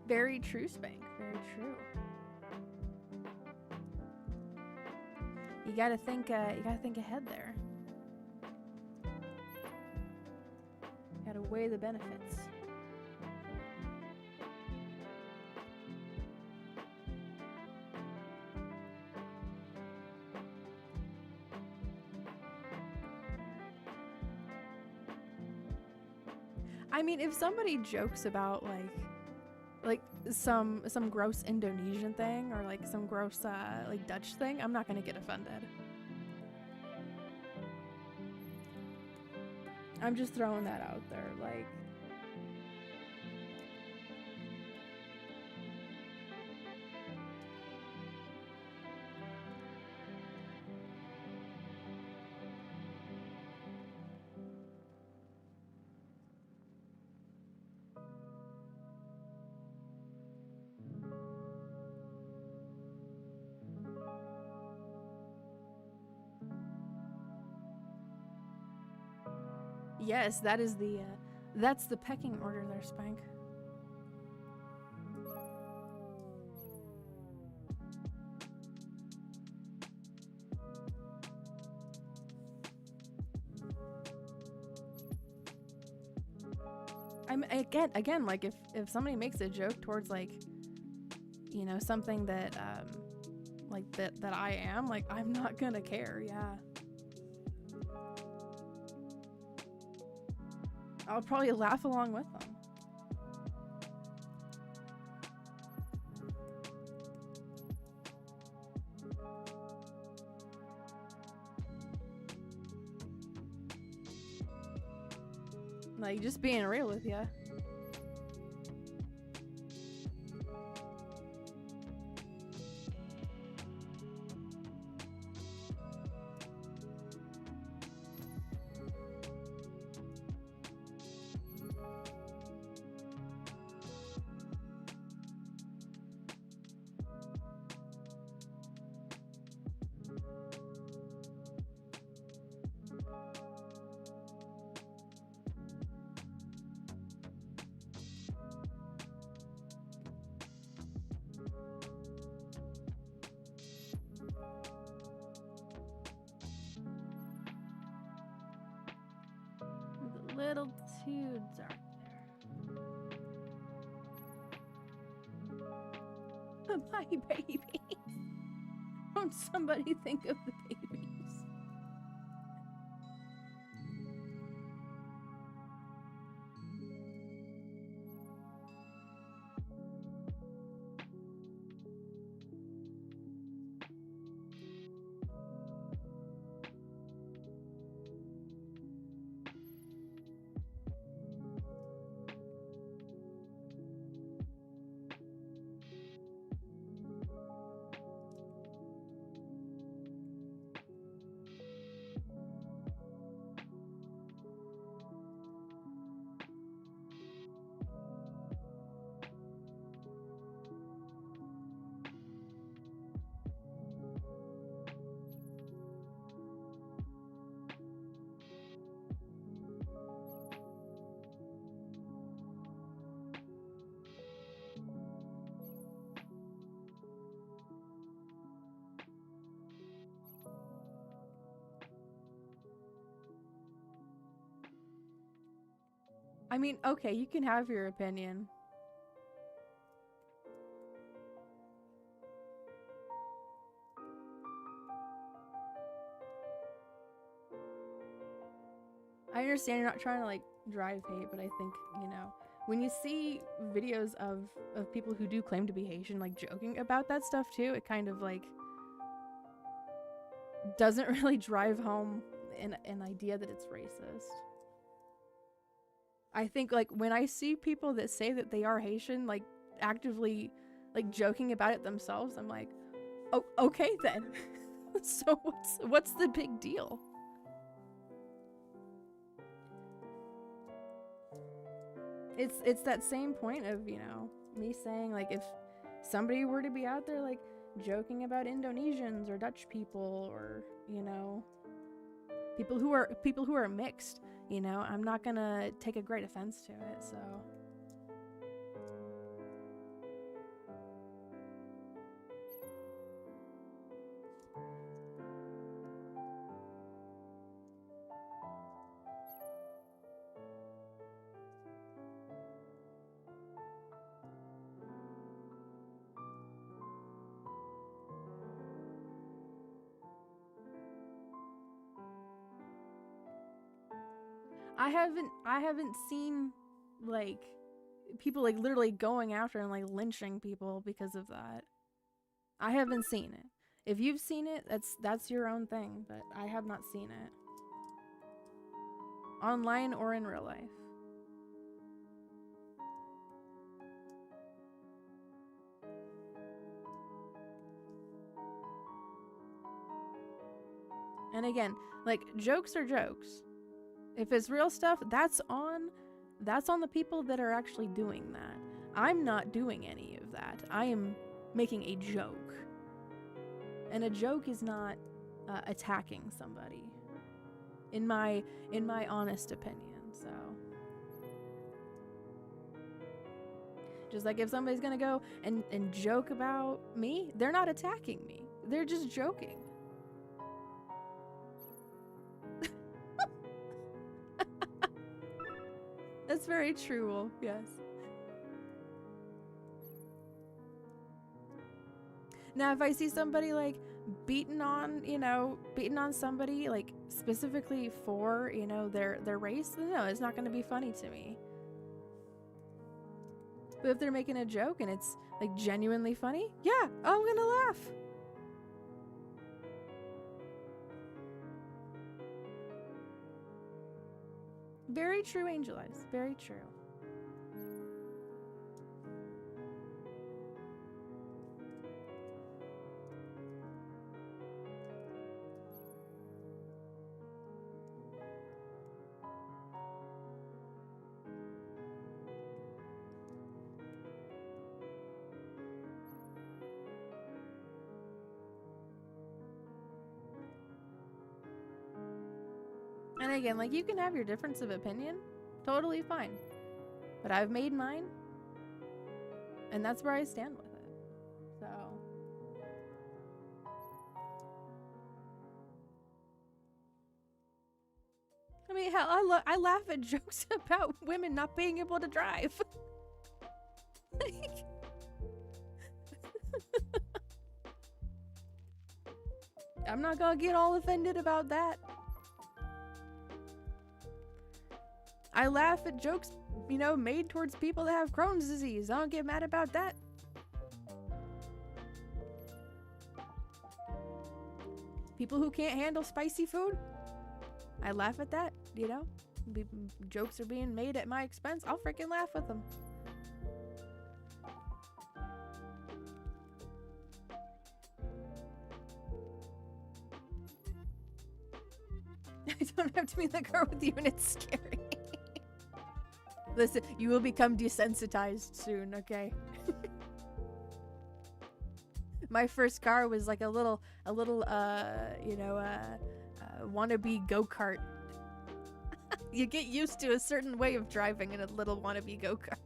Very true, Spank. Very true. You gotta think ahead there. Gotta weigh the benefits. I mean, if somebody jokes about like some gross Indonesian thing or like some gross like Dutch thing, I'm not gonna get offended. I'm just throwing that out there, like. Yes, that is the that's the pecking order there, Spank. I'm again like if somebody makes a joke towards like, you know, something that like that I am, like, I'm not gonna care. Yeah. I'll probably laugh along with them. Like, just being real with you. Little tudes are there. My babies. Won't somebody think of the babies? I mean, okay, you can have your opinion. understand you're not trying to like drive hate, but I think, you know, when you see videos of people who do claim to be Haitian like joking about that stuff too, it kind of like doesn't really drive home an idea that it's racist. I think like when I see people that say that they are Haitian like actively like joking about it themselves, I'm like, oh, okay then. So what's the big deal? It's that same point of, you know, me saying like if somebody were to be out there like joking about Indonesians or Dutch people or, you know, people who are mixed, you know, I'm not gonna take a great offense to it, so. I haven't seen like people like literally going after and like lynching people because of that. I haven't seen it. If you've seen it, that's your own thing, but I have not seen it. Online or in real life. And again, like jokes are jokes. If it's real stuff, that's on the people that are actually doing that. I'm not doing any of that. I am making a joke. And a joke is not attacking somebody. In my honest opinion, so. Just like if somebody's gonna go and joke about me, they're not attacking me. They're just joking. That's very true, Wolf, yes. Now, if I see somebody, like, beating on somebody, like, specifically for, you know, their race, then no, it's not going to be funny to me. But if they're making a joke and it's, like, genuinely funny, yeah, I'm going to laugh. Very true, Angel Eyes. Very true. And again, like, you can have your difference of opinion. Totally fine. But I've made mine. And that's where I stand with it. So. I mean, hell, I laugh at jokes about women not being able to drive. Like... I'm not gonna get all offended about that. I laugh at jokes, you know, made towards people that have Crohn's disease. I don't get mad about that. People who can't handle spicy food, I laugh at that, you know? Jokes are being made at my expense. I'll freaking laugh with them. I don't have to be the girl with you and it's scary. Listen, you will become desensitized soon, okay? My first car was like a little, wannabe go-kart. You get used to a certain way of driving in a little wannabe go-karts.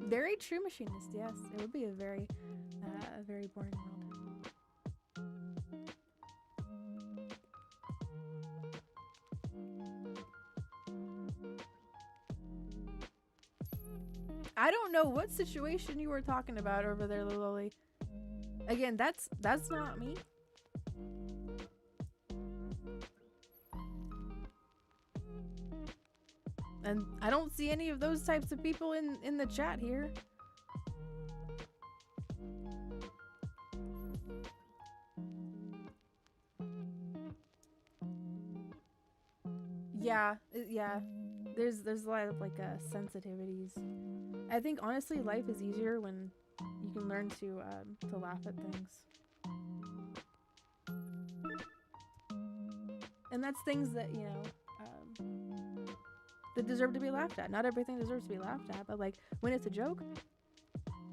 Very true, machinist. Yes, it would be a very boring world. I don't know what situation you were talking about over there, Lily. Again, that's not me. And I don't see any of those types of people in the chat here. Yeah, yeah. There's a lot of like sensitivities. I think honestly, life is easier when you can learn to laugh at things. And that's things that, you know, that deserve to be laughed at. Not everything deserves to be laughed at, but like when it's a joke,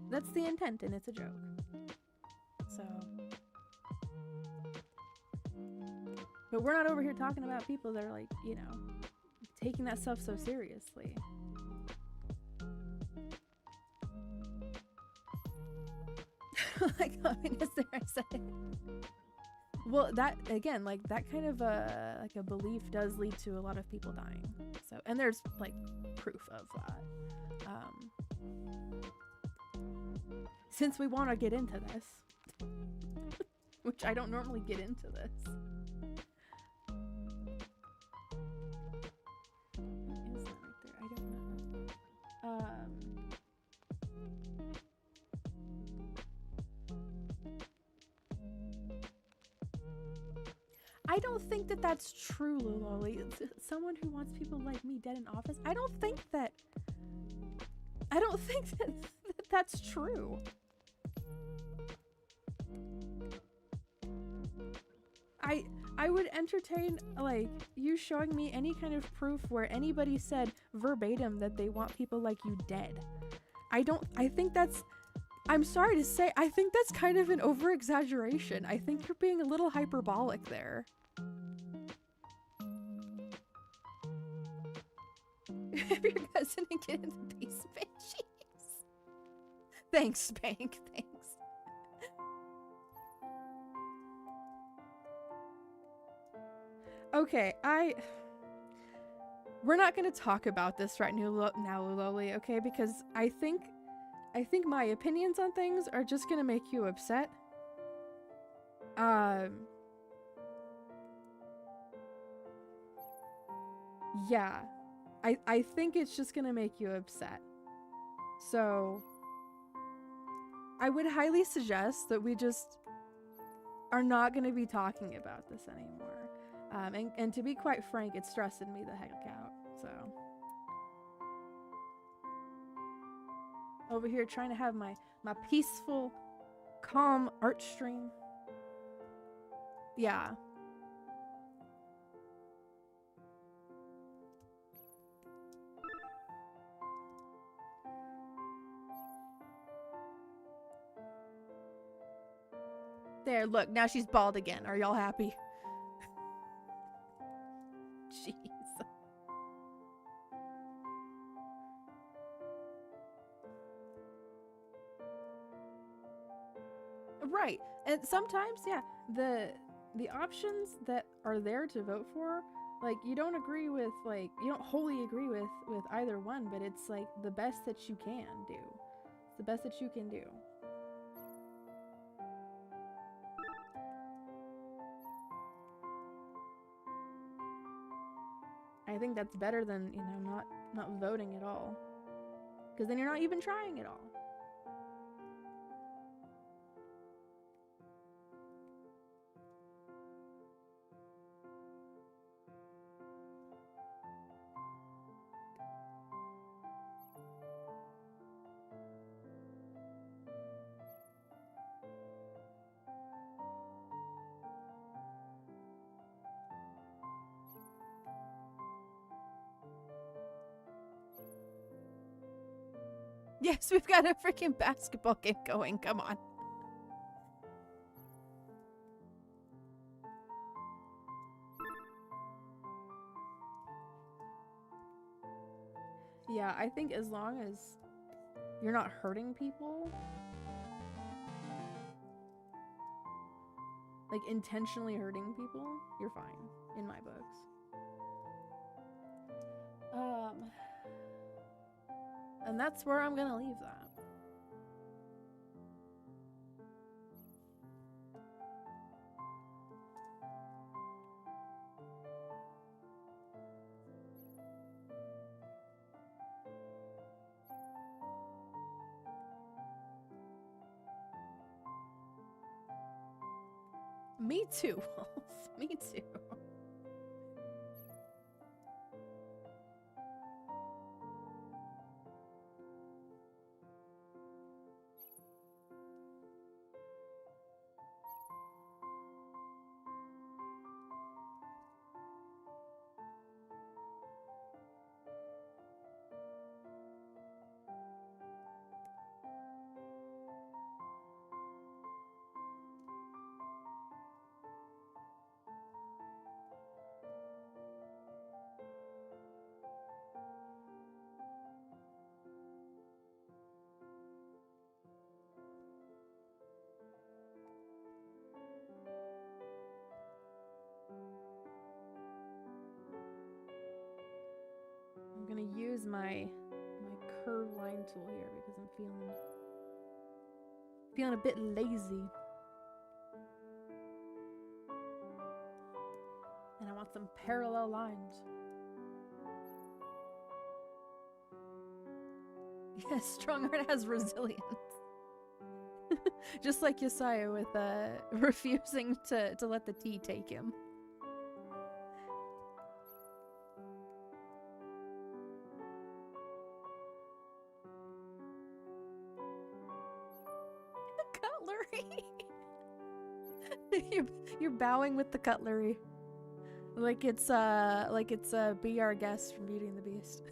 that's the intent and it's a joke. So, but we're not over here talking about people that are like, you know, taking that stuff so seriously. Like, I mean, is there a second? Well, that again, like that kind of like a belief does lead to a lot of people dying. So, and there's like proof of that. Since we want to get into this, which I don't normally get into this. What is that right there? I don't know. I don't think that that's true, Luloli. Someone who wants people like me dead in office. I don't think that that's true. I would entertain like you showing me any kind of proof where anybody said verbatim that they want people like you dead. I think that's, I'm sorry to say, I think that's kind of an over-exaggeration. I think you're being a little hyperbolic there. If your cousin and get in the basement, jeez. Thanks, Spank, thanks. Okay, we're not gonna talk about this right now, Loli, okay? Because I think my opinions on things are just gonna make you upset. Yeah. I think it's just gonna make you upset. So I would highly suggest that we just are not gonna be talking about this anymore. And to be quite frank, it's stressing me the heck out, so. Over here trying to have my peaceful, calm art stream. Yeah. There, look, now she's bald again. Are y'all happy? Jeez. Right. And sometimes, yeah, the options that are there to vote for, like, you don't agree with, like, you don't wholly agree with either one, but it's like the best that you can do. It's the best that you can do. I think that's better than, you know, not voting at all. Because then you're not even trying at all. Yes, we've got a freaking basketball game going. Come on. Yeah, I think as long as you're not hurting people. Like intentionally hurting people, you're fine in my books. And that's where I'm gonna leave that. Me too, Wolf. Me too. I'm gonna use my curve line tool here because I'm feeling a bit lazy. And I want some parallel lines. Yes, Strongheart has resilience. Just like Yesaya with refusing to let the tea take him. Cutlery. You're bowing with the cutlery. Like it's Be Our Guest from Beauty and the Beast.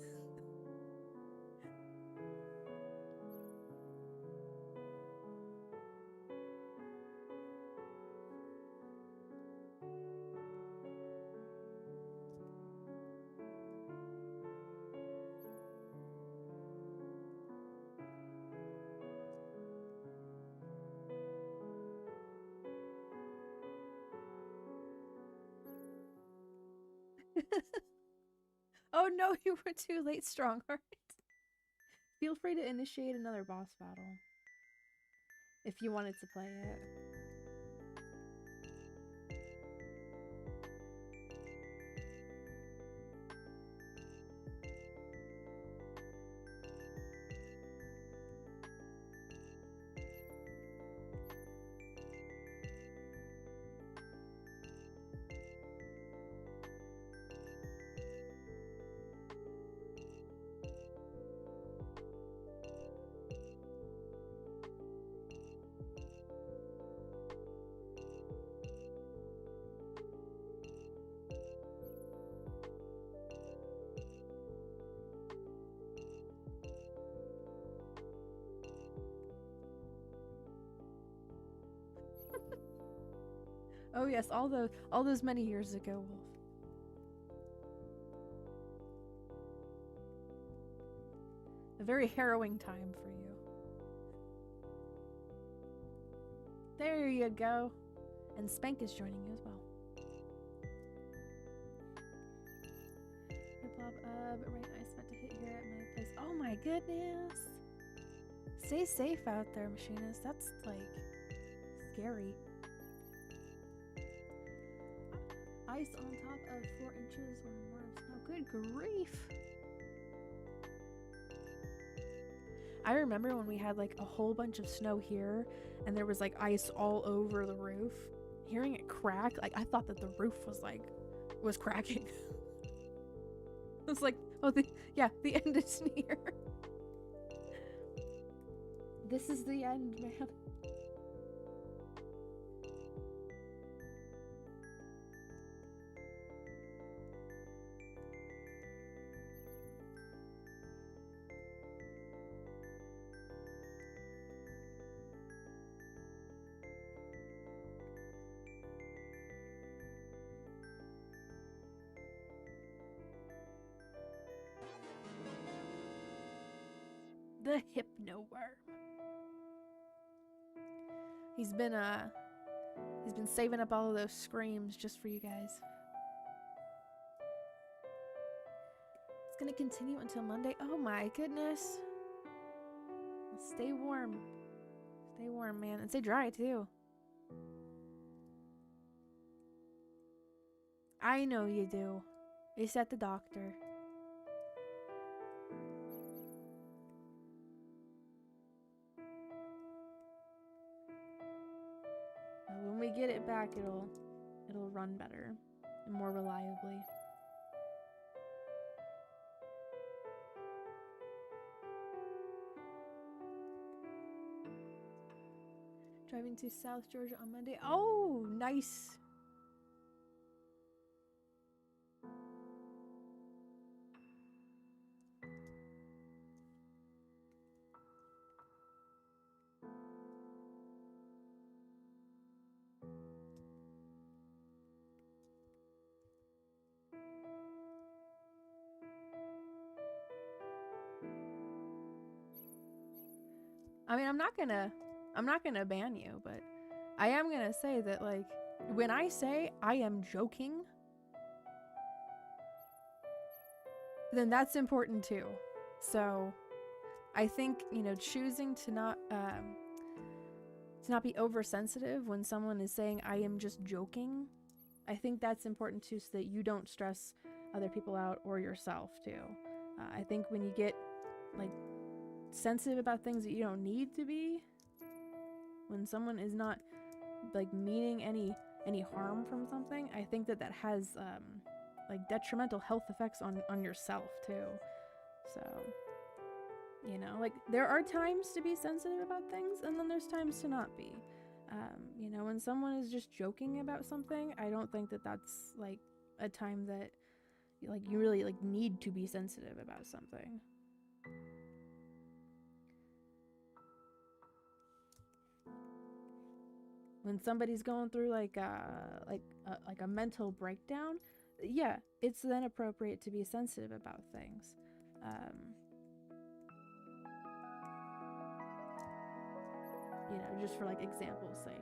Oh no, you were too late, Strongheart. Feel free to initiate another boss battle if you wanted to play it. Oh yes, all those many years ago, Wolf. A very harrowing time for you. There you go. And Spank is joining you as well. Hip hop, right, I meant to hit here at my place. Oh my goodness. Stay safe out there, machinist. That's like scary. Ice on top of 4 inches or more of snow. Good grief. I remember when we had like a whole bunch of snow here and there was like ice all over the roof. Hearing it crack, like I thought that the roof was cracking. It was like, oh, the end is near. This is the end, man. The hypno worm. He's been saving up all of those screams just for you guys. It's gonna continue until Monday. Oh my goodness. Stay warm. Stay warm, man. And stay dry too. I know you do. It's at the doctor. When we get it back, it'll run better and more reliably. Driving to South Georgia on Monday. Oh, nice. I mean, I'm not gonna ban you, but I am gonna say that, like, when I say I am joking, then that's important too. So I think, you know, choosing to not be oversensitive when someone is saying I am just joking, I think that's important too, so that you don't stress other people out or yourself too. I think when you get like sensitive about things that you don't need to be, when someone is not like meaning any harm from something, I think that has like detrimental health effects on yourself too. So, you know, like, there are times to be sensitive about things, and then there's times to not be. You know, when someone is just joking about something, I don't think that that's like a time that like you really like need to be sensitive about something. When somebody's going through like a mental breakdown, yeah, it's then appropriate to be sensitive about things. You know, just for like example's sake.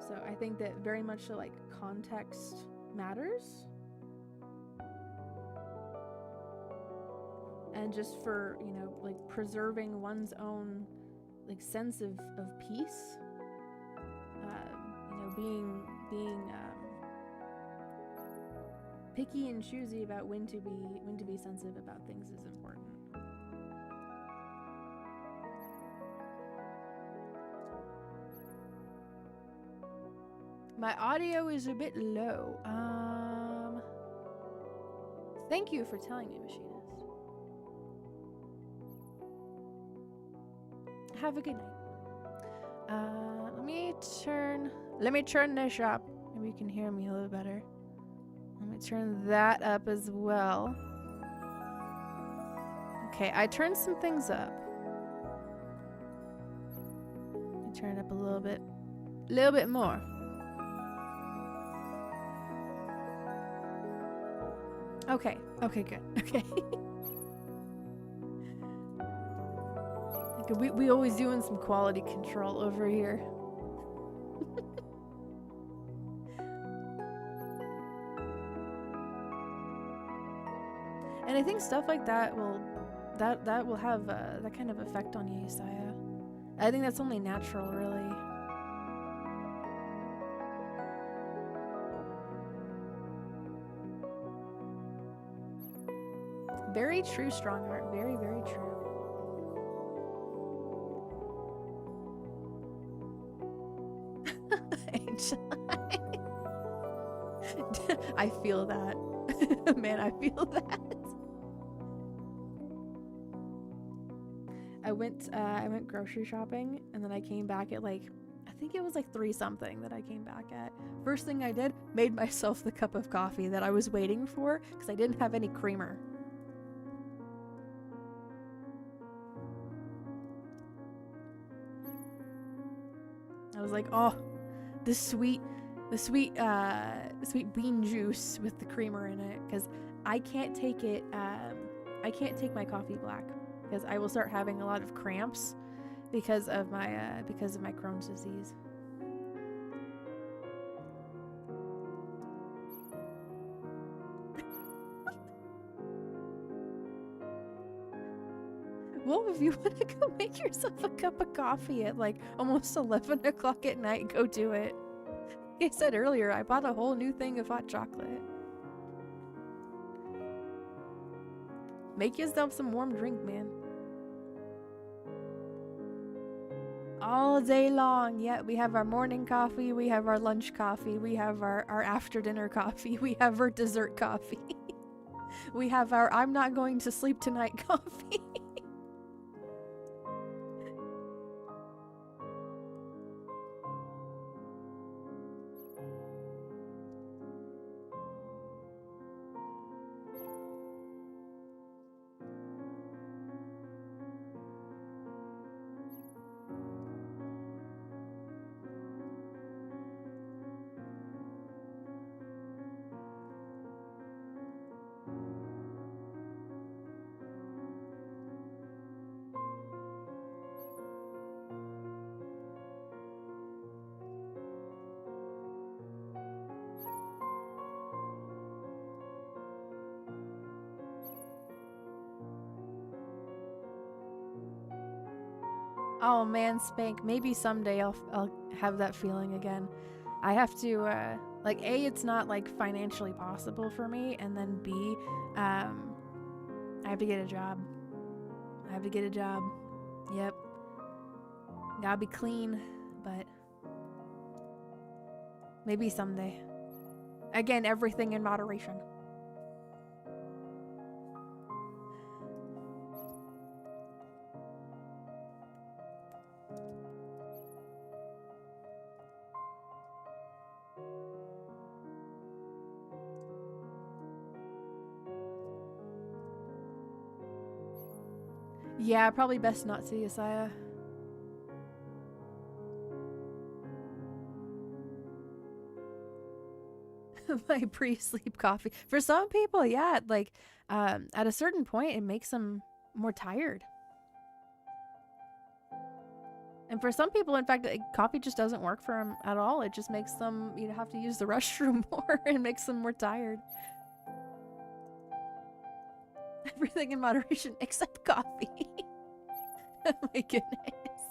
So I think that very much so, like, context matters. And just for, you know, like, preserving one's own like sense of peace, you know, being picky and choosy about when to be sensitive about things is important. My audio is a bit low. Thank you for telling me, Machinist. Have a good night. Let me turn this up. Maybe you can hear me a little better. Let me turn that up as well. Okay, I turned some things up. Let me turn it up a little bit more. Okay, good. Okay. We always doing some quality control over here. And I think stuff like that will have that kind of effect on you, Isaiah. I think that's only natural, really. Very true, Strongheart. Very, very true. I feel that. Man, I feel that. I went grocery shopping, and then I came back at like, I think it was like 3 something that I came back at. First thing I did, made myself the cup of coffee that I was waiting for because I didn't have any creamer. I was like, oh, the sweet the sweet bean juice with the creamer in it, because I can't take it. I can't take my coffee black because I will start having a lot of cramps because of my Crohn's disease. Well, if you want to go make yourself a cup of coffee at like almost 11 o'clock at night, go do it. Like I said earlier, I bought a whole new thing of hot chocolate. Make yourself some warm drink, man. All day long. Yeah, we have our morning coffee, we have our lunch coffee, we have our after dinner coffee, we have our dessert coffee. We have our I'm not going to sleep tonight coffee. Oh man, Spank, maybe someday I'll have that feeling again. I have to like A, it's not like financially possible for me, and then B, I have to get a job. I have to get a job. Yep. Gotta be clean, but maybe someday. Again, everything in moderation. Yeah, probably best not to, Yesiah. My pre-sleep coffee. For some people, yeah, like at a certain point it makes them more tired. And for some people, in fact, coffee just doesn't work for them at all. It just makes them, you know, have to use the restroom more and makes them more tired. Everything in moderation except coffee. Oh my goodness.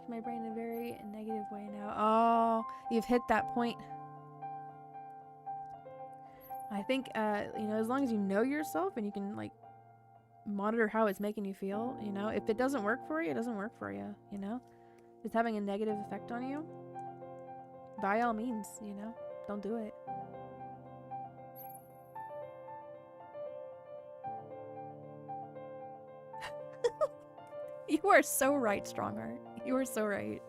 My brain in a very negative way now. Oh, you've hit that point. I think, you know, as long as you know yourself and you can, like, monitor how it's making you feel, you know, if it doesn't work for you, it doesn't work for you, you know? If it's having a negative effect on you, by all means, you know, don't do it. You are so right, Strongheart. You are so right.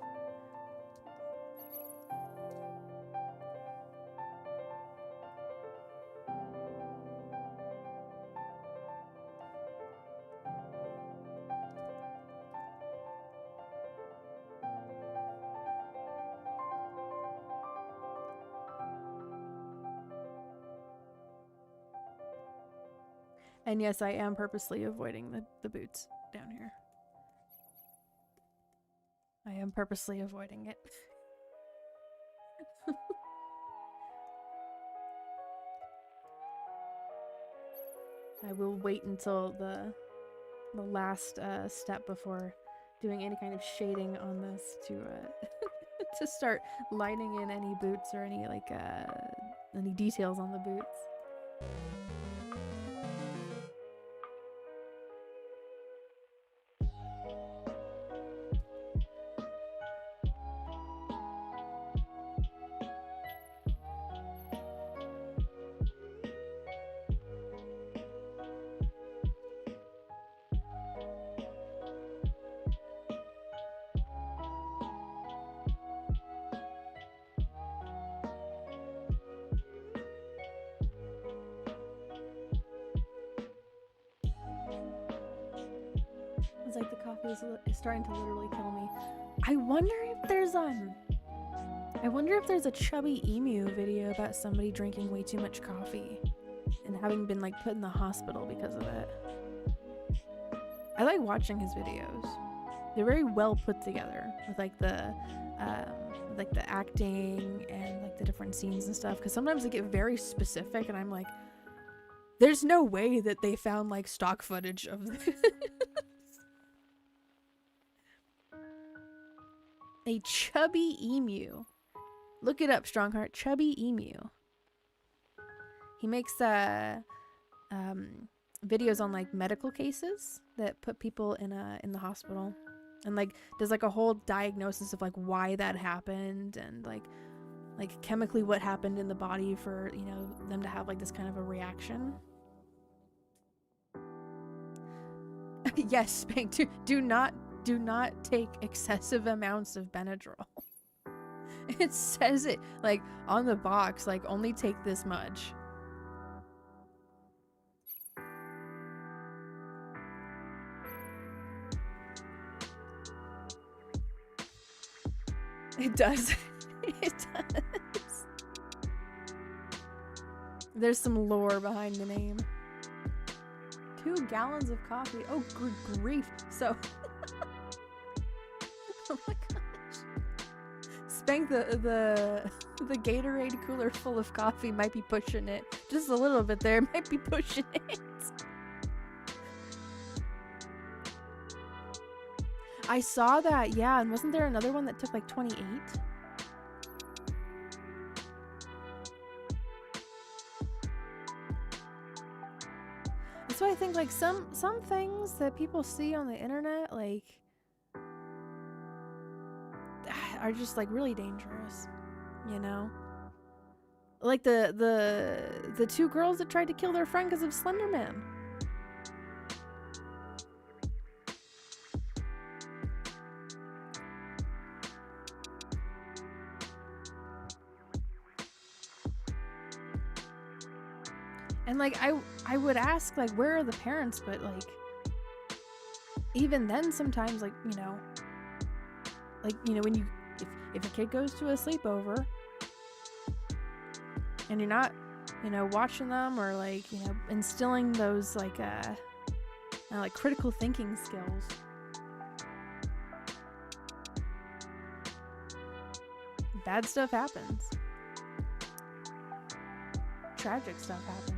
And yes, I am purposely avoiding the boots down here. I am purposely avoiding it. I will wait until the last step before doing any kind of shading on this to to start lining in any boots or any like any details on the boots. It's like the coffee is starting to literally kill me. I wonder if there's I wonder if there's a chubby emu video about somebody drinking way too much coffee and having been like put in the hospital because of it. I like watching his videos. They're very well put together with like the acting and like the different scenes and stuff, because sometimes they get very specific and I'm like, there's no way that they found like stock footage of this. A chubby emu. Look it up, Strongheart. Chubby emu. He makes videos on like medical cases that put people in the hospital, and like does like a whole diagnosis of like why that happened and like chemically what happened in the body for, you know, them to have like this kind of a reaction. Yes, Spank, do not take excessive amounts of Benadryl. It says it like on the box, like only take this much. It does. It does. There's some lore behind the name. 2 gallons of coffee. Oh, good grief. So, oh my gosh. Spank, the Gatorade cooler full of coffee might be pushing it. Just a little bit there. Might be pushing it. I saw that, yeah, and wasn't there another one that took like 28? That's why I think like some things that people see on the internet like are just like really dangerous, you know? Like the 2 girls that tried to kill their friend because of Slender Man. And like I would ask like, where are the parents? But like even then sometimes like, you know, when you if a kid goes to a sleepover and you're not, you know, watching them or like, you know, instilling those like critical thinking skills, bad stuff happens. Tragic stuff happens.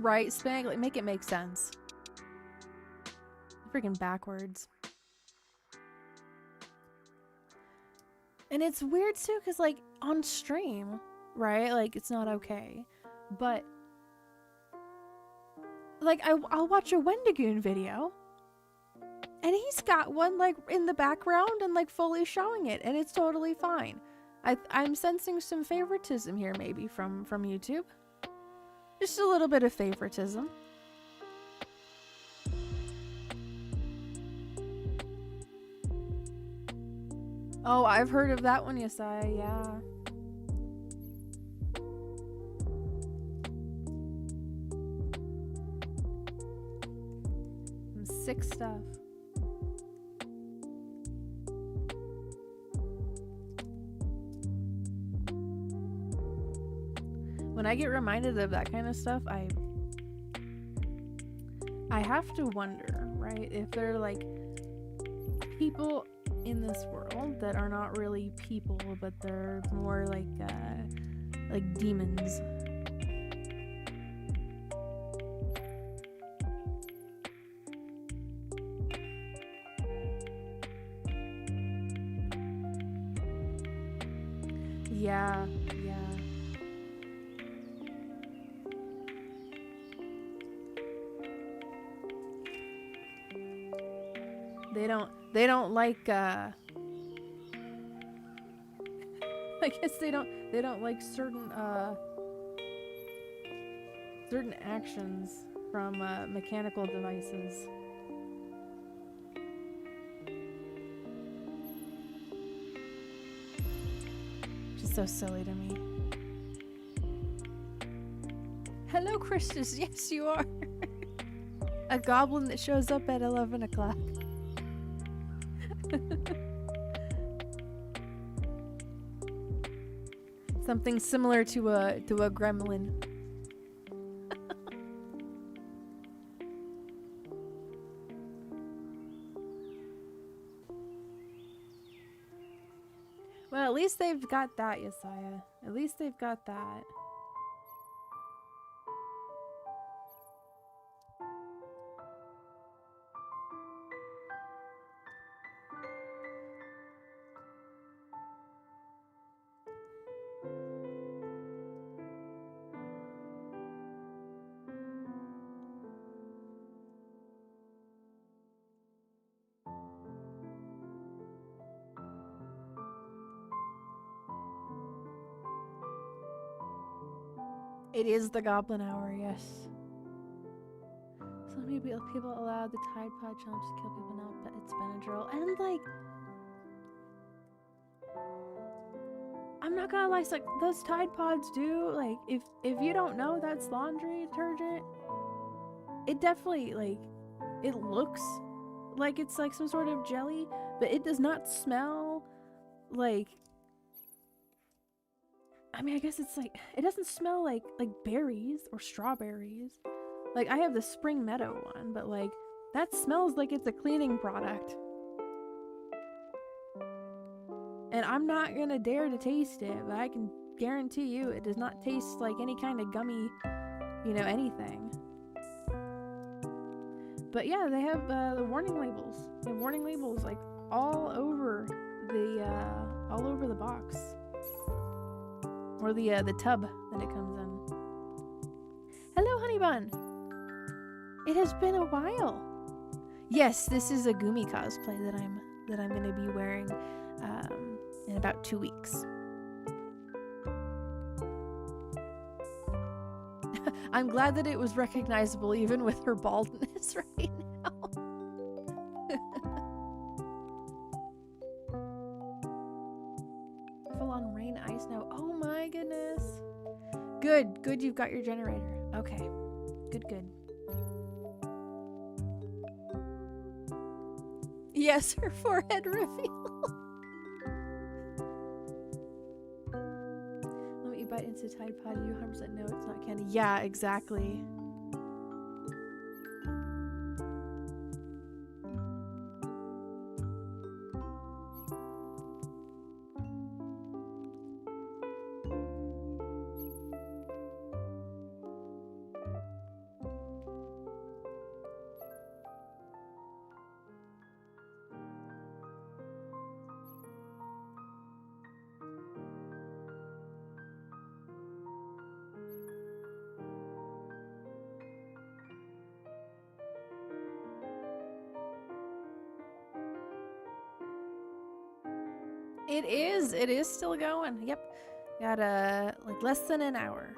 Right, Spank? Like, make it make sense. Freaking backwards. And it's weird too, because like on stream, right? Like it's not okay. But like I'll watch a Wendigoon video and he's got one like in the background and like fully showing it, and it's totally fine. I'm sensing some favoritism here maybe from YouTube. Just a little bit of favoritism. Oh, I've heard of that one, Yesai, yeah. Some sick stuff. When I get reminded of that kind of stuff, I have to wonder, right? If they're like people in this world that are not really people, but they're more like demons. Yeah, yeah. They don't like I guess they don't like certain actions from mechanical devices. so silly to me. Hello, Christus. Yes, you are. A goblin that shows up at 11 o'clock. Something similar to a gremlin. Well, at least they've got that, Yesiah. At least they've got that. It is the goblin hour, yes. So many people allowed the Tide Pod challenge to kill people now, but it's Benadryl. And like, I'm not gonna lie, like those Tide Pods do, like, if you don't know that's laundry detergent, it definitely, like, it looks like it's like some sort of jelly, but it does not smell like, I mean, I guess it's like, it doesn't smell like berries or strawberries. Like, I have the Spring Meadow one, but like, that smells like it's a cleaning product. And I'm not gonna dare to taste it, but I can guarantee you it does not taste like any kind of gummy, you know, anything. But yeah, they have the warning labels. They have warning labels like all over the box. Or the tub that it comes in. Hello, honey bun. It has been a while. Yes, this is a GUMI cosplay that I'm gonna be wearing in about 2 weeks. I'm glad that it was recognizable even with her baldness right now. Full on rain, ice, snow. Oh my goodness. Good, you've got your generator. Okay. Good. Yes, her forehead reveal. Let me bite into Tide Pod. You 100% know it's not candy. Yeah, exactly. It is still going. Yep. Got like less than an hour.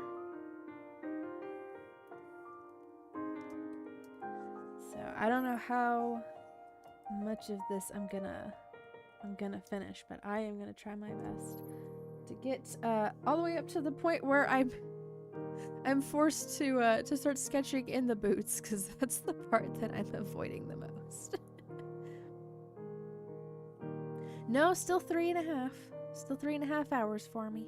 So I don't know how much of this I'm gonna finish, but I am gonna try my best to get all the way up to the point where I'm forced to start sketching in the boots, because that's the part that I'm avoiding the most. No, still 3.5. Still 3.5 hours for me.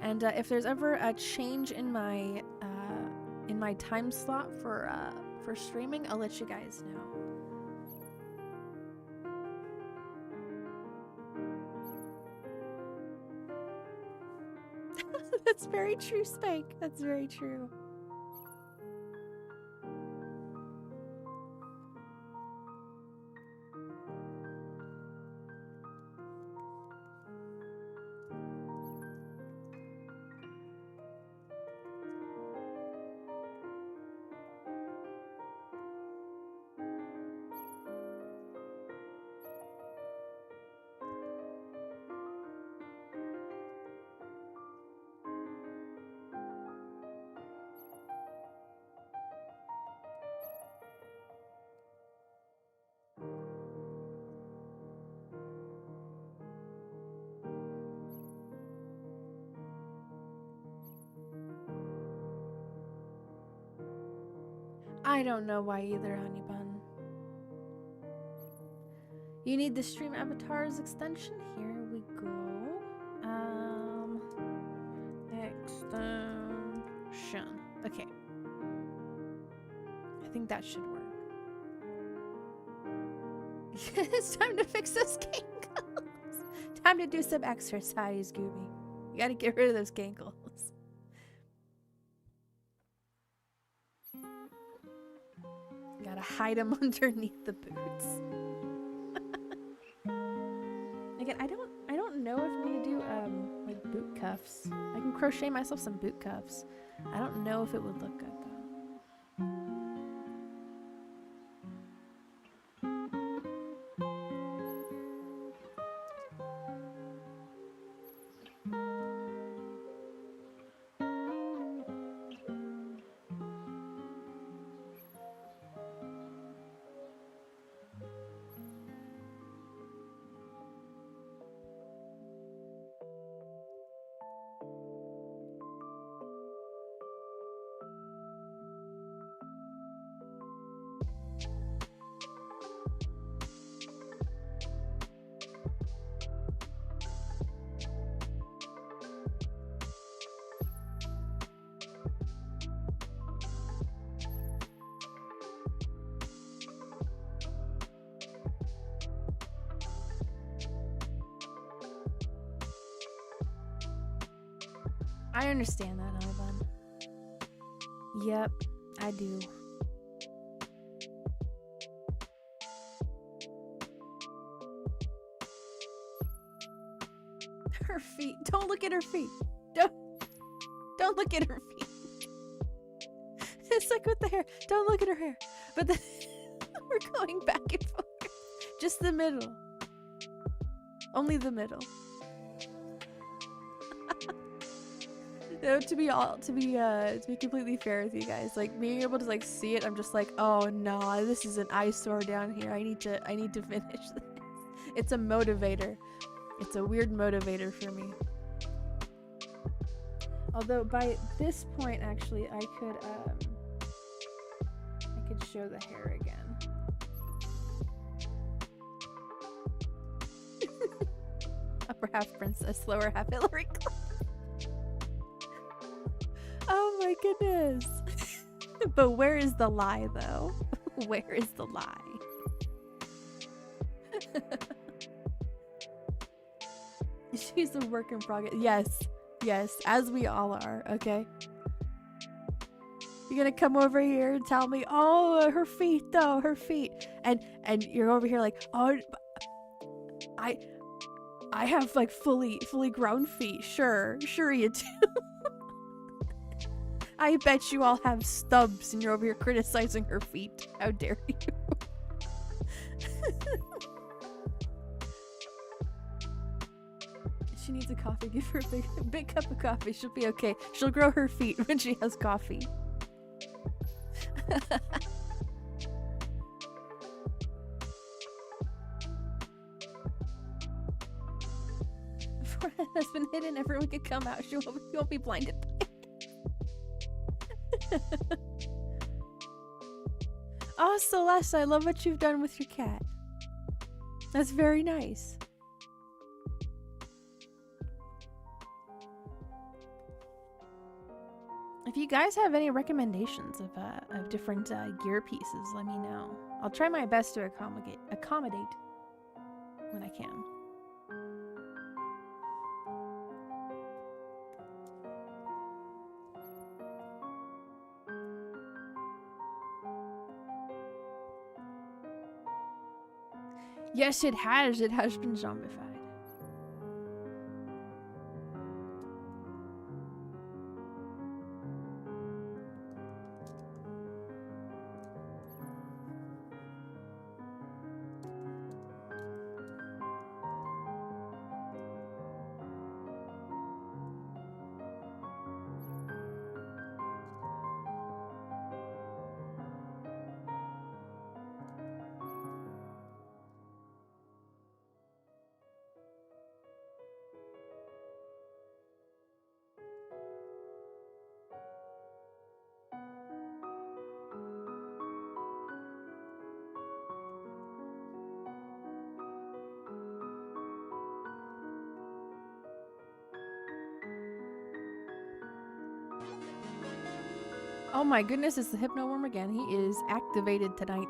And if there's ever a change in my time slot for streaming, I'll let you guys know. That's very true, Spike. That's very true. I don't know why either, honey bun. You need the stream avatars extension? Here we go. Extension. Okay. I think that should work. It's time to fix those gankles. Time to do some exercise, Gooby. You gotta get rid of those gankles. Gotta hide them underneath the boots. Again, I don't know if I'm gonna do like boot cuffs. I can crochet myself some boot cuffs. I don't know if it would look good though. I understand that, Ivan. Yep, I do. Her feet. Don't look at her feet. Don't look at her feet. It's like with the hair. Don't look at her hair. But then we're going back and forth. Just the middle. Only the middle. No, to be completely fair with you guys, like being able to like see it, I'm just like, oh no, this is an eyesore down here. I need to finish this. It's a motivator. It's a weird motivator for me. Although by this point, actually, I could show the hair again. Upper half princess, lower half Hillary Clinton. Oh my goodness. But where is the lie though? Where is the lie? She's a work in progress. Yes. Yes, as we all are, okay? You're gonna come over here and tell me, oh, her feet though, her feet. And you're over here like, oh, I have like fully grown feet. Sure you do. I bet you all have stubs and you're over here criticizing her feet. How dare you? She needs a coffee. Give her a big cup of coffee. She'll be okay. She'll grow her feet when she has coffee. Before that has been hidden, everyone can come out. She won't be blinded by it. Oh, Celeste, I love what you've done with your cat. That's very nice. If you guys have any recommendations of different gear pieces, let me know. I'll try my best to accommodate when I can. Yes, it has. It has been zombified. Oh my goodness, it's the hypno worm again. He is activated tonight.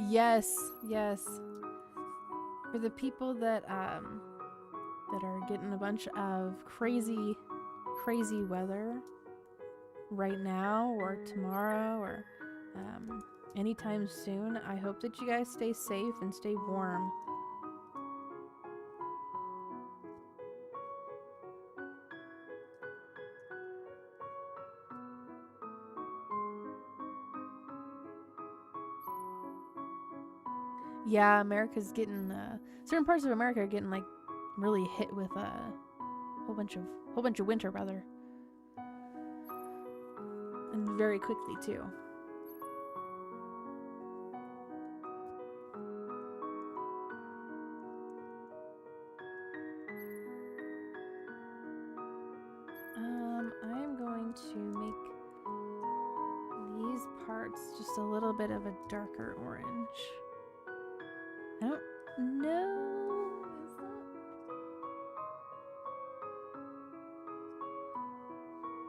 Yes, yes. For the people that are getting a bunch of crazy weather right now or tomorrow or anytime soon, I hope that you guys stay safe and stay warm. Yeah, America's getting certain parts of America are getting like really hit with a whole bunch of winter weather, and very quickly too. I'm going to make these parts just a little bit of a darker orange. I don't know. Is that...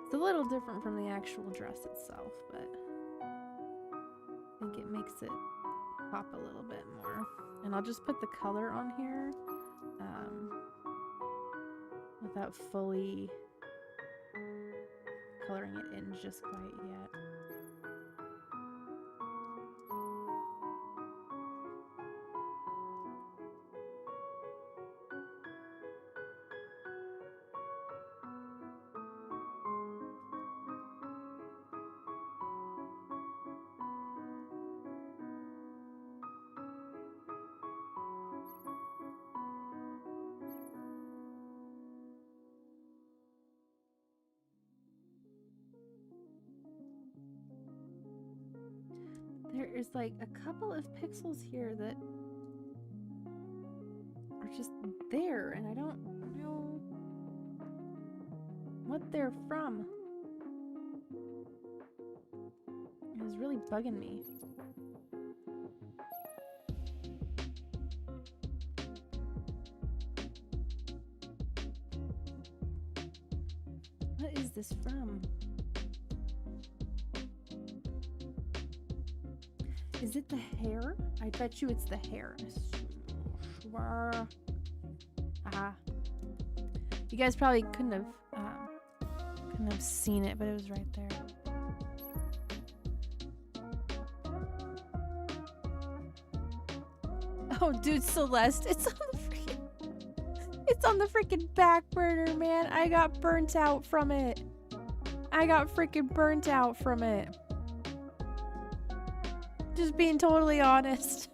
It's a little different from the actual dress itself, but I think it makes it pop a little bit more. And I'll just put the color on here without fully coloring it in just quite yet. There is like a couple of pixels here that are just there, and I don't know what they're from. It was really bugging me. What is this from? Is it the hair? I bet you it's the hair. Sure. Ah. You guys probably couldn't have seen it, but it was right there. Oh, dude, Celeste, it's on the freaking back burner, man. I got burnt out from it. Just being totally honest.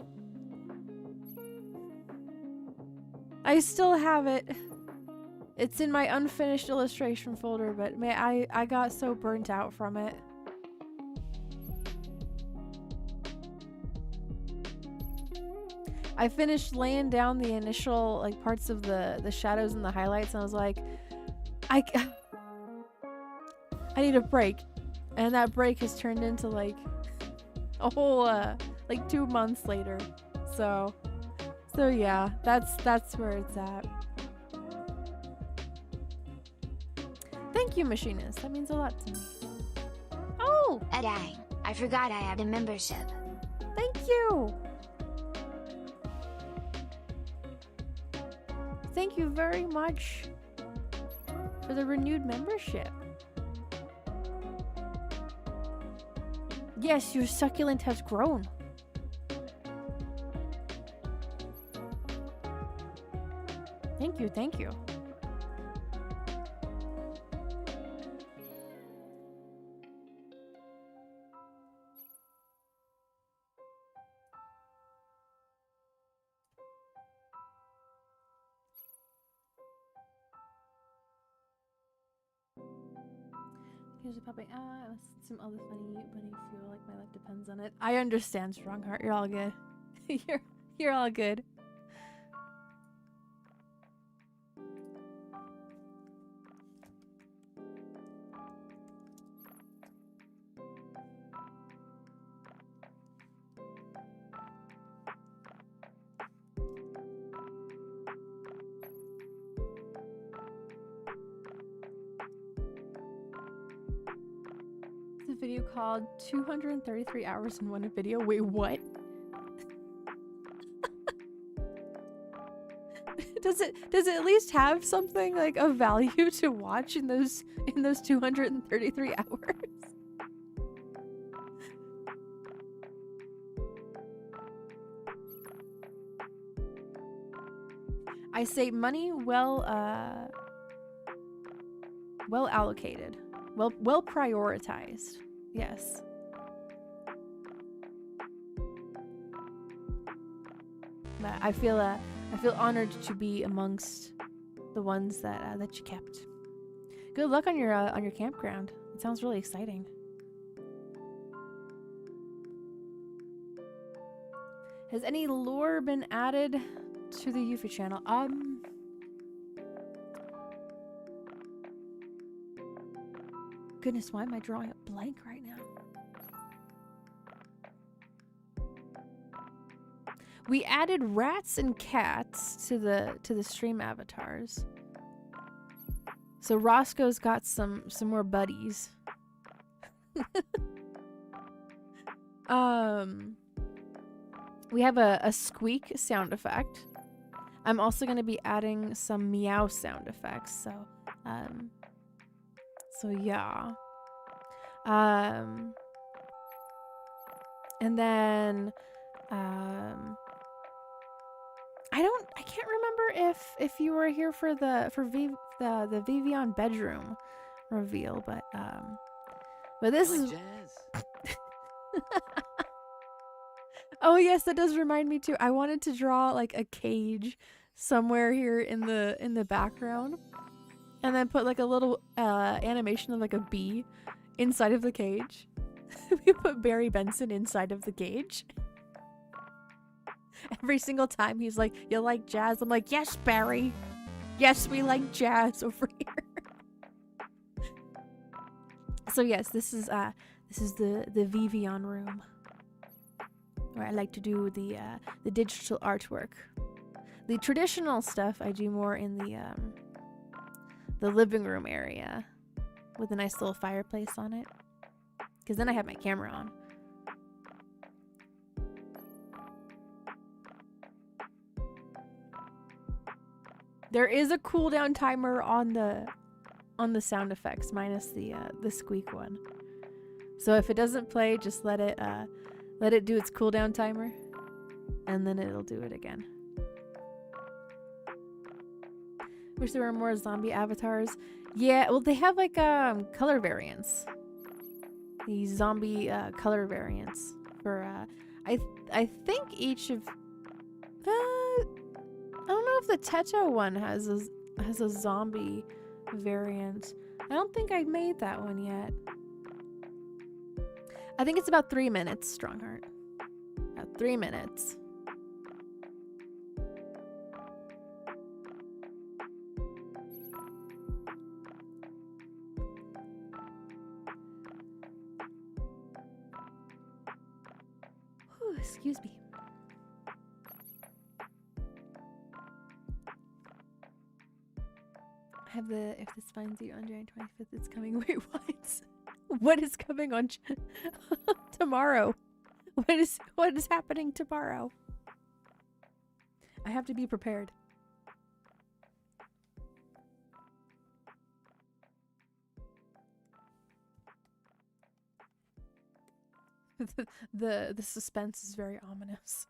I still have it. It's in my unfinished illustration folder, but man, I got so burnt out from it. I finished laying down the initial like parts of the shadows and the highlights, and I was like, I need a break. And that break has turned into like a whole like 2 months later. So yeah, that's where it's at. Thank you, Machinist. That means a lot to me. Oh! Dang, I forgot I had a membership. Thank you! Thank you very much for the renewed membership. Yes, your succulent has grown. Thank you, thank you. Here's a puppy. Some other funny bunny feel like my life depends on it. I understand, Strongheart. You're all good. you're all good. video called 233 hours in one video. Wait, what? Does it at least have something like of value to watch in those 233 hours? I say money well allocated. Well prioritized. Yes. But I feel honored to be amongst the ones that you kept. Good luck on your campground. It sounds really exciting. Has any lore been added to the Euphie channel? Goodness, why am I drawing a blank right now? We added rats and cats to the stream avatars. So Roscoe's got some more buddies. We have a squeak sound effect. I'm also going to be adding some meow sound effects. So yeah. And then I can't remember if you were here for the Vivian bedroom reveal, but this is jazz. Oh yes, that does remind me too. I wanted to draw like a cage somewhere here in the background, and then put like a little animation of like a bee inside of the cage. We put Barry Benson inside of the cage. Every single time he's like, "You like jazz?" I'm like, "Yes, Barry. Yes, we like jazz over here." So yes, this is the Vivian room, where I like to do the digital artwork. The traditional stuff I do more in the living room area with a nice little fireplace on it, because then I have my camera on. There is a cooldown timer on the sound effects, minus the squeak one. So if it doesn't play, just let it do its cooldown timer, and then it'll do it again. Wish there were more zombie avatars. Yeah, well, they have like color variants. These zombie color variants for I think each of I don't know if the Teto one has a zombie variant. I don't think I made that one yet. I think it's about 3 minutes, Strongheart. About 3 minutes. Whew, excuse me. I have the if this finds you on January 25th, it's coming. Wait, what? What is coming on tomorrow? What is happening tomorrow? I have to be prepared. The suspense is very ominous.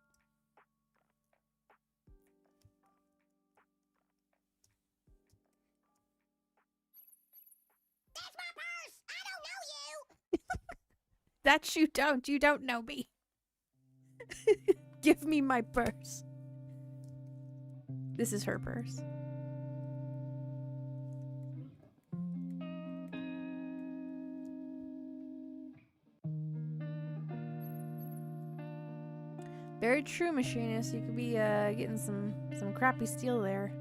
That's my purse! I don't know you! That you don't. You don't know me. Give me my purse. This is her purse. Very true, Machinist. You could be getting some crappy steel there.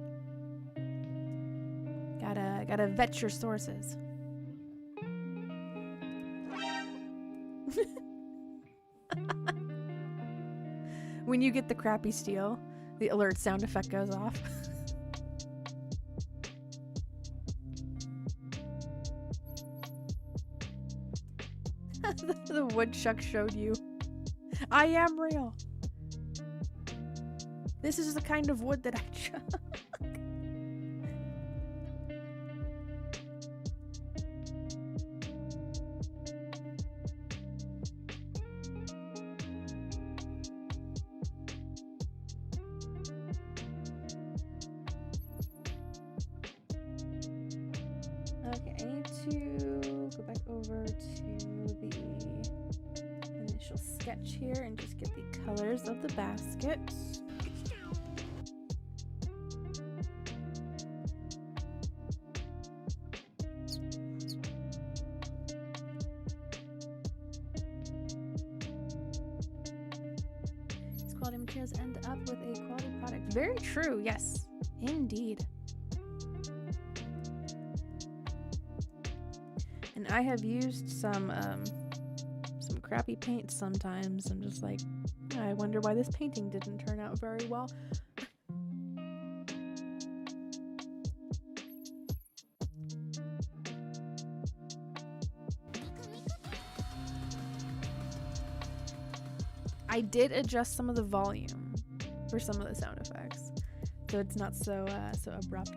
Gotta vet your sources. When you get the crappy steel, the alert sound effect goes off. The woodchuck showed you. I am real. This is the kind of wood that I chuck. Okay, I need to go back over to the initial sketch here and just get the colors of the baskets. These quality materials end up with a quality product. Very true, yes, indeed. And I have used some crappy paint sometimes. I'm just like, I wonder why this painting didn't turn out very well. I did adjust some of the volume for some of the sound effects, so it's not so abrupt.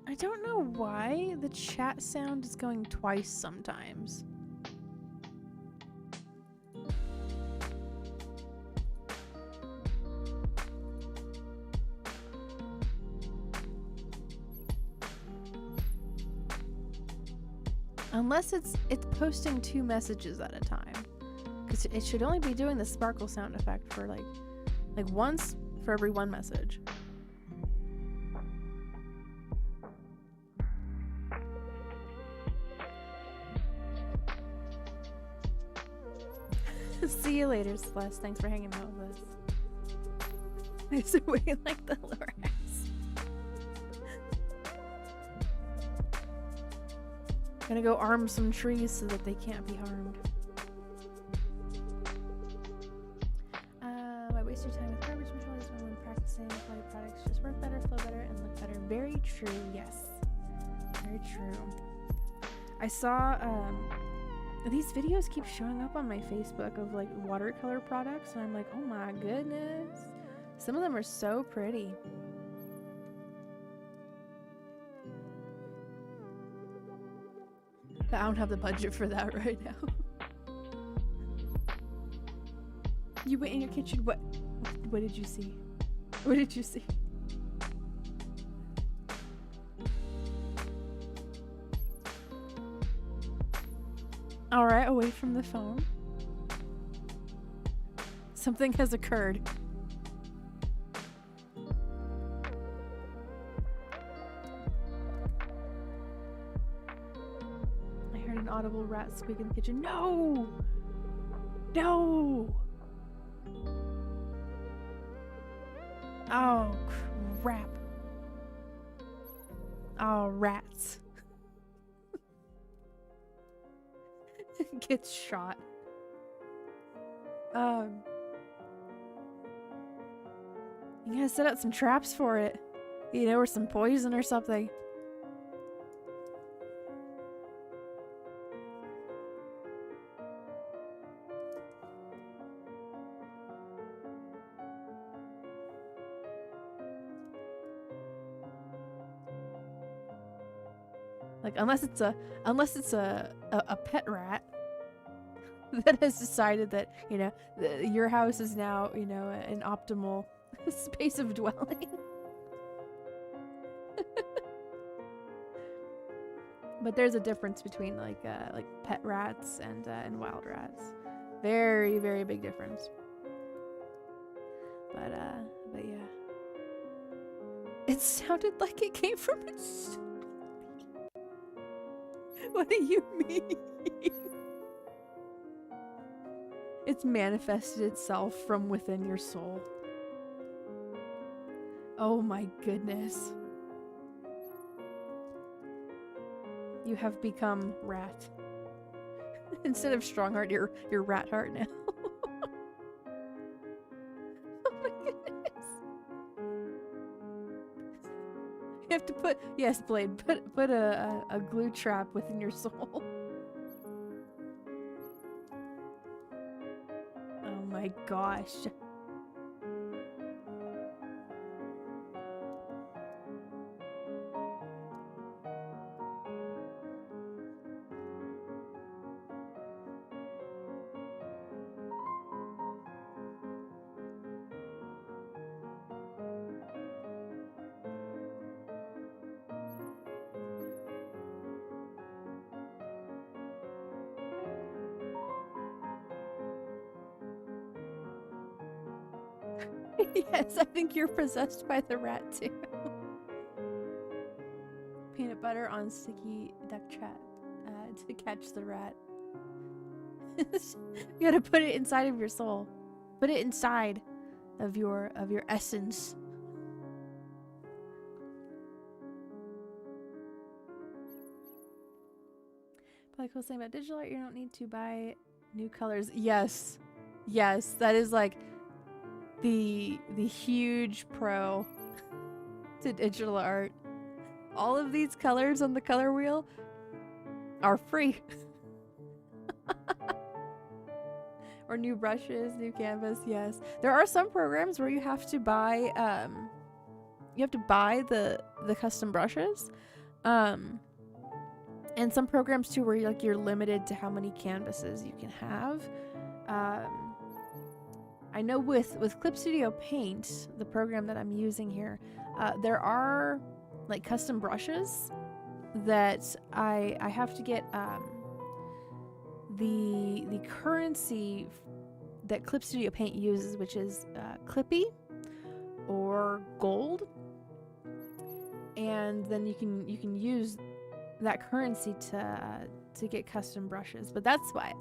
I don't know why the chat sound is going twice sometimes. Unless it's posting 2 messages at a time. Because it should only be doing the sparkle sound effect for like once for every 1 message. See you later, Celeste. Thanks for hanging out with us. I used to wait like the Lorax. Gonna go arm some trees so that they can't be harmed. Why waste your time with garbage control when practicing quality products just work better, flow better, and look better. Very true, yes. Very true. I saw these videos keep showing up on my Facebook of like watercolor products, and I'm like, oh my goodness. Some of them are so pretty. But I don't have the budget for that right now. You went in your kitchen, what did you see? What did you see? Alright, away from the phone. Something has occurred. I heard an audible rat squeak in the kitchen. No! No! Oh, crap. Oh, rats. Gets shot. You gotta set out some traps for it. You know, or some poison or something. Like, unless it's a pet rat that has decided that, you know, your house is now, you know, an optimal space of dwelling. But there's a difference between like pet rats and wild rats. Very, very big difference. But yeah. It sounded like it came from a What do you mean? It's manifested itself from within your soul. Oh my goodness. You have become rat. Instead of Strongheart, you're Rat Heart now. Oh my goodness. You have to put, yes, Blade, put a glue trap within your soul. Oh my gosh. Yes, I think you're possessed by the rat too. Peanut butter on sticky duck trap to catch the rat. You gotta put it inside of your soul. Put it inside of your essence. But like I was saying about digital art, you don't need to buy new colors. Yes. Yes, that is like the huge pro to digital art. All of these colors on the color wheel are free. Or new brushes, new canvas, yes. There are some programs where you have to buy the custom brushes. And some programs too where you're limited to how many canvases you can have. I know with Clip Studio Paint, the program that I'm using here, there are like custom brushes that I have to get the currency that Clip Studio Paint uses, which is Clippy or gold, and then you can use that currency to get custom brushes. But that's why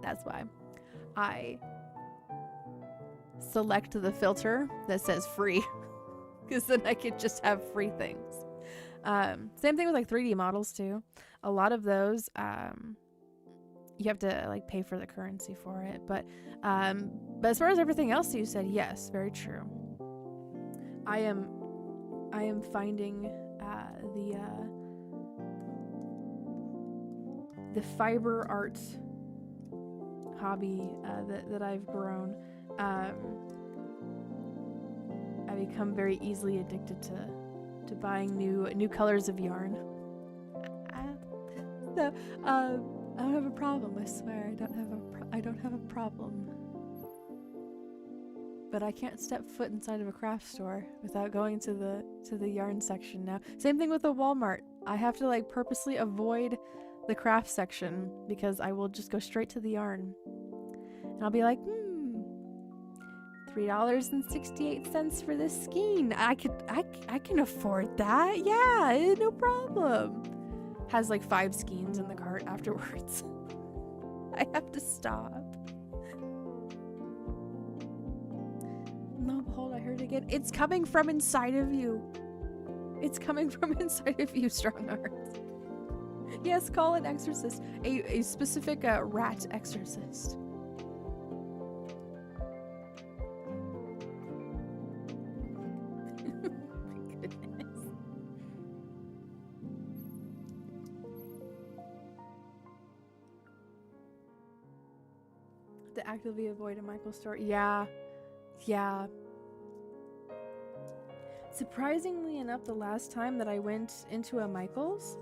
I select the filter that says free, because then I could just have free things. Same thing with like 3D models too. A lot of those you have to like pay for the currency for it, but as far as everything else you said, yes, very true. I am finding the fiber art hobby that I've grown. I become very easily addicted to buying new colors of yarn. So I don't have a problem. I swear, I don't have a problem. But I can't step foot inside of a craft store without going to the yarn section now. Same thing with the Walmart. I have to like purposely avoid the craft section because I will just go straight to the yarn. And I'll be like, $3.68 for this skein. I can afford that. Yeah, no problem. Has like 5 skeins in the cart afterwards. I have to stop. Lo and behold, I heard it again. It's coming from inside of you. It's coming from inside of you, Strongheart. Yes, call an exorcist. A specific rat exorcist. To actively avoid a Michael's store. Yeah. Surprisingly enough, the last time that I went into a Michael's,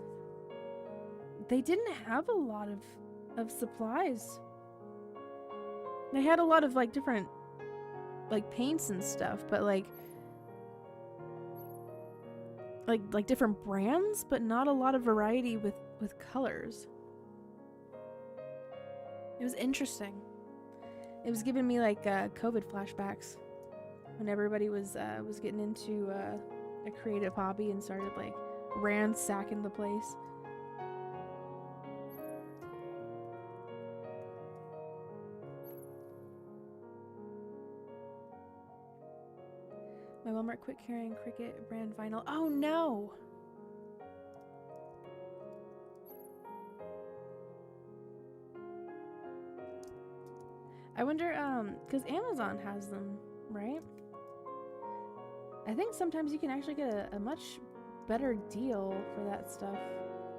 they didn't have a lot of supplies. They had a lot of like different like paints and stuff, but like different brands, but not a lot of variety with with colors. It was interesting. It was giving me like COVID flashbacks when everybody was getting into a creative hobby and started like ransacking the place. My Walmart quit carrying Cricut brand vinyl. Oh no! I wonder, because Amazon has them, right? I think sometimes you can actually get a much better deal for that stuff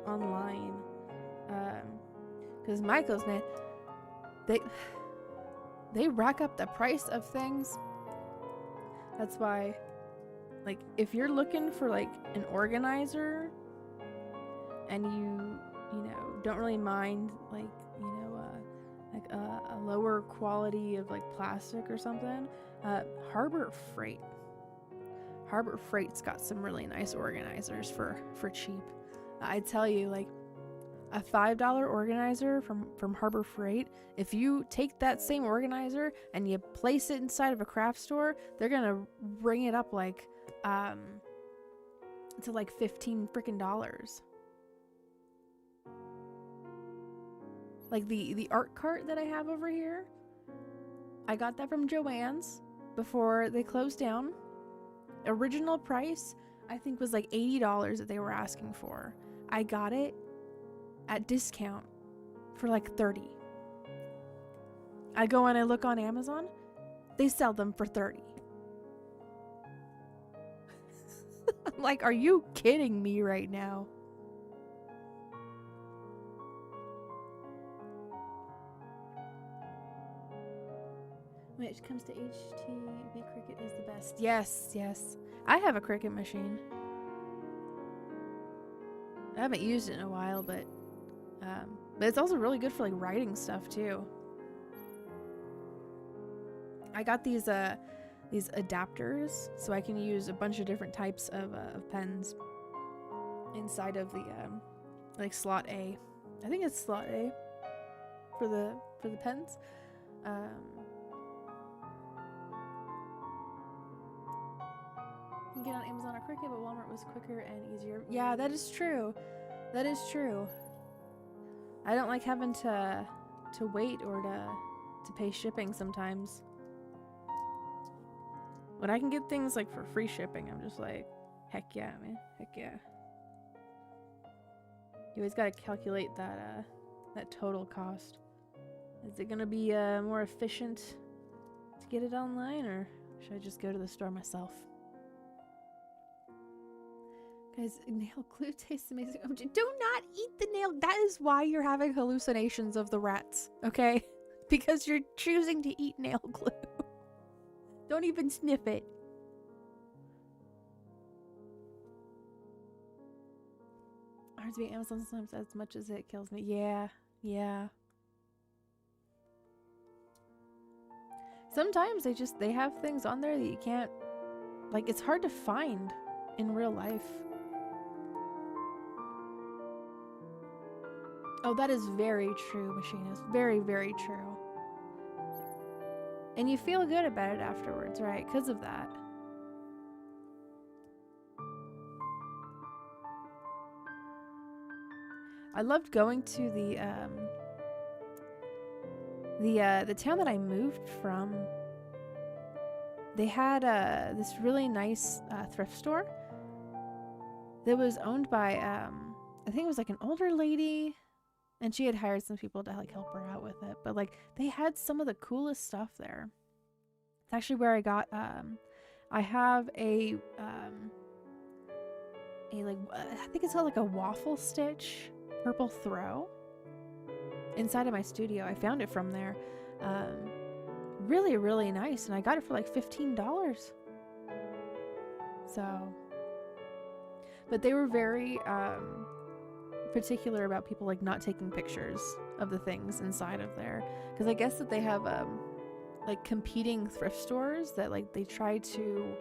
online. Because Michael's net, they rack up the price of things. That's why, like, if you're looking for like an organizer and you know, don't really mind like, you know, like a lower quality of like plastic or something, Harbor Freight's got some really nice organizers for cheap. I tell you, like, a $5 organizer from Harbor Freight, if you take that same organizer and you place it inside of a craft store, they're gonna bring it up like to like $15 freaking dollars. Like the art cart that I have over here, I got that from Joann's before they closed down. Original price, I think, was like $80 that they were asking for. I got it at discount for like $30. I go and I look on Amazon, they sell them for $30. I'm like, are you kidding me right now? When it comes to HTV, Cricut is the best. Yes, yes. I have a Cricut machine. I haven't used it in a while, but it's also really good for like writing stuff too. I got these adapters so I can use a bunch of different types of pens inside of the like slot A. I think it's slot A for the pens. You can get on Amazon or Cricut, but Walmart was quicker and easier. Yeah, that is true. That is true. I don't like having to wait or to pay shipping sometimes. When I can get things like for free shipping, I'm just like, heck yeah, man. Heck yeah. You always gotta calculate that total cost. Is it gonna be more efficient to get it online, or should I just go to the store myself? Guys, nail glue tastes amazing. Oh, do not eat the nail. That is why you're having hallucinations of the rats, okay? Because you're choosing to eat nail glue. Don't even sniff it. Hard to be Amazon sometimes as much as it kills me. Yeah, yeah. Sometimes they have things on there that you can't, like, it's hard to find in real life. Oh, that is very true, Machinist. Very, very true. And you feel good about it afterwards, right? Because of that. I loved going to the town that I moved from. They had this really nice thrift store that was owned by I think it was like an older lady, and she had hired some people to like help her out with it. But like they had some of the coolest stuff there. It's actually where I got I have a like I think it's called like a waffle stitch purple throw inside of my studio. I found it from there. Really, really nice, and I got it for like $15. So, but they were very particular about people like not taking pictures of the things inside of there, because I guess that they have like competing thrift stores that like they try to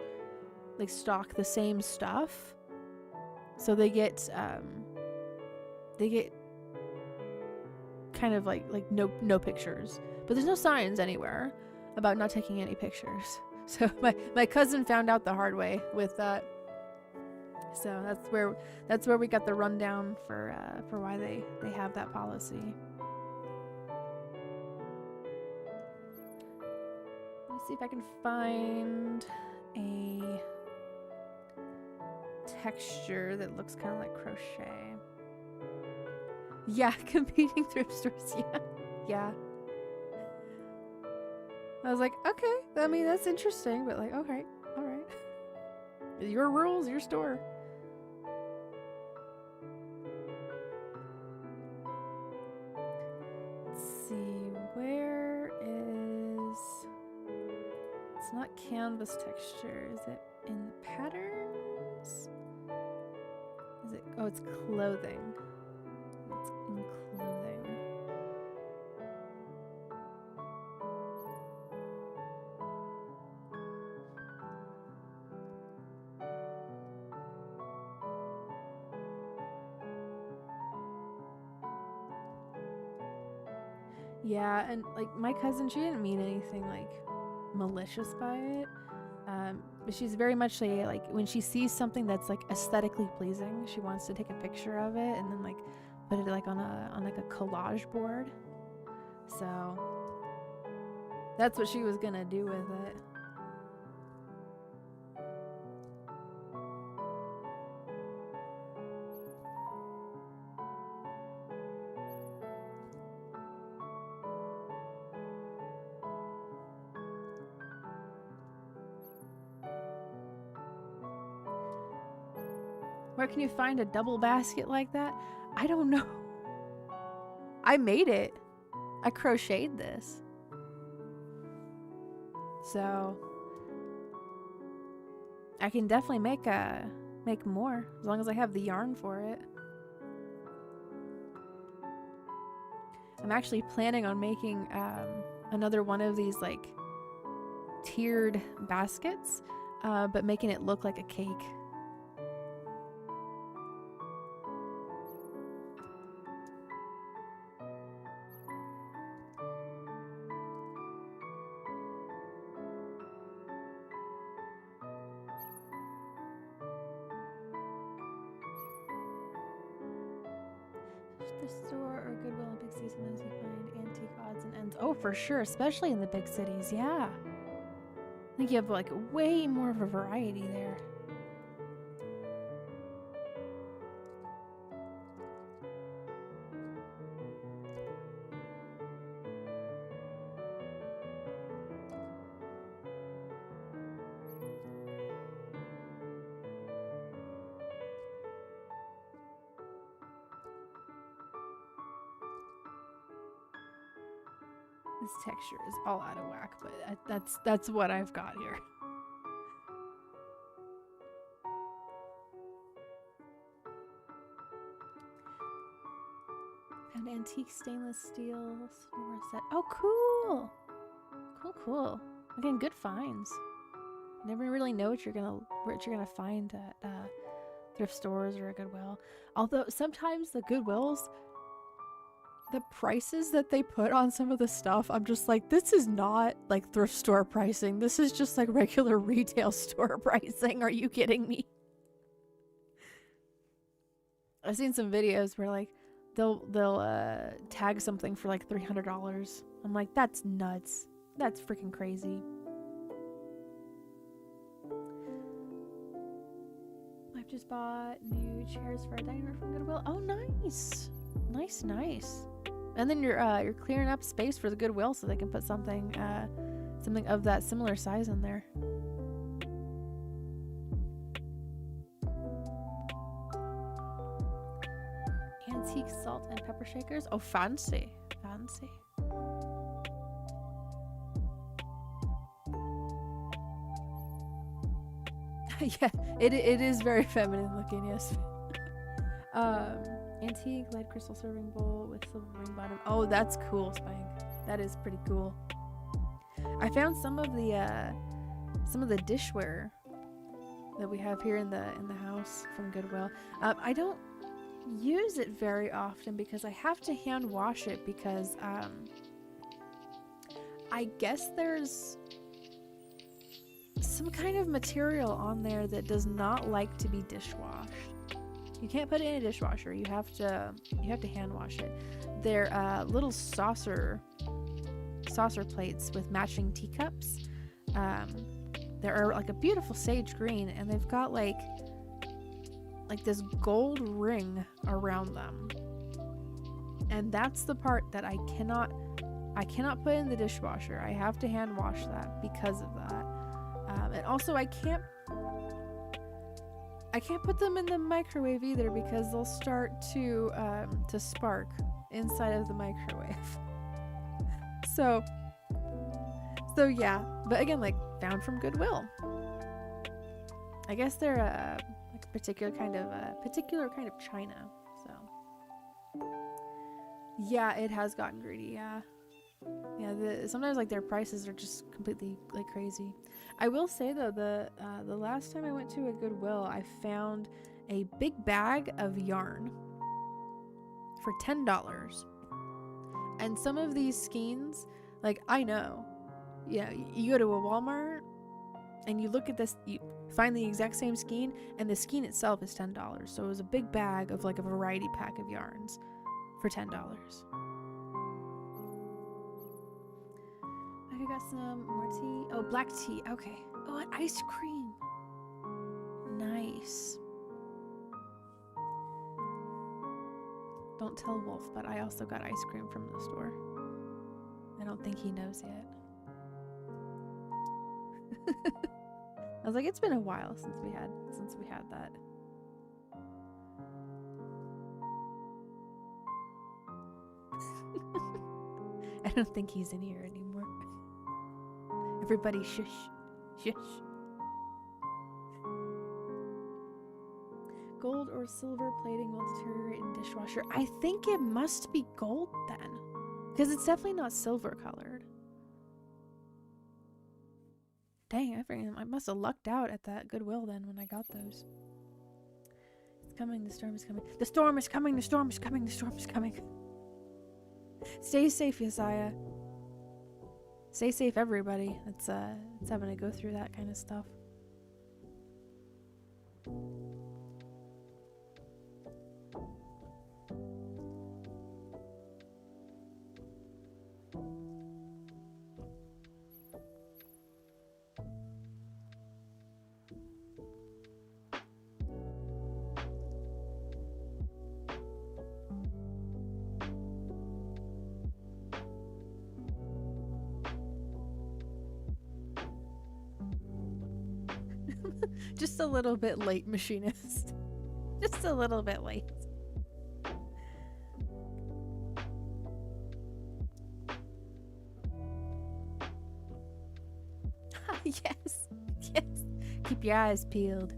like stock the same stuff, so they get they get kind of like no pictures. But there's no signs anywhere about not taking any pictures. So my cousin found out the hard way with that. So that's where we got the rundown for why they have that policy. Let me see if I can find a texture that looks kind of like crochet. Yeah, competing thrift stores. Yeah. I was like, okay, I mean, that's interesting, but like, okay, all right. Your rules, your store. Let's see, where is... It's not canvas texture. Is it in the patterns? Is it... Oh, it's clothing. It's in clothing. Yeah, and like my cousin, she didn't mean anything like malicious by it. But she's very much like when she sees something that's like aesthetically pleasing, she wants to take a picture of it and then like put it like on like a collage board. So that's what she was gonna do with it. Where can you find a double basket like that? I don't know. I made it. I crocheted this. So I can definitely make more as long as I have the yarn for it. I'm actually planning on making another one of these like tiered baskets, but making it look like a cake. The store or Goodwill in big cities, sometimes you find antique odds and ends. Oh, for sure, especially in the big cities. Yeah, I think you have like way more of a variety there. This texture is all out of whack, but that's what I've got here. An antique stainless steel silver set. Oh, cool! Cool. Again, good finds. You never really know what you're gonna find at thrift stores or a Goodwill. Although sometimes the Goodwills, the prices that they put on some of the stuff, I'm just like, this is not like thrift store pricing. This is just like regular retail store pricing. Are you kidding me? I've seen some videos where like they'll tag something for like $300. I'm like, that's nuts. That's freaking crazy. I've just bought new chairs for our dining room from Goodwill. Oh, nice. Nice. And then you're clearing up space for the Goodwill so they can put something of that similar size in there. Antique salt and pepper shakers. Oh, fancy. Yeah, it is very feminine looking, yes. Antique lead crystal serving bowl with silver ring bottom. Oh, that's cool, Spank. That is pretty cool. I found some of the dishware that we have here in the house from Goodwill. I don't use it very often because I have to hand wash it because I guess there's some kind of material on there that does not like to be dishwashed. You can't put it in a dishwasher. You have to hand wash it. They're little saucer plates with matching teacups. They're like a beautiful sage green, and they've got like this gold ring around them. And that's the part that I cannot put in the dishwasher. I have to hand wash that because of that. And also I can't put them in the microwave either because they'll start to spark inside of the microwave. So yeah, but again, like found from Goodwill. I guess they're like a particular kind of china. So yeah, it has gotten greedy. Yeah. Sometimes like their prices are just completely like crazy. I will say though, the last time I went to a Goodwill, I found a big bag of yarn for $10. And some of these skeins, like I know, yeah, you go to a Walmart and you look at this, you find the exact same skein, and the skein itself is $10. So it was a big bag of like a variety pack of yarns for $10. I got some more tea. Oh, black tea. Okay. Oh, and ice cream. Nice. Don't tell Wolf, but I also got ice cream from the store. I don't think he knows yet. I was like, it's been a while since we had that. I don't think he's in here anymore. Everybody shush. Shush. Gold or silver plating will deteriorate in dishwasher. I think it must be gold then. Because it's definitely not silver colored. Dang, I must have lucked out at that Goodwill then when I got those. It's coming, the storm is coming. The storm is coming, the storm is coming, the storm is coming. Stay safe, Yesiah. Stay safe, everybody. It's having to go through that kind of stuff. Just a little bit late, machinist. Just a little bit late. Yes. Yes. Keep your eyes peeled.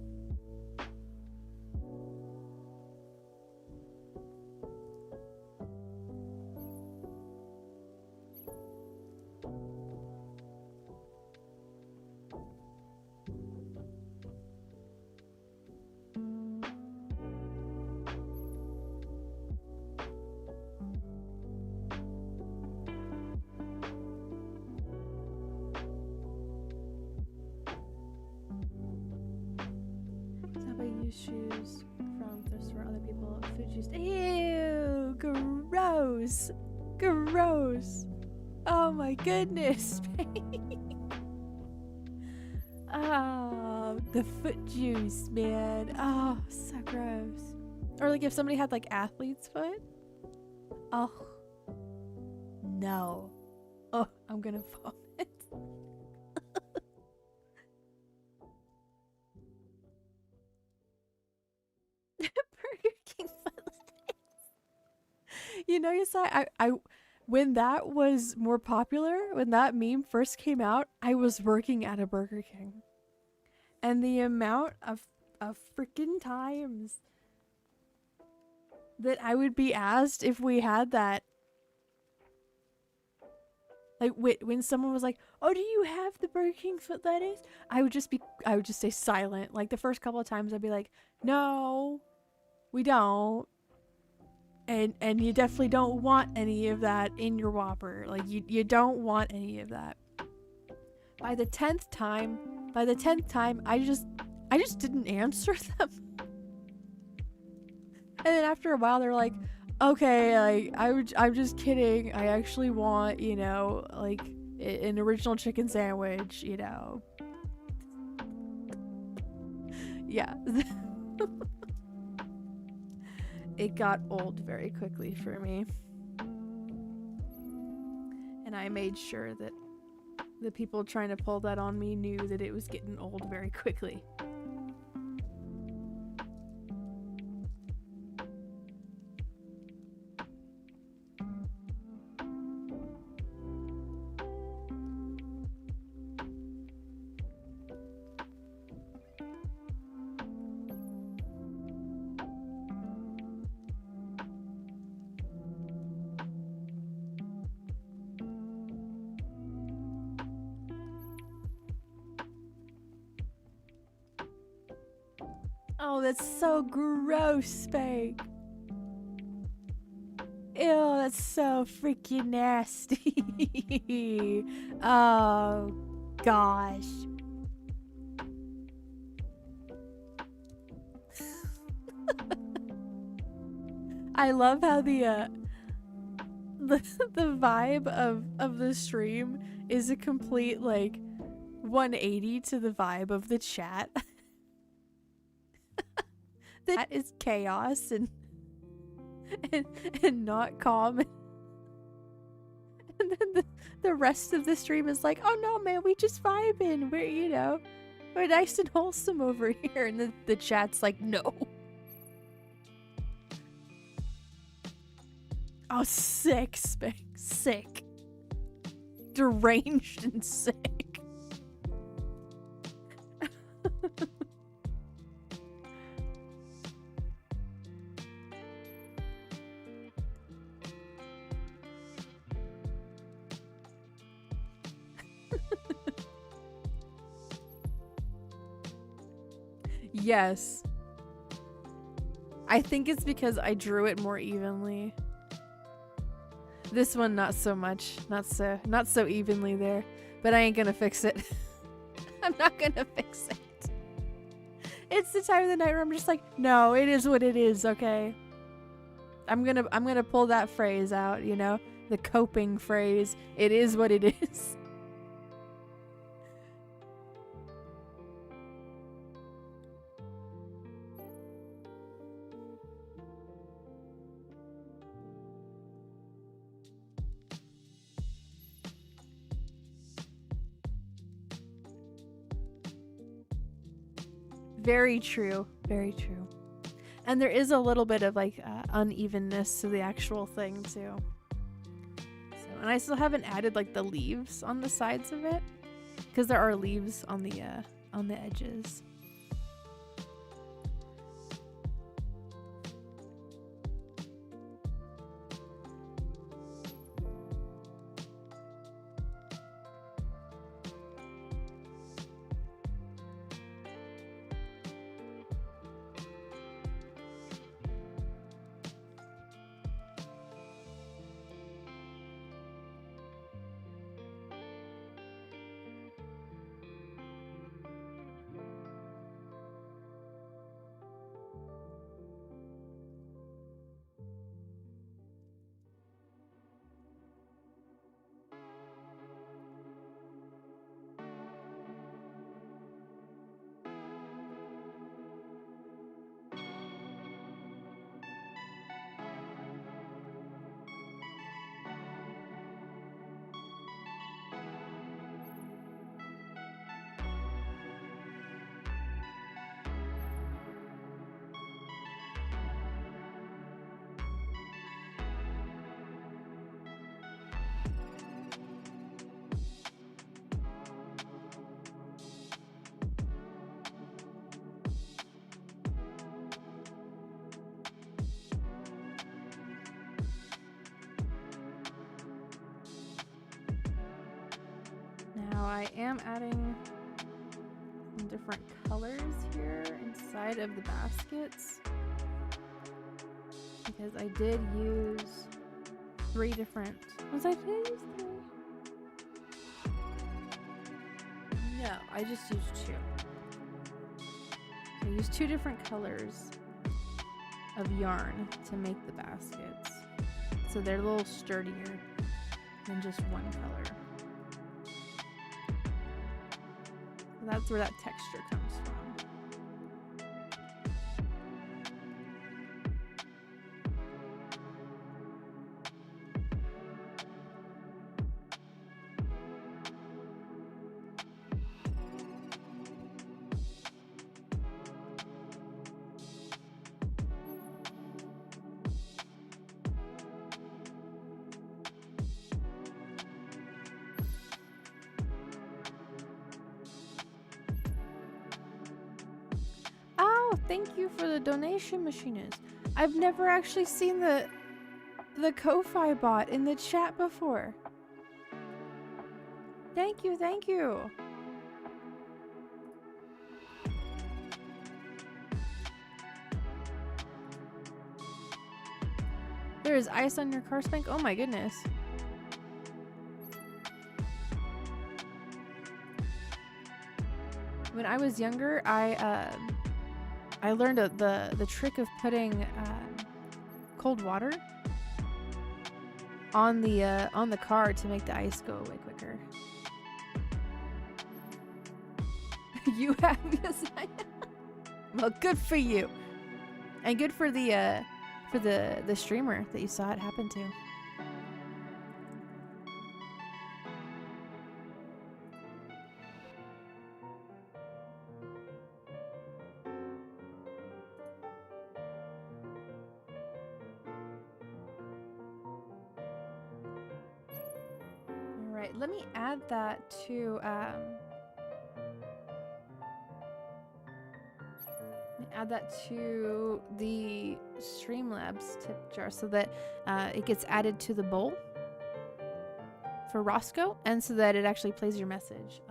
Shoes from thrift store, other people food shoes. Ew, gross, gross. Oh my goodness. Oh, the foot juice, man. Oh, so gross. Or like if somebody had like athlete's foot. Oh no. Oh, I'm gonna vomit. You know, you saw I when that was more popular, when that meme first came out, I was working at a Burger King. And the amount of freaking times that I would be asked if we had that. Like when someone was like, "Oh, do you have the Burger King foot lettuce?" I would just stay silent. Like the first couple of times I'd be like, "No, we don't." And you definitely don't want any of that in your Whopper. Like, you don't want any of that. By the 10th time, I just didn't answer them. And then after a while, they're like, okay, like, I'm just kidding. I actually want, you know, like, an original chicken sandwich, you know. Yeah. It got old very quickly for me. And I made sure that the people trying to pull that on me knew that it was getting old very quickly. Oh, that's so gross, Spank. Ew, that's so freaking nasty. Oh, gosh. I love how the vibe of the stream is a complete, like, 180 to the vibe of the chat. That is chaos and not calm. And then the rest of the stream is like, oh no, man, we just vibing. We're, you know, we're nice and wholesome over here. And the chat's like, no. Oh, sick, sick. Deranged and sick. Yes. I think it's because I drew it more evenly. This one not so much. Not so evenly there. But I ain't gonna fix it. I'm not gonna fix it. It's the time of the night where I'm just like, no, it is what it is, okay? I'm gonna pull that phrase out, you know? The coping phrase. It is what it is. Very true. Very true. And there is a little bit of like unevenness to the actual thing too. So, and I still haven't added like the leaves on the sides of it because there are leaves on the edges. Now I am adding some different colors here inside of the baskets. Because I did use 3 different. Was I did I use 3? No, I just used 2. So I used 2 different colors of yarn to make the baskets. So they're a little sturdier than just one color. So that's where that texture comes from. Thank you for the donation, Machinist. I've never actually seen the Ko-Fi bot in the chat before. Thank you, thank you. There is ice on your car spank? Oh my goodness. When I was younger, I learned the trick of putting cold water on the car to make the ice go away quicker. You have, yes, I have. Well, good for you, and good for the streamer that you saw it happen to. Let me add that to the Streamlabs tip jar so that it gets added to the bowl for Roscoe, and so that it actually plays your message.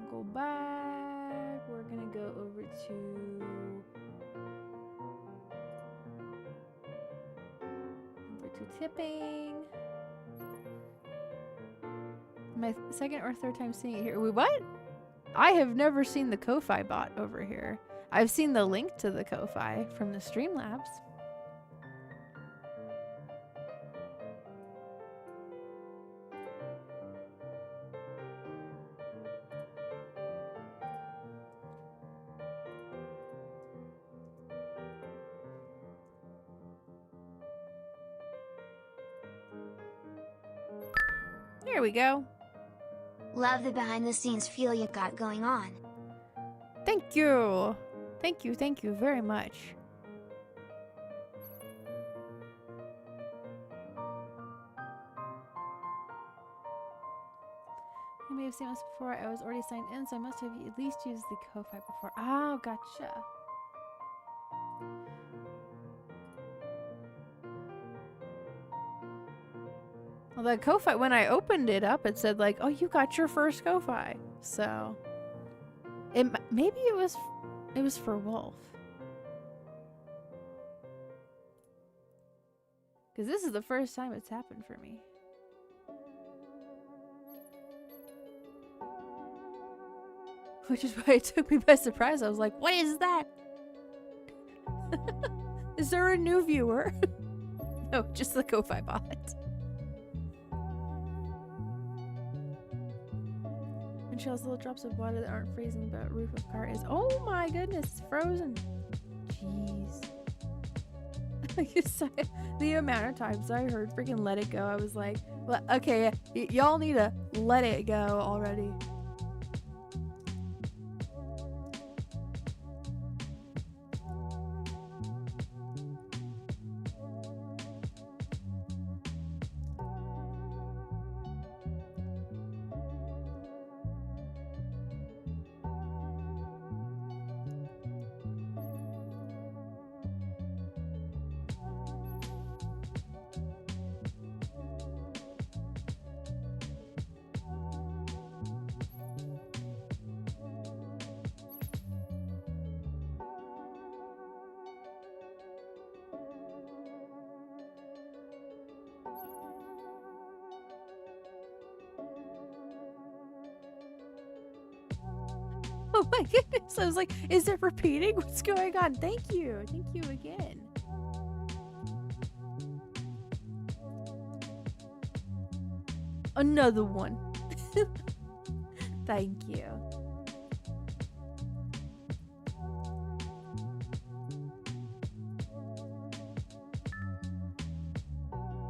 Go back. We're gonna go over to tipping. My second or third time seeing it here. Wait, what? I have never seen the Ko-Fi bot over here. I've seen the link to the Ko-Fi from the Streamlabs. Here we go. Love the behind the scenes feel you got going on. Thank you. Thank you very much. I may have seen this before. I was already signed in, so I must have at least used the Ko-Fi before. Oh, gotcha. Well, the Ko-Fi, when I opened it up, it said like, "Oh, you got your first Ko-Fi." So, maybe it was for Wolf, because this is the first time it's happened for me. Which is why it took me by surprise. I was like, "What is that? Is there a new viewer?" No, just the Ko-Fi bot. Shells, little drops of water that aren't freezing, but roof of car is. Oh my goodness, it's frozen. Jeez. The amount of times I heard freaking "let it go," I was like, well, okay, y'all need to let it go already. Oh my goodness. I was like, is it repeating? What's going on? Thank you. Thank you again. Another one. Thank you.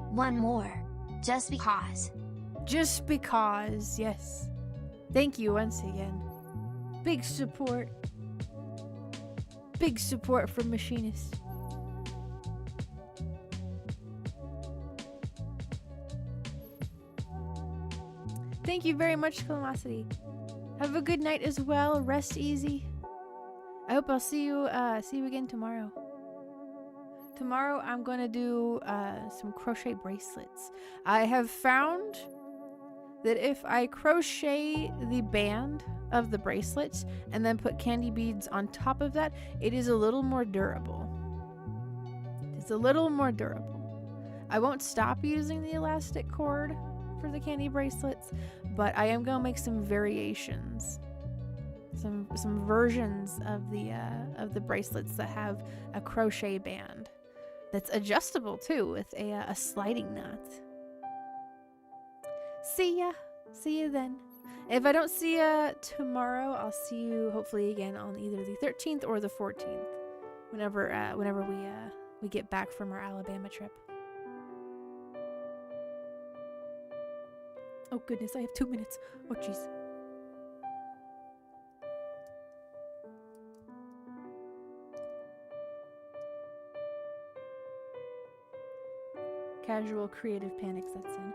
One more. Just because. Just because, yes. Thank you once again. Big support. Big support from Machinist. Thank you very much, Calamosity. Have a good night as well. Rest easy. I hope I'll see you again tomorrow. Tomorrow I'm going to do some crochet bracelets. I have found that if I crochet the band of the bracelets and then put candy beads on top of that, it is a little more durable. It's a little more durable. I won't stop using the elastic cord for the candy bracelets, but I am gonna make some variations, some versions of the bracelets that have a crochet band that's adjustable too with a sliding knot. See ya then. If I don't see ya tomorrow, I'll see you hopefully again on either the 13th or the 14th, whenever we get back from our Alabama trip. Oh goodness, I have 2 minutes. Oh jeez. Casual creative panic sets in.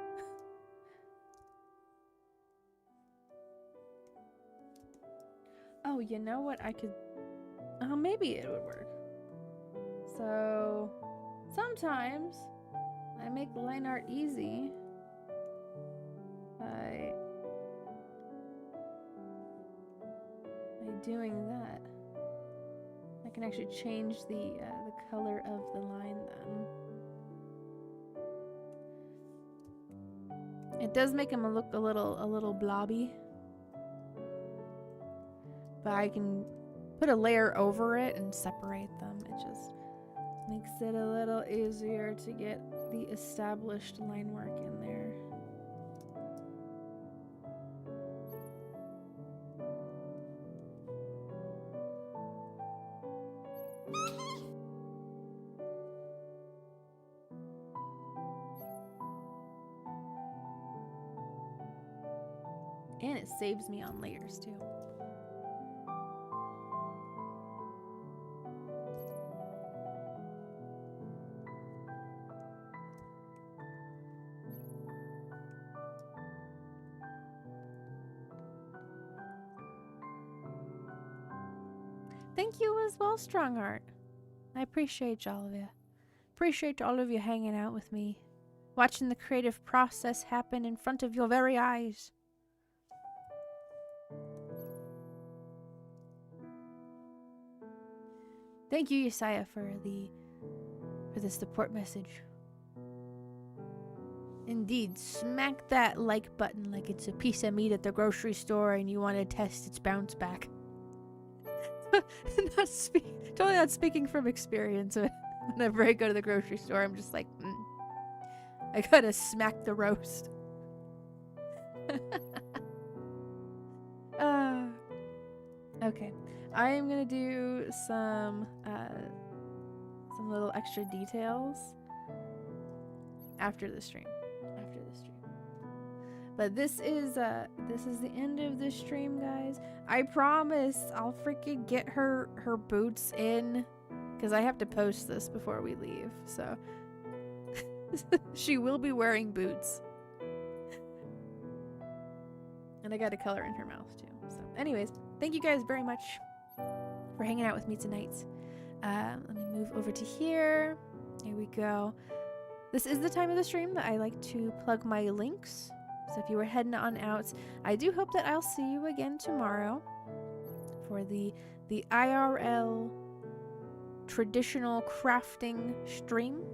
Oh, you know what? I could... Oh, maybe it would work. So, sometimes I make line art easy by doing that. I can actually change the color of the line then. It does make them look a little blobby, but I can put a layer over it and separate them. It just makes it a little easier to get the established line work in there. And it saves me on layers too. Thank you as well, Strongheart. I appreciate all of you. Appreciate all of you hanging out with me, watching the creative process happen in front of your very eyes. Thank you, Yesiah, for the support message. Indeed, smack that like button like it's a piece of meat at the grocery store and you want to test its bounce back. Totally not speaking from experience. Whenever I go to the grocery store, I'm just like, I gotta smack the roast. Okay, I am gonna do some little extra details after the stream. But this is the end of the stream, guys. I promise I'll freaking get her boots in, because I have to post this before we leave. So she will be wearing boots. And I got a color in her mouth too. So anyways, thank you guys very much for hanging out with me tonight. Let me move over to here. Here we go. This is the time of the stream that I like to plug my links. So if you were heading on out, I do hope that I'll see you again tomorrow for the IRL traditional crafting stream.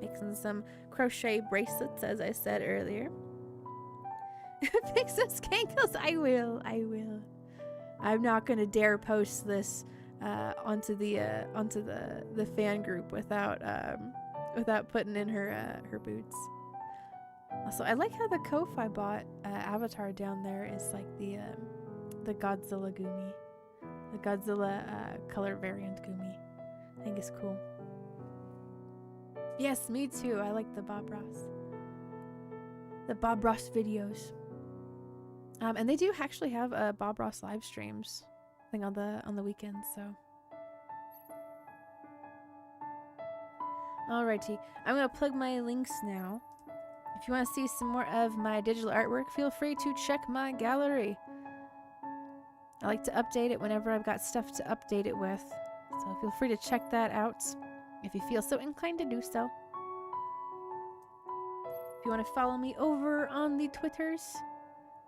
Making some crochet bracelets, as I said earlier. Fix those cankles. I will. I'm not gonna dare post this onto the fan group without putting in her boots. Also, I like how the Ko-Fi bot avatar down there is like the Godzilla GUMI, the Godzilla color variant GUMI. I think it's cool. Yes, me too. I like the Bob Ross. The Bob Ross videos. And they do actually have Bob Ross live streams thing on the weekends, so. Alrighty, I'm gonna plug my links now. If you want to see some more of my digital artwork, feel free to check my gallery. I like to update it whenever I've got stuff to update it with, so feel free to check that out if you feel so inclined to do so. If you want to follow me over on the Twitters,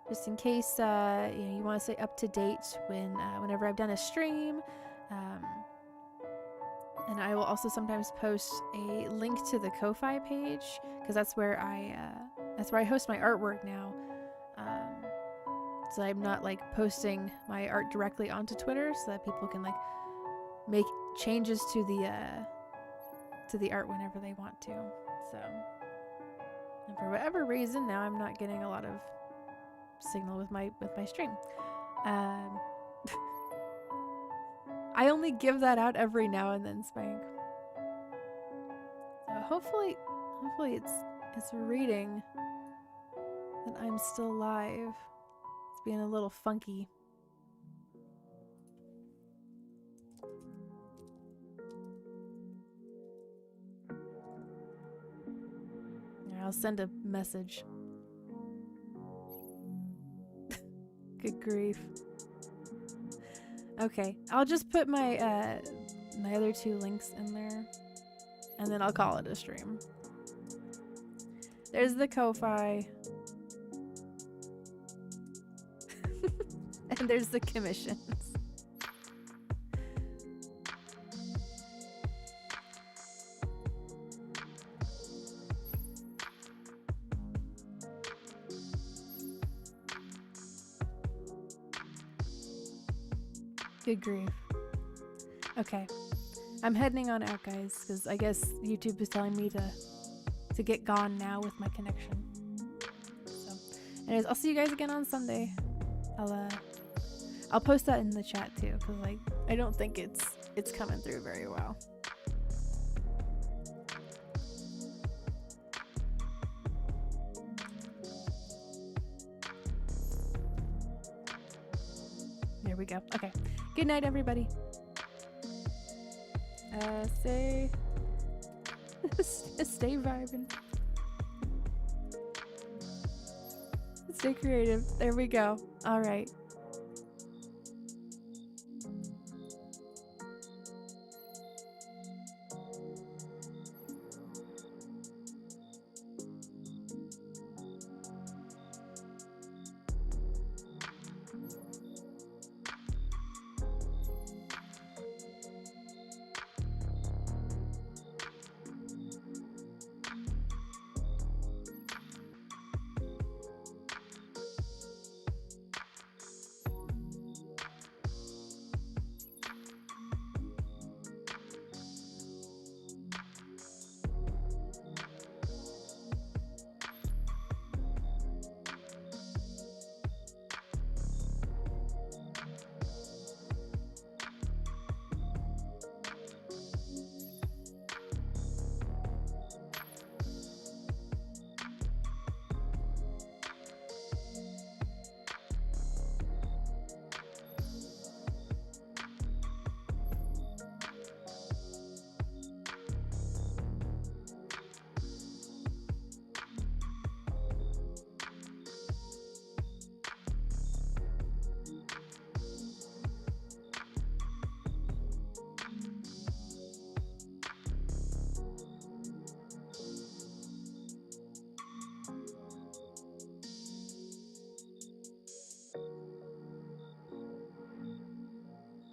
just in case you want to stay up to date whenever I've done a stream. And I will also sometimes post a link to the Ko-Fi page, because that's where I host my artwork now. So I'm not like posting my art directly onto Twitter, so that people can like make changes to the art whenever they want to. So, and for whatever reason, now I'm not getting a lot of signal with my stream. I only give that out every now and then, Spank. So hopefully it's reading that I'm still live. It's being a little funky. Yeah, I'll send a message. Good grief. Okay, I'll just put my my other two links in there, and then I'll call it a stream. There's the Ko-Fi, and there's the commissions. Good grief. Okay. I'm heading on out, guys, because I guess YouTube is telling me to get gone now with my connection. So, anyways, I'll see you guys again on Sunday. I'll post that in the chat too, because like I don't think it's coming through very well. There we go. Okay. Good night, everybody. Stay vibing. Stay creative. There we go. All right.